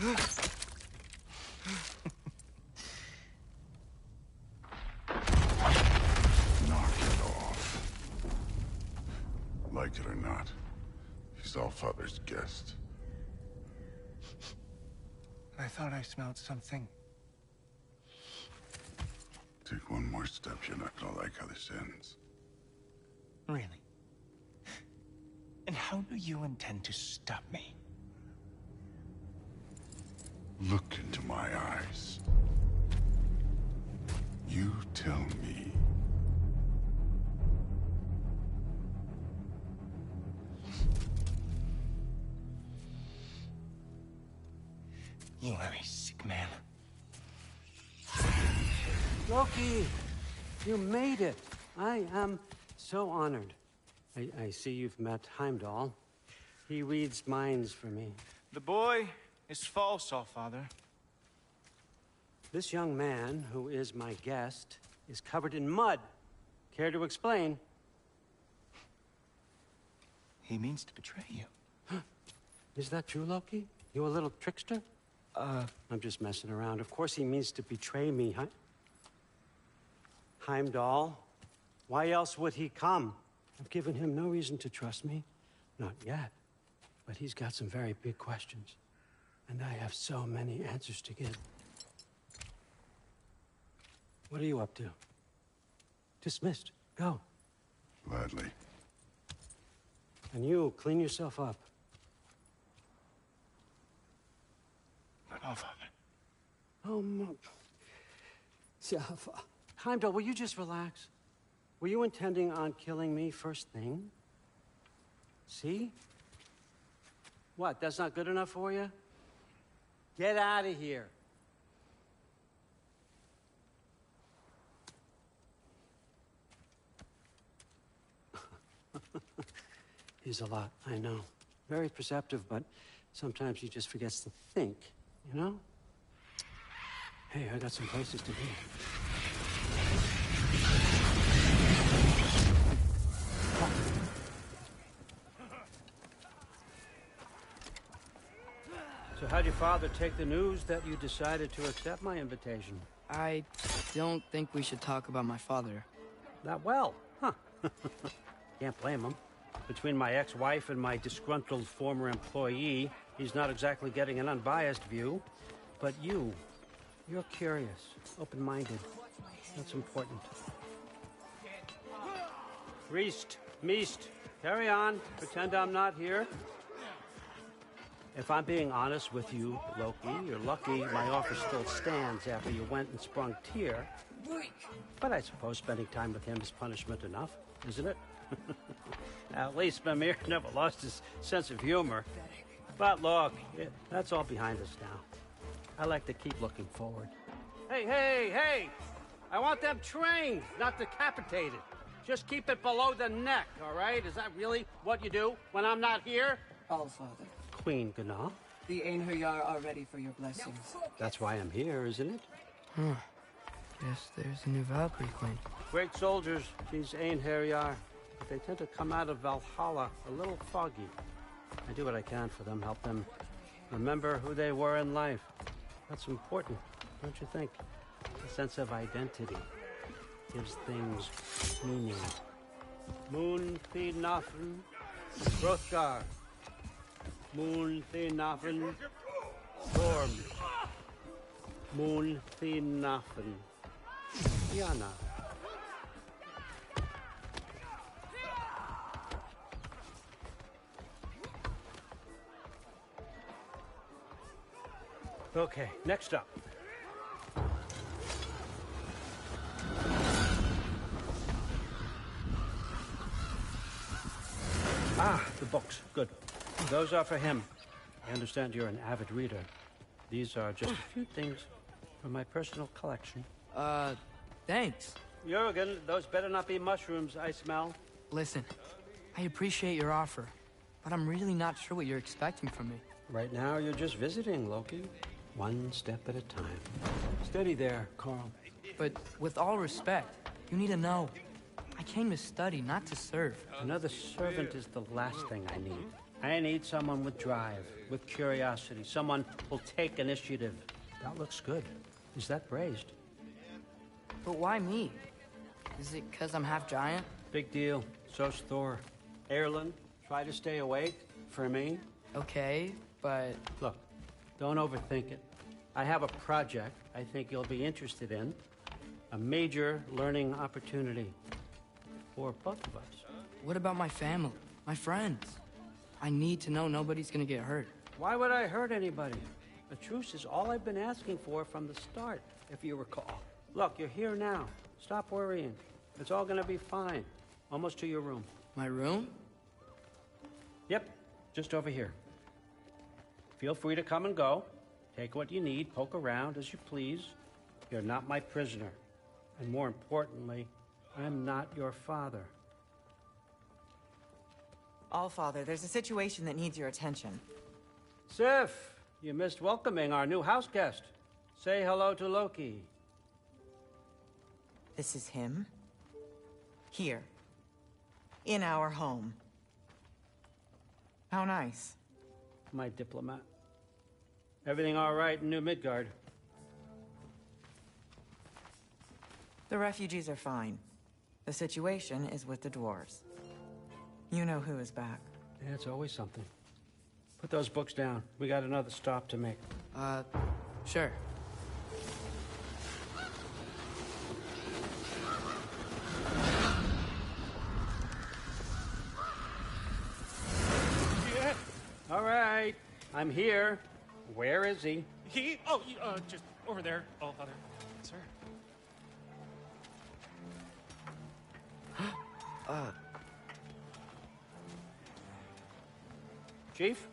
Knock it off. Like it or not, he's Allfather's guest. I thought I smelled something. Take one more step, you're not gonna like how this ends. Really? And how do you intend to stop me? Look into my eyes. You tell me. You are a sick man. Loki, you made it. I am so honored. I see you've met Heimdall. He reads minds for me. The boy is false, Allfather. This young man, who is my guest, is covered in mud. Care to explain? He means to betray you. Is that true, Loki? You a little trickster? I'm just messing around. Of course he means to betray me, Heimdall. Why else would he come? I've given him no reason to trust me. Not yet. But he's got some very big questions. And I have so many answers to give. What are you up to? Dismissed. Go. Gladly. And you, clean yourself up. But Allfather. Oh, Heimdall, will you just relax? Were you intending on killing me first thing? See? What, that's not good enough for you? Get out of here. He's a lot, I know. Very perceptive, but sometimes he just forgets to think, you know? Hey, I got some places to be. So how'd your father take the news that you decided to accept my invitation? I don't think we should talk about my father. That well, huh? Can't blame him. Between my ex-wife and my disgruntled former employee, he's not exactly getting an unbiased view. But you're curious, open-minded. That's important. Reist, Meest, carry on. Pretend I'm not here. If I'm being honest with you, Loki, you're lucky my offer still stands after you went and sprung Tyr. But I suppose spending time with him is punishment enough, isn't it? At least Mimir never lost his sense of humor. But look, that's all behind us now. I like to keep looking forward. Hey! I want them trained, not decapitated. Just keep it below the neck, all right? Is that really what you do when I'm not here? Allfather. Queen Gná. The Einherjar are ready for your blessings. That's why I'm here, isn't it? Guess there's a new Valkyrie Queen. Great soldiers, these Einherjar. But they tend to come out of Valhalla a little foggy. I do what I can for them, help them remember who they were in life. That's important, don't you think? A sense of identity gives things meaning. Moon Thinafen, Hrothgar. Moon Thinafen, Storm. Moon Thinafen, Yana. Okay, next up. The books. Good. Those are for him. I understand you're an avid reader. These are just a few things from my personal collection. Thanks. Jurgen, those better not be mushrooms I smell. Listen, I appreciate your offer, but I'm really not sure what you're expecting from me. Right now, you're just visiting, Loki. One step at a time. Steady there, Carl. But with all respect, you need to know. I came to study, not to serve. Another servant is the last thing I need. I need someone with drive, with curiosity, someone who'll take initiative. That looks good. Is that braised? But why me? Is it because I'm half giant? Big deal. So's Thor. Erlen, try to stay awake for me. Okay, but... Look, don't overthink it. I have a project I think you'll be interested in. A major learning opportunity for both of us. What about my family? My friends? I need to know nobody's gonna get hurt. Why would I hurt anybody? A truce is all I've been asking for from the start, if you recall. Look, you're here now. Stop worrying. It's all gonna be fine. Almost to your room. My room? Yep, just over here. Feel free to come and go. Take what you need, poke around as you please. You're not my prisoner. And more importantly, I'm not your father. Allfather, there's a situation that needs your attention. Sif, you missed welcoming our new house guest. Say hello to Loki. This is him? Here. In our home. How nice. My diplomat. Everything all right in New Midgard? The refugees are fine. The situation is with the dwarves. You know who is back. Yeah, it's always something. Put those books down. We got another stop to make. Sure. Yeah. All right. I'm here. Where is he? Just over there. Oh, Father. Sir. Chief,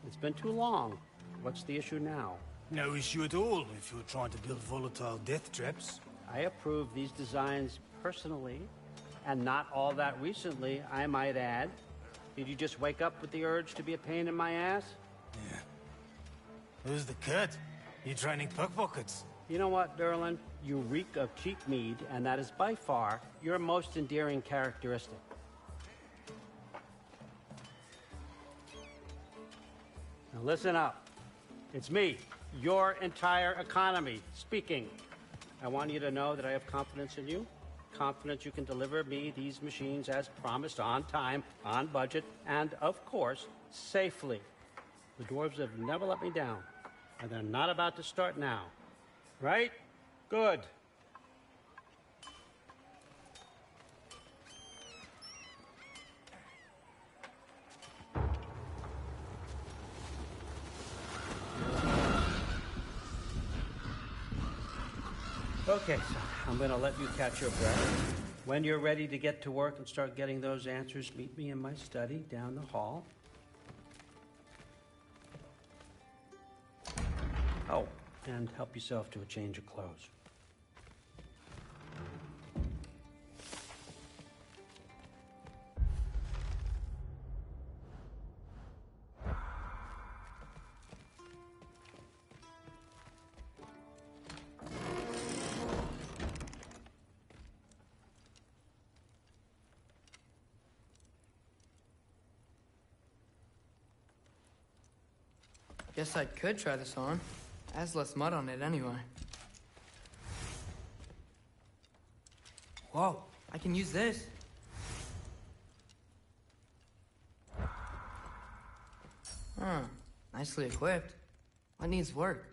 it's been too long. What's the issue now? No issue at all if you're trying to build volatile death traps. I approve these designs personally, and not all that recently, I might add. Did you just wake up with the urge to be a pain in my ass? Yeah. Who's the cut? You training pickpockets? You know what, Derlin? You reek of cheap mead, and that is by far your most endearing characteristic. Now listen up. It's me, your entire economy, speaking. I want you to know that I have confidence in you. Confidence you can deliver me these machines as promised, on time, on budget, and, of course, safely. The dwarves have never let me down, and they're not about to start now. Right? Good. Okay, so I'm going to let you catch your breath. When you're ready to get to work and start getting those answers, meet me in my study down the hall. Oh, and help yourself to a change of clothes. Guess I could try this on. Has less mud on it anyway. Whoa, I can use this. Nicely equipped. What needs work?